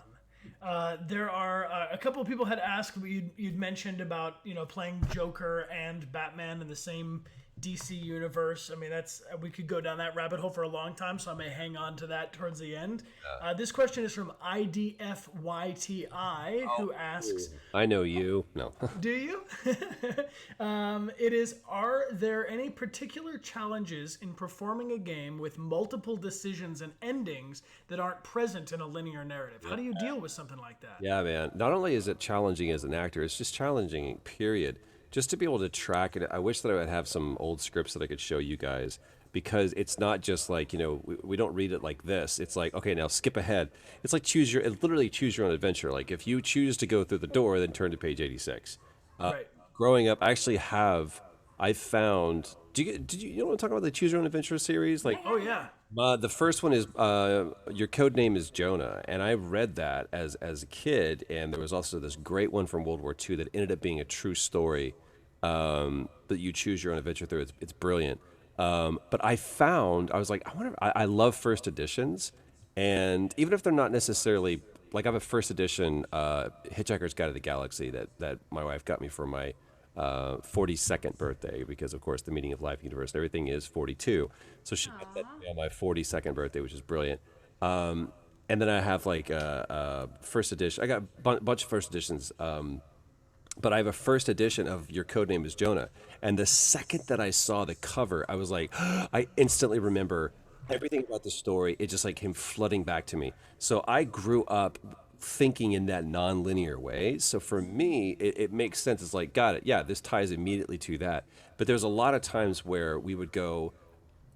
There are a couple of people had asked, you'd mentioned about, playing Joker and Batman in the same DC universe. I mean, we could go down that rabbit hole for a long time, so I may hang on to that towards the end. This question is from IDFYTI, who asks... I know you. No. Do you? It is, are there any particular challenges in performing a game with multiple decisions and endings that aren't present in a linear narrative? How do you deal with something like that? Yeah, man. Not only is it challenging as an actor, it's just challenging, period. Just to be able to track it. I wish that I would have some old scripts that I could show you guys, because it's not just like, we don't read it like this. It's like, okay, now skip ahead. It's like literally choose your own adventure. Like if you choose to go through the door, then turn to page 86. Right. Growing up, I actually I found, did you want to talk about the Choose Your Own Adventure series? Like, oh yeah. The first one is, your code name is Jonah, and I read that as a kid, and there was also this great one from World War II that ended up being a true story that you choose your own adventure through. It's brilliant. But I was like, I love first editions, and even if they're not necessarily like, I have a first edition Hitchhiker's Guide to the Galaxy that my wife got me for my 42nd birthday, because of course the meaning of life, universe, and everything is 42. So she got that on my 42nd birthday, which is brilliant. And then I have like a first edition. I got a bunch of first editions. But I have a first edition of Your Codename is Jonah. And the second that I saw the cover, I was like, I instantly remember everything about the story. It just like came flooding back to me. So I grew up thinking in that non-linear way. So for me, it makes sense. It's like, got it. Yeah, this ties immediately to that. But there's a lot of times where we would go,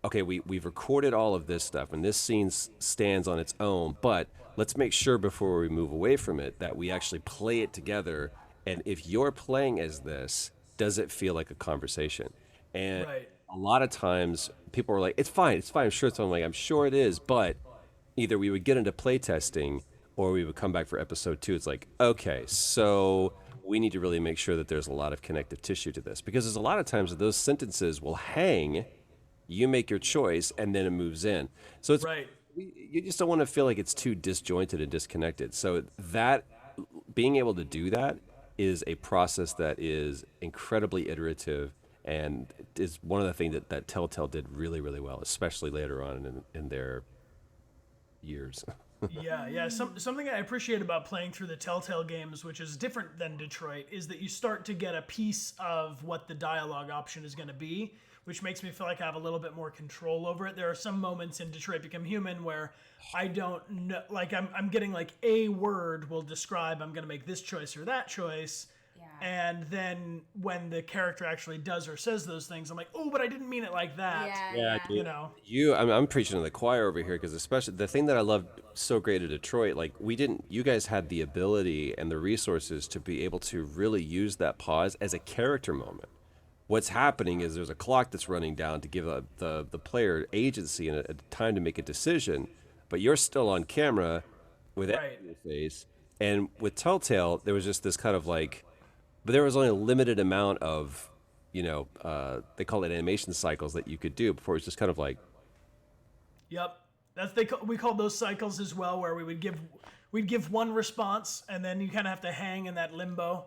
okay, we've recorded all of this stuff, and this scene stands on its own, but let's make sure before we move away from it that we actually play it together. And if you're playing as this, does it feel like a conversation? And a lot of times people are like, it's fine, I'm sure it's on. I'm sure it is, but either we would get into playtesting or we would come back for episode 2. It's like, okay, so we need to really make sure that there's a lot of connective tissue to this, because there's a lot of times that those sentences will hang, you make your choice, and then it moves in. So it's you just don't want to feel like it's too disjointed and disconnected. So that being able to do that is a process that is incredibly iterative, and is one of the things that Telltale did really, really well, especially later on in their years. Yeah. Something I appreciate about playing through the Telltale games, which is different than Detroit, is that you start to get a piece of what the dialogue option is going to be, which makes me feel like I have a little bit more control over it. There are some moments in Detroit Become Human where I don't know, like I'm getting like a word will describe I'm going to make this choice or that choice. And then when the character actually does or says those things, I'm like, oh, but I didn't mean it like that. Dude, you know. I'm preaching to the choir over here, because especially the thing that I loved so great at Detroit, like you guys had the ability and the resources to be able to really use that pause as a character moment. What's happening is there's a clock that's running down to give the player agency and a time to make a decision, but you're still on camera with that in your face. And with Telltale, there was just this kind of like, but there was only a limited amount of, they call it animation cycles that you could do before. It was just kind of like. Yep, we called those cycles as well, where we'd give one response, and then you kind of have to hang in that limbo.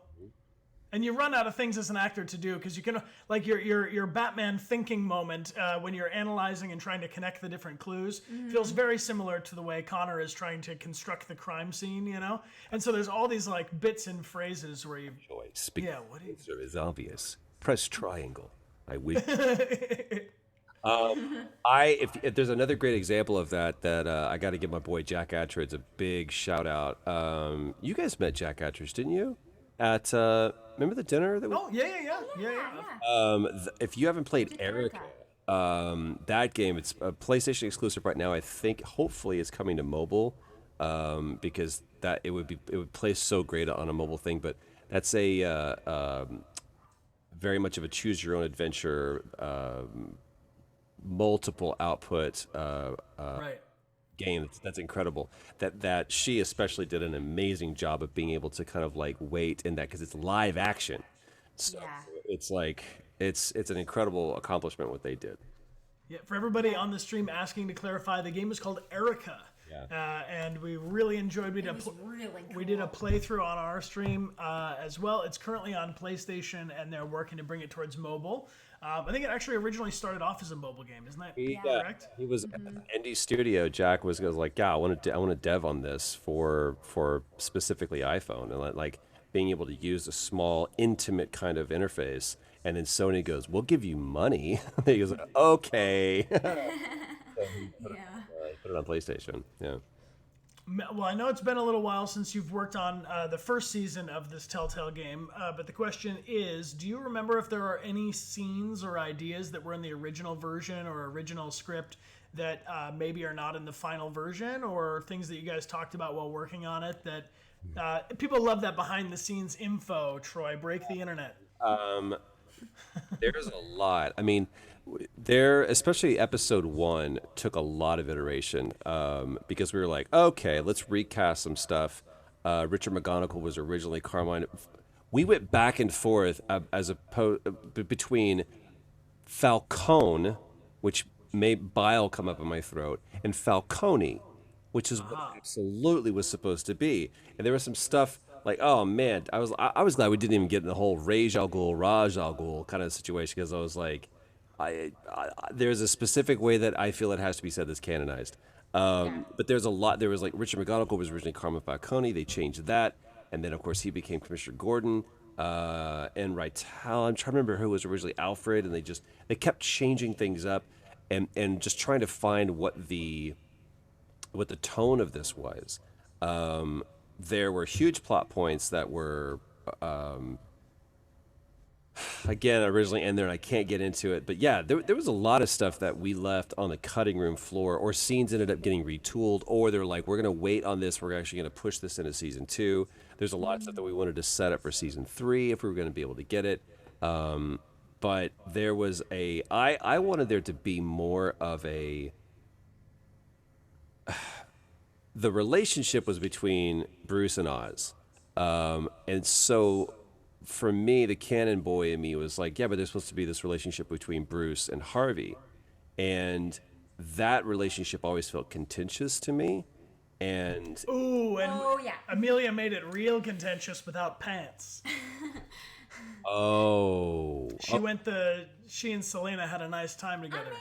And you run out of things as an actor to do, because you can, like your Batman thinking moment when you're analyzing and trying to connect the different clues feels very similar to the way Connor is trying to construct the crime scene, And so there's all these like bits and phrases where you. What is obvious? Press triangle. I wish. If there's another great example of that I got to give my boy Jack Attridge a big shout out. You guys met Jack Attridge, didn't you? At remember the dinner that we. Oh yeah. If you haven't played Erica, that game, it's a PlayStation exclusive right now. I think hopefully it's coming to mobile, because it would play so great on a mobile thing. But that's a very much of a choose your own adventure, multiple output game that's incredible. That she especially did an amazing job of being able to kind of like wait in that, because it's live action. So it's like it's an incredible accomplishment what they did. Yeah, for everybody on the stream asking to clarify, the game is called Erica. And we really enjoyed. We did a playthrough on our stream as well. It's currently on PlayStation, and they're working to bring it towards mobile. I think it actually originally started off as a mobile game, isn't that correct? He was at the indie studio. Jack was like, I want to dev on this for specifically iPhone, and like being able to use a small, intimate kind of interface. And then Sony goes, "We'll give you money." He goes, "Okay." So he put it on PlayStation. Yeah. Well, I know it's been a little while since you've worked on the first season of this Telltale game, but the question is, do you remember if there are any scenes or ideas that were in the original version or original script that maybe are not in the final version, or things that you guys talked about while working on it that people love that behind-the-scenes info, Troy? Break the internet. There's a lot. I mean, especially episode 1 took a lot of iteration, because we were like, okay, let's recast some stuff. Richard McGonigal was originally Carmine. We went back and forth between Falcone which made bile come up in my throat, and Falcone, which is what it absolutely was supposed to be. And there was some stuff like, oh man, I was glad we didn't even get in the whole Raj Al Ghul kind of situation, because I was like, there's a specific way that I feel it has to be said that's canonized. But there's a lot. There was like Richard McGonagall was originally Carmen Falcone. They changed that, and then of course he became Commissioner Gordon. And Rytal, I'm trying to remember who was originally Alfred, and they kept changing things up, and just trying to find what the tone of this was. There were huge plot points that were, again, originally in there, and I can't get into it. But yeah, there was a lot of stuff that we left on the cutting room floor, or scenes ended up getting retooled, or they're like, we're going to wait on this. We're actually going to push this into season 2. There's a lot of stuff that we wanted to set up for season 3 if we were going to be able to get it. But there was I wanted there to be more of a... The relationship was between Bruce and Oz. And so for me, the canon boy in me was like, yeah, but there's supposed to be this relationship between Bruce and Harvey. And that relationship always felt contentious to me. And Amelia made it real contentious without pants. She and Selina had a nice time together. I mean,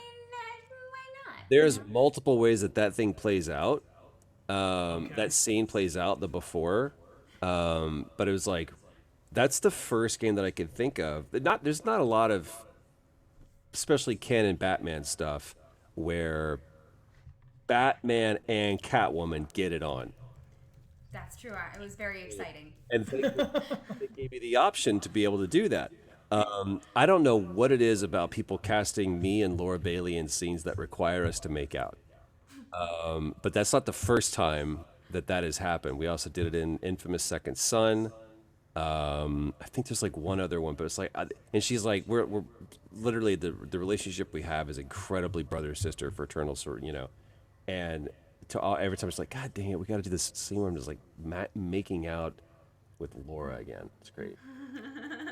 why not? There's multiple ways that thing plays out. That scene plays out, the before. But it was like, that's the first game that I could think of. There's not a lot of, especially canon Batman stuff, where Batman and Catwoman get it on. That's true. It was very exciting. And they gave you the option to be able to do that. I don't know what it is about people casting me and Laura Bailey in scenes that require us to make out. But that's not the first time that has happened. We also did it in Infamous Second Son. I think there's like one other one, but it's like, and she's like, we're literally the relationship we have is incredibly brother-sister, fraternal sort, and every time it's like, God dang it, we got to do this scene where I'm just like making out with Laura again. It's great.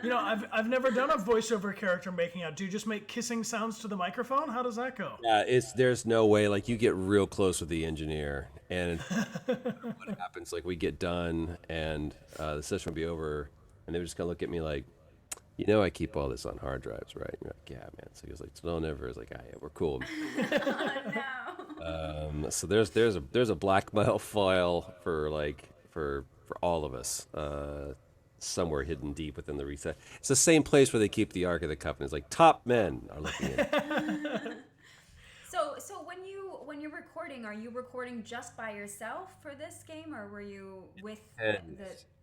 I've never done a voiceover character making out. Do you just make kissing sounds to the microphone? How does that go? Yeah, there's no way. Like, you get real close with the engineer, and what happens? Like, we get done, and the session will be over, and they're just gonna look at me like, I keep all this on hard drives, right? And you're like, yeah, man. So he was like, no, never. It's like, yeah, we're cool. So there's a blackmail file for all of us. Somewhere hidden deep within the reset. It's the same place where they keep the Ark of the Covenant. It's like top men are looking at. So when you're recording, are you recording just by yourself for this game, or were you with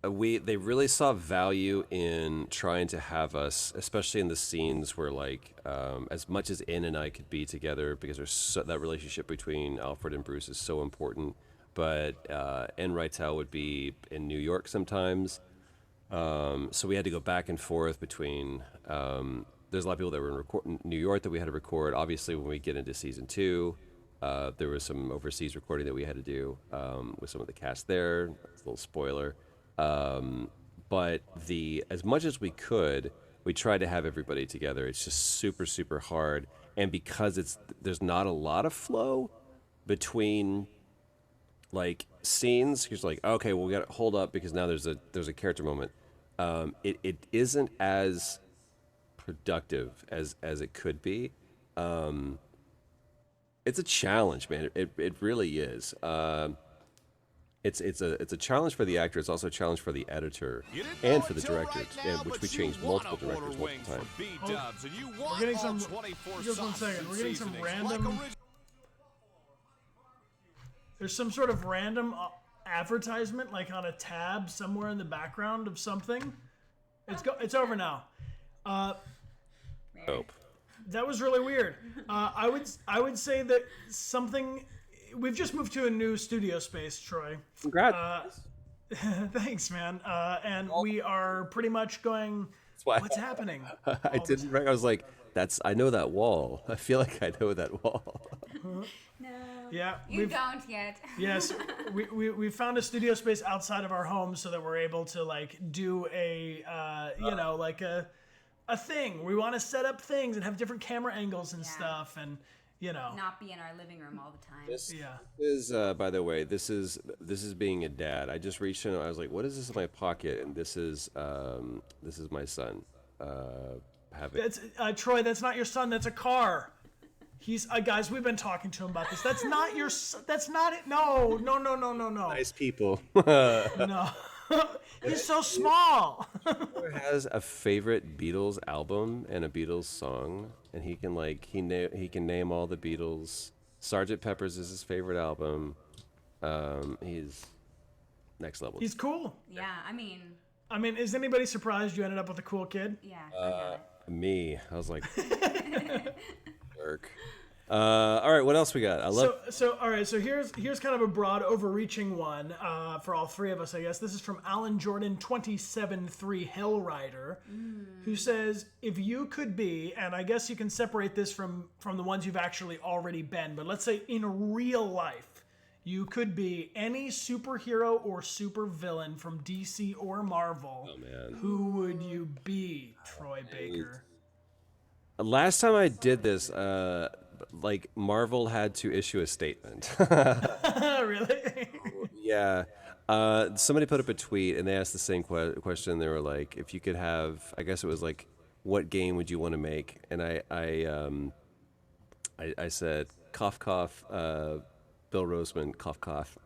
They really saw value in trying to have us, especially in the scenes where as much as Ann and I could be together, because that relationship between Alfred and Bruce is so important. But Ann Rytal would be in New York sometimes. So we had to go back and forth between, there's a lot of people that were in New York that we had to record. Obviously, when we get into season 2, there was some overseas recording that we had to do with some of the cast there. That's a little spoiler. But as much as we could, we tried to have everybody together. It's just super, super hard. And because there's not a lot of flow between scenes, you're just like, okay, well, we got to hold up because now there's a character moment. It isn't as productive as it could be. It's a challenge, man. It really is. It's a challenge for the actor. It's also a challenge for the editor and for the director, which we changed multiple directors multiple times. We're getting some. Just 1 second. We're getting some random. There's some sort of random advertisement, on a tab somewhere in the background of something. It's over now. Nope. That was really weird. I would say that something. We've just moved to a new studio space, Troy. Congrats. Thanks, man. And we are pretty much going. What's happening? I didn't. I was like, I know that wall. I feel like I know that wall. No. Yeah. You don't yet. Yes. We found a studio space outside of our home so that we're able to do a a thing. We want to set up things and have different camera angles and stuff, and not be in our living room all the time. This is, by the way, this is being a dad. I just reached in. I was like, "What is this in my pocket?" And this is my son. That's Troy. That's not your son. That's a car. He's guys. We've been talking to him about this. That's not your. That's not it. No. Nice people. No. He's so small. He has a favorite Beatles album and a Beatles song, and he can he can name all the Beatles. Sgt. Pepper's is his favorite album. He's next level. He's cool. Yeah, I mean, is anybody surprised you ended up with a cool kid? Yeah. Me. I was like, work. All right, what else we got? All right, so here's kind of a broad, overreaching one for all three of us, I guess. This is from Alan Jordan 273 Hellrider, who says, if you could be, and I guess you can separate this from the ones you've actually already been, but let's say in real life, you could be any superhero or supervillain from DC or Marvel. Oh man, who would you be, Troy Baker? Last time I did this, Marvel had to issue a statement. Really? Yeah. Somebody put up a tweet and they asked the same question. They were like, if you could have, I guess it was like, what game would you want to make? And I said, cough, cough, Bill Roseman, cough, cough.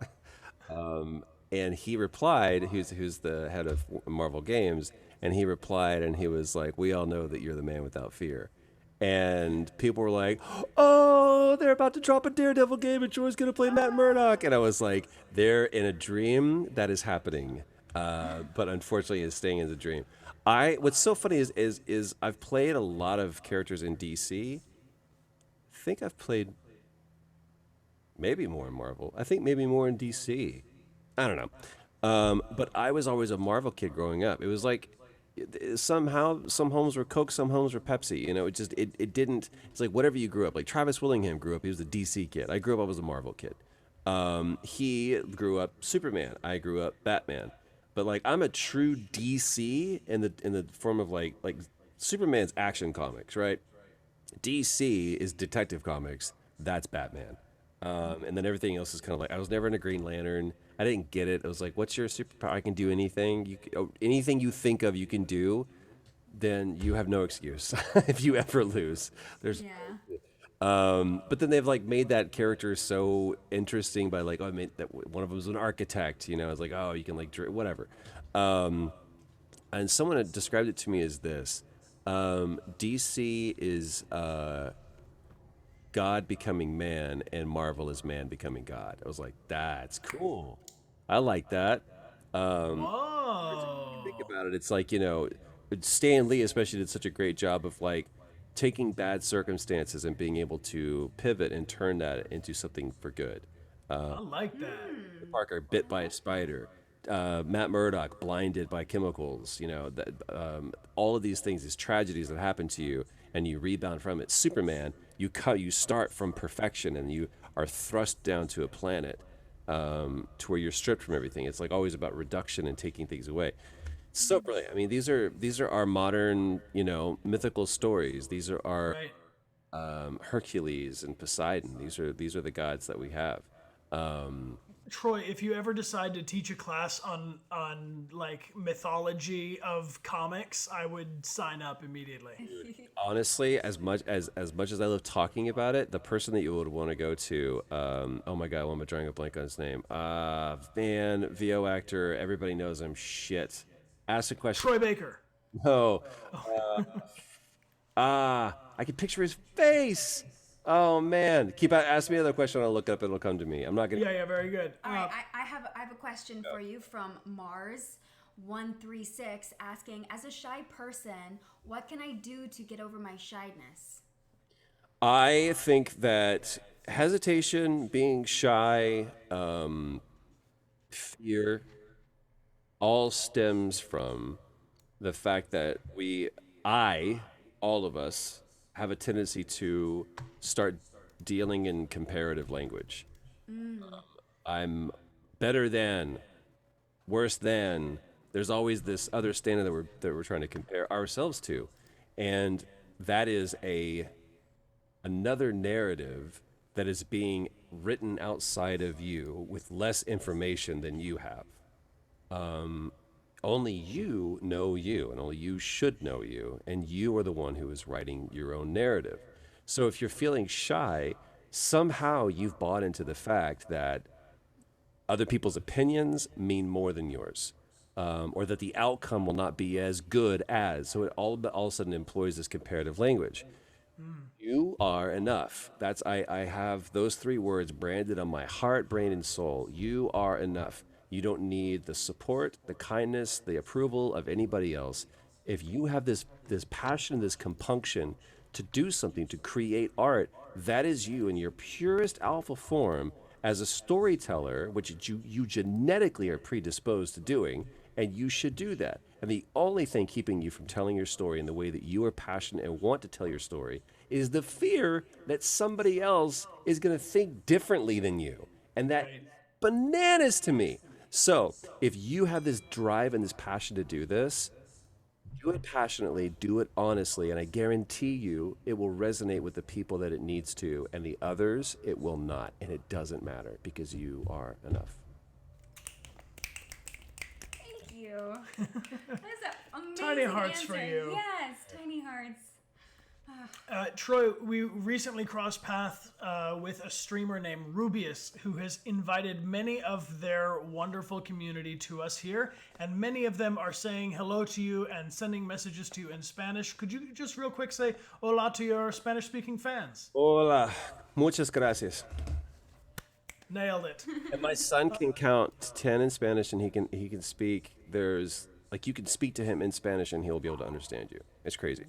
And he replied, who's the head of Marvel Games, and he replied and he was like, we all know that you're the man without fear. And people were like, oh, they're about to drop a Daredevil game and Troy's going to play Matt Murdock. And I was like, they're in a dream that is happening. But unfortunately, it's staying in the dream. What's so funny is I've played a lot of characters in DC. I think I've played maybe more in Marvel. I think maybe more in DC. I don't know. But I was always a Marvel kid growing up. It was like, somehow some homes were Coke, some homes were Pepsi. It didn't. It's like whatever you grew up. Like Travis Willingham grew up. He was a DC kid. I grew up. I was a Marvel kid. He grew up Superman. I grew up Batman. But like I'm a true DC in the form of like Superman's action comics, right? DC is Detective Comics. That's Batman. And then everything else is kind of like I was never in a Green Lantern. I didn't get it. I was like, "What's your superpower? I can do anything. Anything you think of, you can do." Then you have no excuse if you ever lose. But then they've like made that character so interesting by like, oh, I mean, that one of them was an architect. It's like, oh, you can like whatever. And someone had described it to me as this: DC is God becoming man, and Marvel is man becoming God. I was like, that's cool. I like that. Whoa. Think about it. It's like, Stan Lee especially did such a great job of like taking bad circumstances and being able to pivot and turn that into something for good. I like that. Parker bit by a spider. Matt Murdock blinded by chemicals. All of these things, these tragedies that happen to you, and you rebound from it. Superman, you start from perfection and you are thrust down to a planet to where you're stripped from everything. It's like always about reduction and taking things away. So brilliant. I mean, these are our modern, mythical stories. These are our Hercules and Poseidon. These are the gods that we have. Troy, if you ever decide to teach a class on like mythology of comics, I would sign up immediately. Honestly, as much as I love talking about it, the person that you would want to go to, oh my God, why am I drawing a blank on his name? VO actor, everybody knows him. Shit. Ask a question. Troy Baker. No. I can picture his face. Oh man! Ask me another question. I'll look up. It'll come to me. I'm not gonna. Yeah, very good. All right, I have a question for you from Mars136 asking, as a shy person, what can I do to get over my shyness? I think that hesitation, being shy, fear, all stems from the fact that all of us, have a tendency to start dealing in comparative language. I'm better than, worse than. There's always this other standard that we're trying to compare ourselves to. And that is another narrative that is being written outside of you with less information than you have. Only you know you, and only you should know you, and you are the one who is writing your own narrative. So if you're feeling shy, somehow you've bought into the fact that other people's opinions mean more than yours, or that the outcome will not be as good as. So it all of a sudden employs this comparative language. You are enough. I have those 3 words branded on my heart, brain, and soul. You are enough. You don't need the support, the kindness, the approval of anybody else. If you have this passion, this compunction to do something, to create art, that is you in your purest alpha form as a storyteller, which you genetically are predisposed to doing, and you should do that. And the only thing keeping you from telling your story in the way that you are passionate and want to tell your story is the fear that somebody else is going to think differently than you. And that bananas to me. So if you have this drive and this passion to do this, do it passionately, do it honestly, and I guarantee you it will resonate with the people that it needs to, and the others it will not. And it doesn't matter because you are enough. Thank you. That is an amazing Tiny hearts answer. for you. Yes, tiny hearts. Troy, we recently crossed paths with a streamer named Rubius, who has invited many of their wonderful community to us here, and many of them are saying hello to you and sending messages to you in Spanish. Could you just real quick say hola to your Spanish-speaking fans? Hola, muchas gracias. Nailed it. And my son can count to 10 in Spanish, and he can speak. There's like you can speak to him in Spanish, and he'll be able to understand you. It's crazy.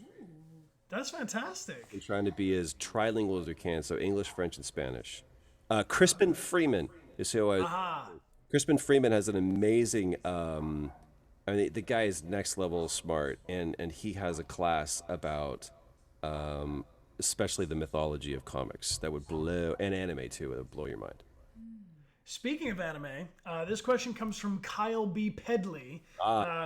That's fantastic. I'm trying to be as trilingual as we can, so English, French, and Spanish. Crispin Freeman is who Crispin Freeman has an amazing. The guy is next level smart, and he has a class about, especially the mythology of comics that would blow, and anime too, it would blow your mind. Speaking of anime, this question comes from Kyle B. Pedley,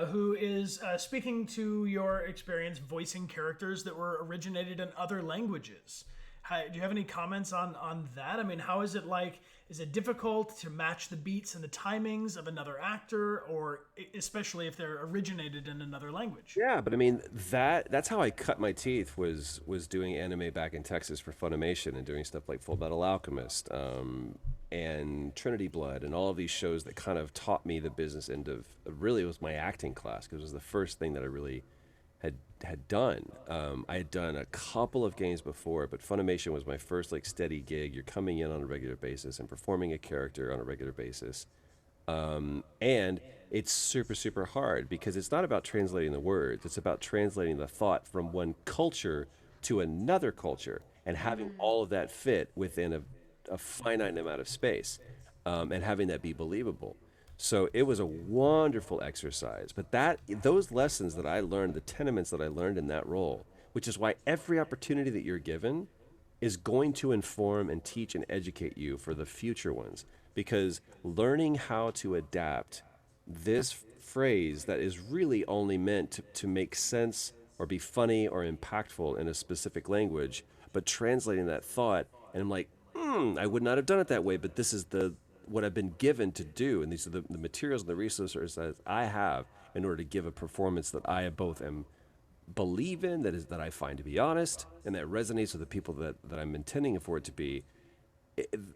who is speaking to your experience voicing characters that were originated in other languages. Do you have any comments on that? I mean, how is it like? Is it difficult to match the beats and the timings of another actor, or especially if they're originated in another language? Yeah, but I mean, that's how I cut my teeth was doing anime back in Texas for Funimation and doing stuff like Full Metal Alchemist, and Trinity Blood, and all of these shows that kind of taught me the business end of, really it was my acting class, because it was the first thing that I really had done. I had done a couple of games before, but Funimation was my first like steady gig. You're coming in on a regular basis and performing a character on a regular basis. And it's super, super hard because it's not about translating the words. It's about translating the thought from one culture to another culture and having all of that fit within a finite amount of space, and having that be believable. So it was a wonderful exercise. But those lessons that I learned, the tenements that I learned in that role, which is why every opportunity that you're given is going to inform and teach and educate you for the future ones. Because learning how to adapt this phrase that is really only meant to make sense or be funny or impactful in a specific language, but translating that thought, and I'm like, I would not have done it that way, but this is what I've been given to do, and these are the materials and the resources that I have in order to give a performance that I both believe in, that I find to be honest, and that resonates with the people that I'm intending for it to be.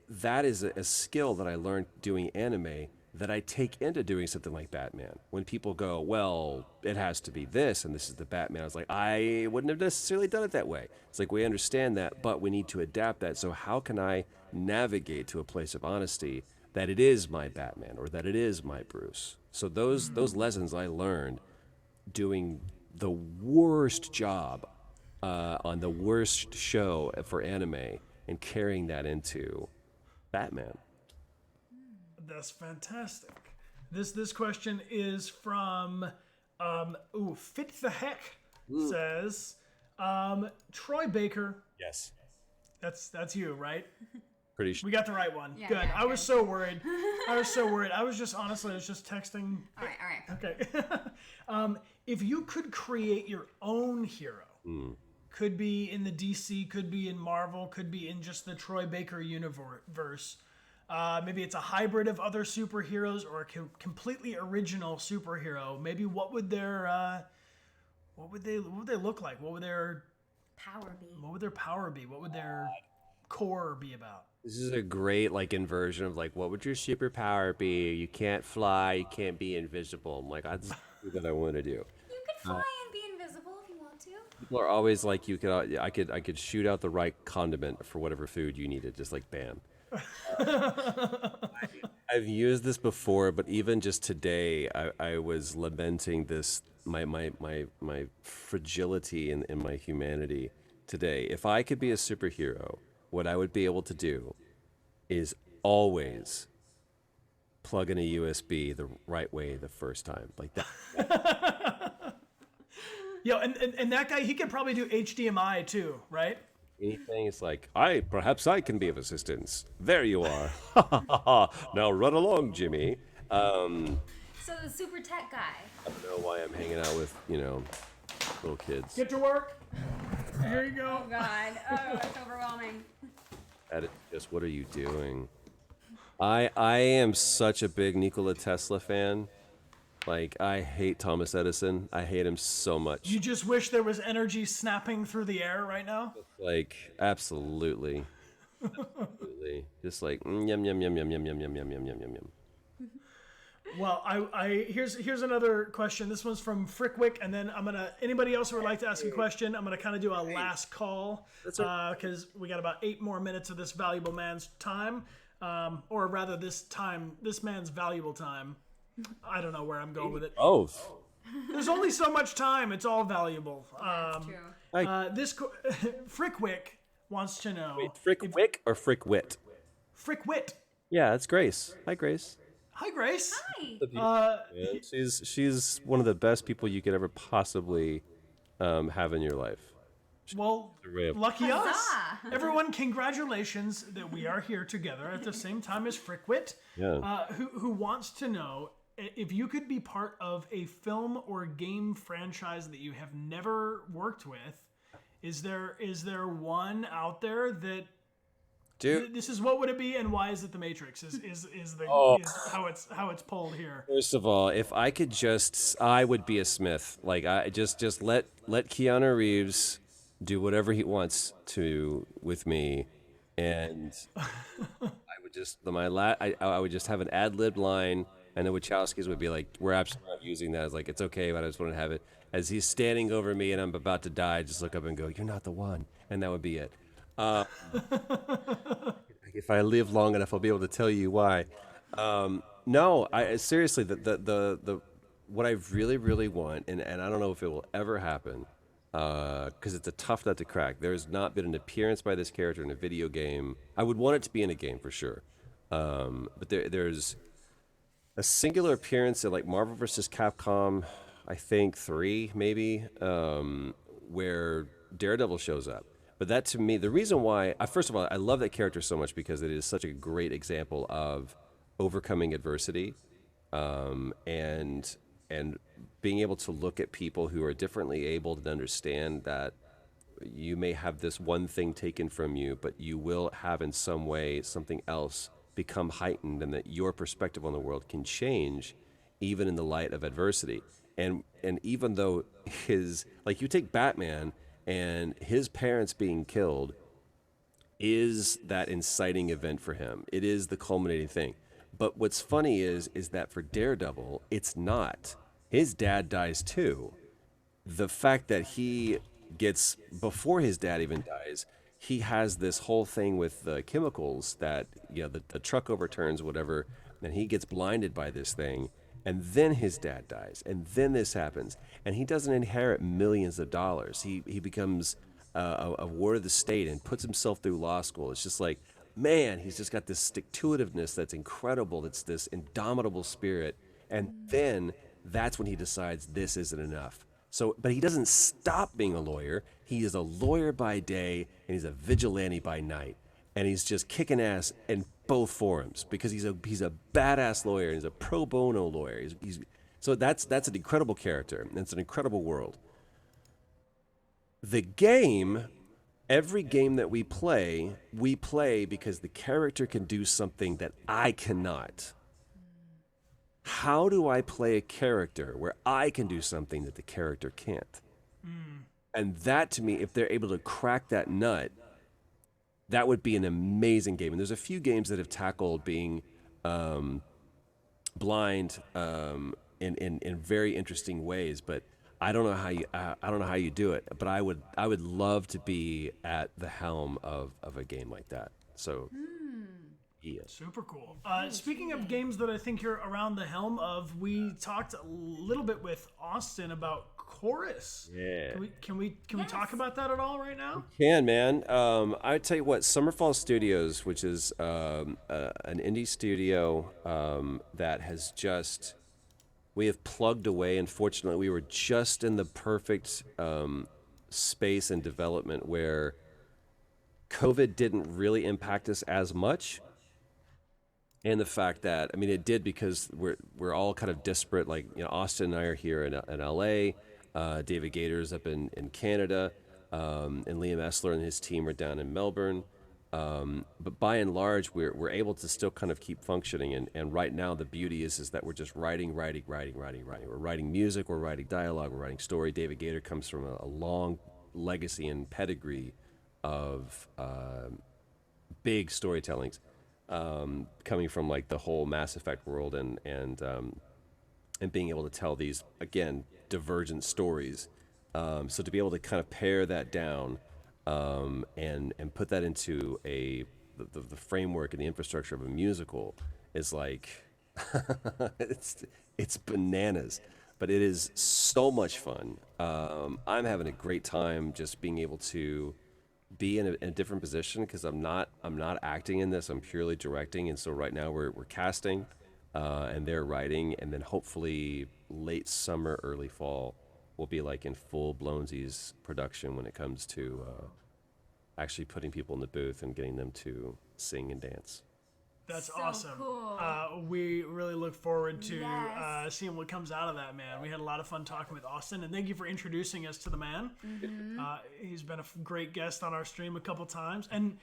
That is a skill that I learned doing anime that I take into doing something like Batman. When people go, well, it has to be this, and this is the Batman, I was like, I wouldn't have necessarily done it that way. It's like, we understand that, but we need to adapt that. So how can I navigate to a place of honesty that it is my Batman or that it is my Bruce? So those lessons I learned doing the worst job on the worst show for anime and carrying that into Batman. That's fantastic. This question is from Fit the Heck says Troy Baker. Yes. That's you, right? Pretty sure. We got the right one. Yeah, Good. yeah, I was so worried. I was just texting. All right. Okay. If you could create your own hero, Could be in the DC, could be in Marvel, could be in just the Troy Baker universe. Maybe it's a hybrid of other superheroes or a completely original superhero. Maybe what would they look like? What would their power be? What would their power be? What would their core be about? This is a great inversion of what would your superpower be? You can't fly, you can't be invisible. I'm like, that's what I want to do. You could fly and be invisible if you want to. People are always like, I could shoot out the right condiment for whatever food you needed, just like bam. I've used this before, but even just today, I was lamenting this my fragility in my humanity today. If I could be a superhero, what I would be able to do is always plug in a USB the right way the first time, like that. Yo, and that guy, he could probably do HDMI too, right? Anything, it's like, perhaps I can be of assistance. There you are. Now run along, Jimmy. So the super tech guy. I don't know why I'm hanging out with, little kids. Get to work. Here you go. Oh, God. Oh, it's overwhelming. Just what are you doing? I am such a big Nikola Tesla fan. I hate Thomas Edison. I hate him so much. You just wish there was energy snapping through the air right now? Absolutely. Absolutely. Just yum, yum, yum, yum, yum, yum, yum, yum, yum, yum, yum, yum. Well, here's another question. This one's from Frickwick, and then anybody else who would like to ask a question, I'm gonna kind of do a last call because we got about 8 more minutes of this valuable man's time, or rather this man's valuable time. I don't know where I'm going with it. Both. There's only so much time. It's all valuable. That's true. Frickwick wants to know. Wait, Frickwick or Frickwit? Frickwit. Yeah, that's Grace. Hi, Grace. Hi, Grace. Hi. She's one of the best people you could ever possibly have in your life. Well, lucky us. Everyone, congratulations that we are here together at the same time as Frickwit, who wants to know if you could be part of a film or game franchise that you have never worked with. Is there one out there that? Dude, this is what would it be, and why is it the Matrix? Is how it's pulled here. First of all, if I could I would be a Smith. I just let Keanu Reeves do whatever he wants to with me, and I would just I would just have an ad-lib line, and the Wachowskis would be like, "We're absolutely not using that." I was like, "It's okay, but I just want to have it." As he's standing over me and I'm about to die, I just look up and go, "You're not the one," and that would be it. If I live long enough, I'll be able to tell you why. No, I seriously, the what I really, really want, and I don't know if it will ever happen, because it's a tough nut to crack. There's not been an appearance by this character in a video game. I would want it to be in a game for sure, but there's a singular appearance at Marvel vs. Capcom, I think 3 maybe, where Daredevil shows up. But that, to me, the reason why, first of all, I love that character so much because it is such a great example of overcoming adversity, and being able to look at people who are differently able to understand that you may have this one thing taken from you, but you will have in some way something else become heightened, and that your perspective on the world can change even in the light of adversity. And even though you take Batman, and his parents being killed is that inciting event for him. It is the culminating thing. But what's funny is that for Daredevil, it's not. His dad dies too. The fact that he gets, before his dad even dies, he has this whole thing with the chemicals that, the truck overturns, whatever, and he gets blinded by this thing. And then his dad dies, and then this happens, and he doesn't inherit millions of dollars. He becomes a ward of the state and puts himself through law school. It's just like, man, he's just got this stick-to-itiveness that's incredible. It's this indomitable spirit, and then that's when he decides this isn't enough. So, but he doesn't stop being a lawyer. He is a lawyer by day, and he's a vigilante by night. And he's just kicking ass in both forums because he's a badass lawyer. And he's a pro bono lawyer. So that's an incredible character. And it's an incredible world. The game, every game that we play because the character can do something that I cannot. How do I play a character where I can do something that the character can't? And that, to me, if they're able to crack that nut, that would be an amazing game. And there's a few games that have tackled being blind in very interesting ways, but I don't know how you do it. But I would love to be at the helm of a game like that. So yeah. Super cool. Speaking of games that I think you're around the helm of, we talked a little bit with Austin about Chorus. Yeah. Can we talk about that at all right now? Can, man. I tell you what, Summerfall Studios, which is an indie studio that has just, we have plugged away. Unfortunately, we were just in the perfect space and development where COVID didn't really impact us as much. And the fact that, I mean, it did because we're all kind of disparate. Like, you know, Austin and I are here in LA. David Gator's up in Canada. And Liam Essler and his team are down in Melbourne. But by and large, we're able to still kind of keep functioning. And right now, the beauty is that we're just writing. We're writing music, we're writing dialogue, we're writing story. David Gator comes from a long legacy and pedigree of big storytellings. Coming from like the whole Mass Effect world and being able to tell these, again, divergent stories. So to be able to kind of pare that down and put that into the framework and the infrastructure of a musical is like it's bananas, but it is so much fun. I'm having a great time just being able to be in a different position because I'm not acting in this. I'm purely directing, and so right now we're casting, and they're writing, and then hopefully late summer, early fall, we'll be like in full blownsies production when it comes to actually putting people in the booth and getting them to sing and dance. That's So awesome. cool. We really look forward to seeing what comes out of that, man. We had a lot of fun talking with Austin, and thank you for introducing us to the man. He's been a great guest on our stream a couple times, and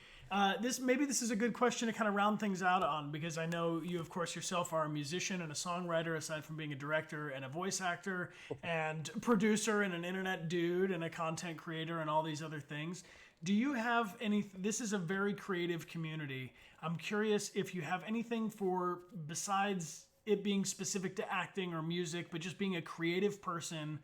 this is a good question to kind of round things out on, because I know you, of course, yourself are a musician and a songwriter, aside from being a director and a voice actor and producer and an internet dude and a content creator and all these other things. Do you have any? This is a very creative community. I'm curious if you have anything for, besides it being specific to acting or music, but just being a creative person,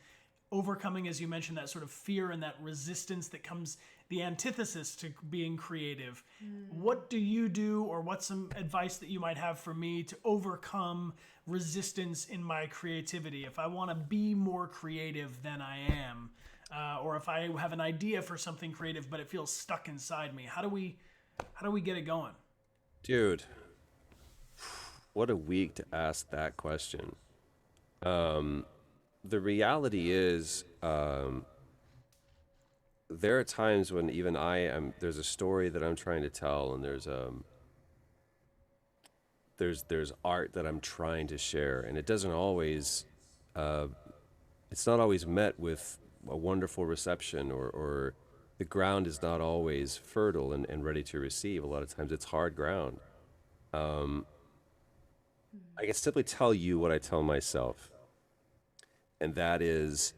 overcoming, as you mentioned, that sort of fear and that resistance that comes, the antithesis to being creative. What do you do, or what's some advice that you might have for me to overcome resistance in my creativity? If I want to be more creative than I am, or if I have an idea for something creative but it feels stuck inside me, how do we get it going? Dude, what a week to ask that question. The reality is, there are times when even there's a story that I'm trying to tell, and there's art that I'm trying to share, and it doesn't always, it's not always met with a wonderful reception, or the ground is not always fertile and ready to receive. A lot of times it's hard ground. I can simply tell you what I tell myself, and that is,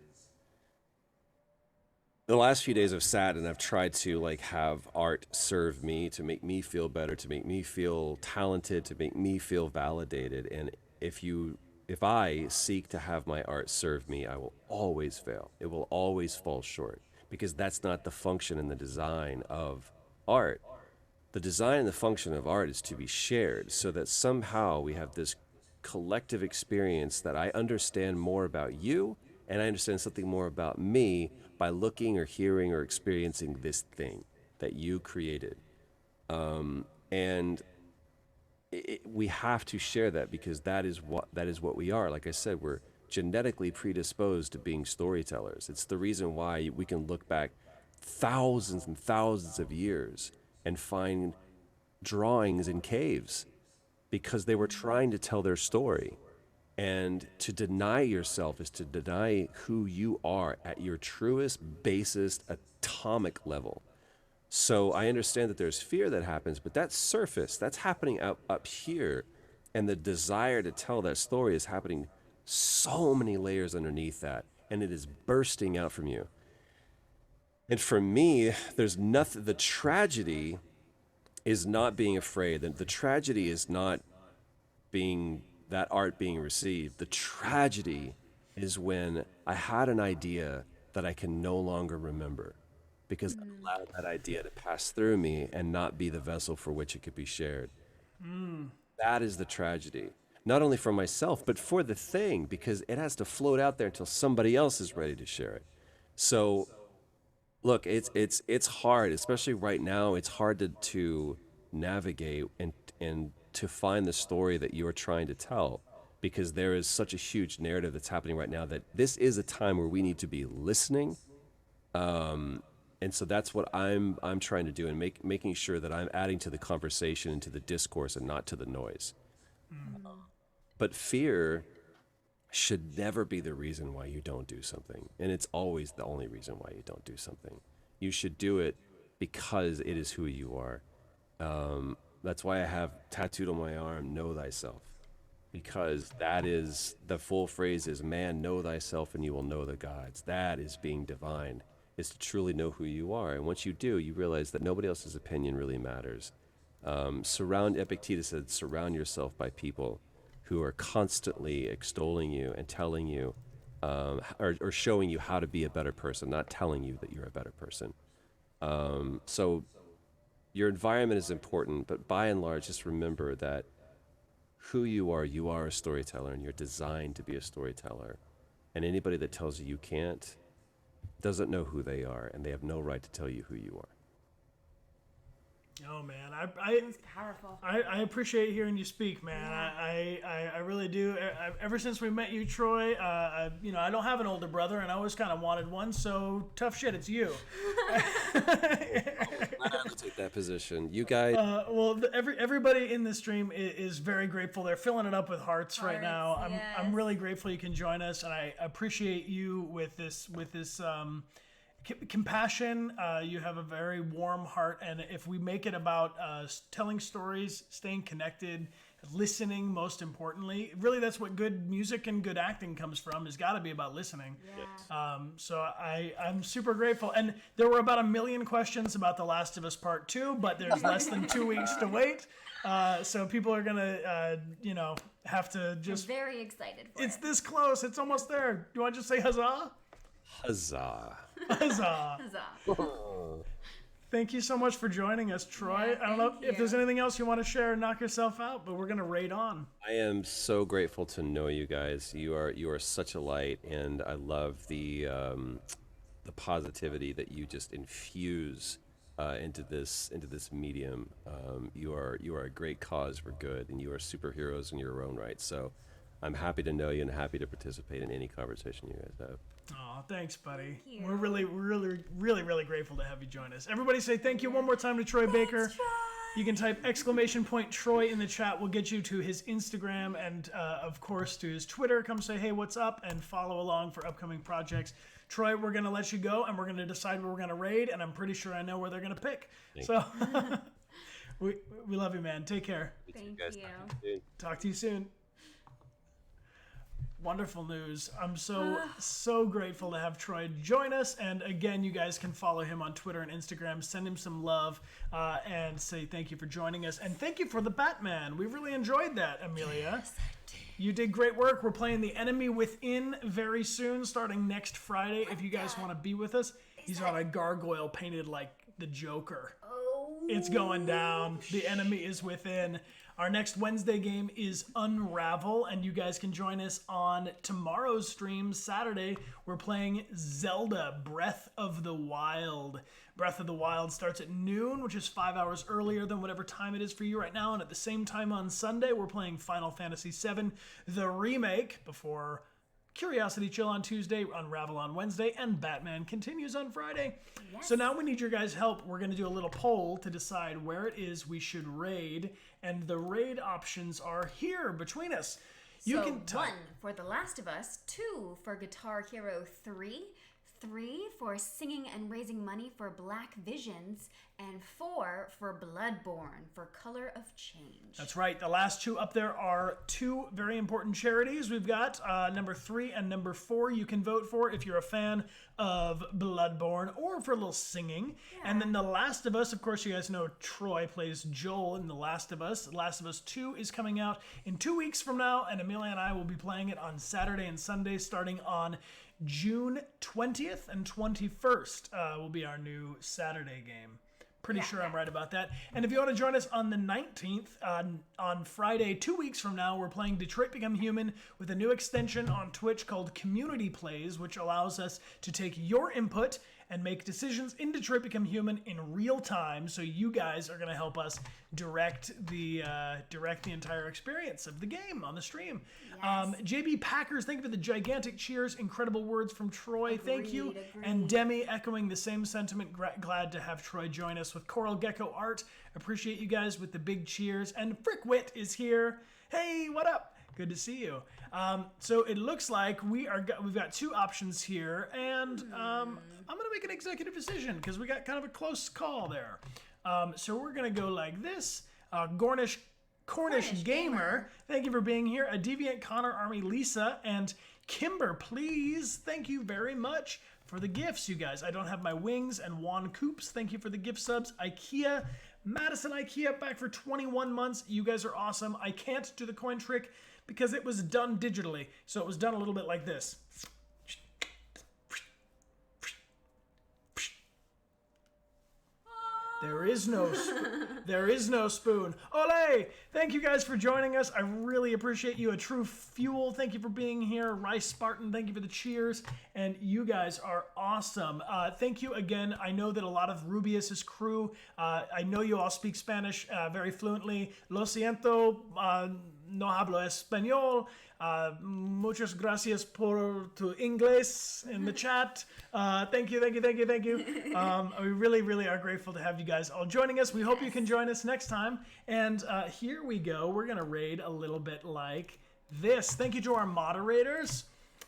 the last few days I've sat and I've tried to like have art serve me, to make me feel better, to make me feel talented, to make me feel validated. And if I seek to have my art serve me, I will always fail. It will always fall short, because that's not the function and the design of art. The design and the function of art is to be shared, so that somehow we have this collective experience that I understand more about you, and I understand something more about me by looking or hearing or experiencing this thing that you created. And we have to share that, because that is what we are. Like I said, we're genetically predisposed to being storytellers. It's the reason why we can look back thousands and thousands of years and find drawings in caves, because they were trying to tell their story. And to deny yourself is to deny who you are at your truest, basest, atomic level. So I understand that there's fear that happens, but that's surface. That's happening up here. And the desire to tell that story is happening so many layers underneath that. And it is bursting out from you. And for me, there's nothing, the tragedy is not being afraid. The tragedy is not being that art being received. The tragedy is when I had an idea that I can no longer remember because I allowed that idea to pass through me and not be the vessel for which it could be shared. That is the tragedy. Not only for myself, but for the thing, because it has to float out there until somebody else is ready to share it. So look, it's hard, especially right now. It's hard to navigate and to find the story that you're trying to tell, because there is such a huge narrative that's happening right now that this is a time where we need to be listening. And so that's what I'm trying to do, and making sure that I'm adding to the conversation and to the discourse and not to the noise. But fear should never be the reason why you don't do something. And it's always the only reason why you don't do something. You should do it because it is who you are. That's why I have tattooed on my arm, know thyself. Because that is, the full phrase is, man, know thyself and you will know the gods. That is being divine, is to truly know who you are. And once you do, you realize that nobody else's opinion really matters. Epictetus said, surround yourself by people who are constantly extolling you and telling you, or showing you how to be a better person, not telling you that you're a better person. So your environment is important, but by and large, just remember that who you are a storyteller, and you're designed to be a storyteller. And anybody that tells you can't doesn't know who they are, and they have no right to tell you who you are. Oh man, It's powerful. I appreciate hearing you speak, man. I really do. Ever since we met you, Troy, I don't have an older brother, and I always kind of wanted one. So tough shit, it's you. I'll take that position. You guys. Everybody in this stream is very grateful. They're filling it up with hearts right now. I'm really grateful you can join us, and I appreciate you with this compassion. You have a very warm heart, and if we make it about telling stories, staying connected, listening, most importantly, really that's what good music and good acting comes from, has got to be about listening. So I'm super grateful. And there were about 1 million questions about The Last of Us Part 2, but there's less than 2 weeks to wait. So people are gonna have to just... I'm very excited for it. It's this close. It's almost there. Do you want to just say huzzah? Huzzah. Huzzah. Huzzah. Thank you so much for joining us, Troy. Yeah, I don't know if there's anything else you want to share and knock yourself out, but we're going to raid on. I am so grateful to know you guys. You are such a light, and I love the positivity that you just infuse into this medium. You are a great cause for good, and you are superheroes in your own right. So I'm happy to know you and happy to participate in any conversation you guys have. Oh, thanks, buddy. We're really, really, really, really grateful to have you join us. Everybody say thank you one more time to Troy Baker. Troy. You can type !Troy in the chat. We'll get you to his Instagram and, of course, to his Twitter. Come say, hey, what's up? And follow along for upcoming projects. Troy, we're going to let you go, and we're going to decide where we're going to raid, and I'm pretty sure I know where they're going to pick. So we love you, man. Take care. Thank you. Talk to you soon. Wonderful news. I'm so grateful to have Troy join us. And again, you guys can follow him on Twitter and Instagram. Send him some love and say thank you for joining us. And thank you for the Batman. We really enjoyed that, Amelia. Yes, I did. You did great work. We're playing The Enemy Within very soon, starting next Friday. If you guys want to be with us, he's got a gargoyle painted like the Joker. Oh. It's going down. The Enemy is Within. Our next Wednesday game is Unravel, and you guys can join us on tomorrow's stream, Saturday. We're playing Zelda Breath of the Wild. Breath of the Wild starts at noon, which is 5 hours earlier than whatever time it is for you right now. And at the same time on Sunday, we're playing Final Fantasy VII, the remake, before Curiosity Chill on Tuesday, Unravel on Wednesday, and Batman continues on Friday. Yes. So now we need your guys' help. We're going to do a little poll to decide where it is we should raid, and the raid options are here between us. You So can type 1 for The Last of Us, 2 for Guitar Hero 3, 3 for Singing and Raising Money for Black Visions, and 4 for Bloodborne for Color of Change. That's right. The last 2 up there are 2 very important charities. We've got number 3 and number 4 you can vote for if you're a fan of Bloodborne or for a little singing. Yeah. And then The Last of Us, of course, you guys know Troy plays Joel in The Last of Us. The Last of Us 2 is coming out in 2 weeks from now, and Amelia and I will be playing it on Saturday and Sunday starting on June 20th and 21st will be our new Saturday game. Pretty sure I'm right about that. And if you want to join us on the 19th, on Friday, 2 weeks from now, we're playing Detroit Become Human with a new extension on Twitch called Community Plays, which allows us to take your input and make decisions in Detroit Become Human in real time. So you guys are going to help us direct the entire experience of the game on the stream. Yes. JB Packers, thank you for the gigantic cheers. Incredible words from Troy. Thank you. Agreed. And Demi echoing the same sentiment. Glad to have Troy join us with Coral Gecko Art. Appreciate you guys with the big cheers. And Frickwit is here. Hey, what up? Good to see you. So it looks like we've got 2 options here, and I'm going to make an executive decision because we got kind of a close call there. So we're going to go like this. Cornish Gamer, thank you for being here. A Deviant Connor Army Lisa and Kimber, please. Thank you very much for the gifts, you guys. I don't have my wings. And Juan Coops, thank you for the gift subs. IKEA, Madison IKEA, back for 21 months. You guys are awesome. I can't do the coin trick because it was done digitally. So it was done a little bit like this. There is no spoon. Ole! Thank you guys for joining us. I really appreciate you. A true fuel. Thank you for being here. Rice Spartan, thank you for the cheers. And you guys are awesome. Thank you again. I know that a lot of Rubius's crew, I know you all speak Spanish very fluently. Lo siento, no hablo español. Muchas gracias por tu inglés in the chat. Thank you. We really are grateful to have you guys all joining us. We hope you can join us next time. And here we go. We're going to raid a little bit like this. Thank you to our moderators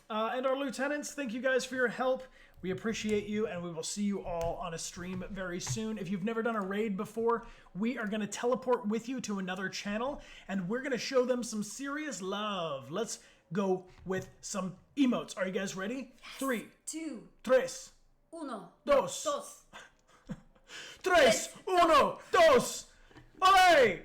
and our lieutenants. Thank you guys for your help. We appreciate you, and we will see you all on a stream very soon. If you've never done a raid before, we are going to teleport with you to another channel, and we're going to show them some serious love. Let's go with some emotes. Are you guys ready? Yes. 3, 2, 3, 1, 2, 3, 1, 2. Ole!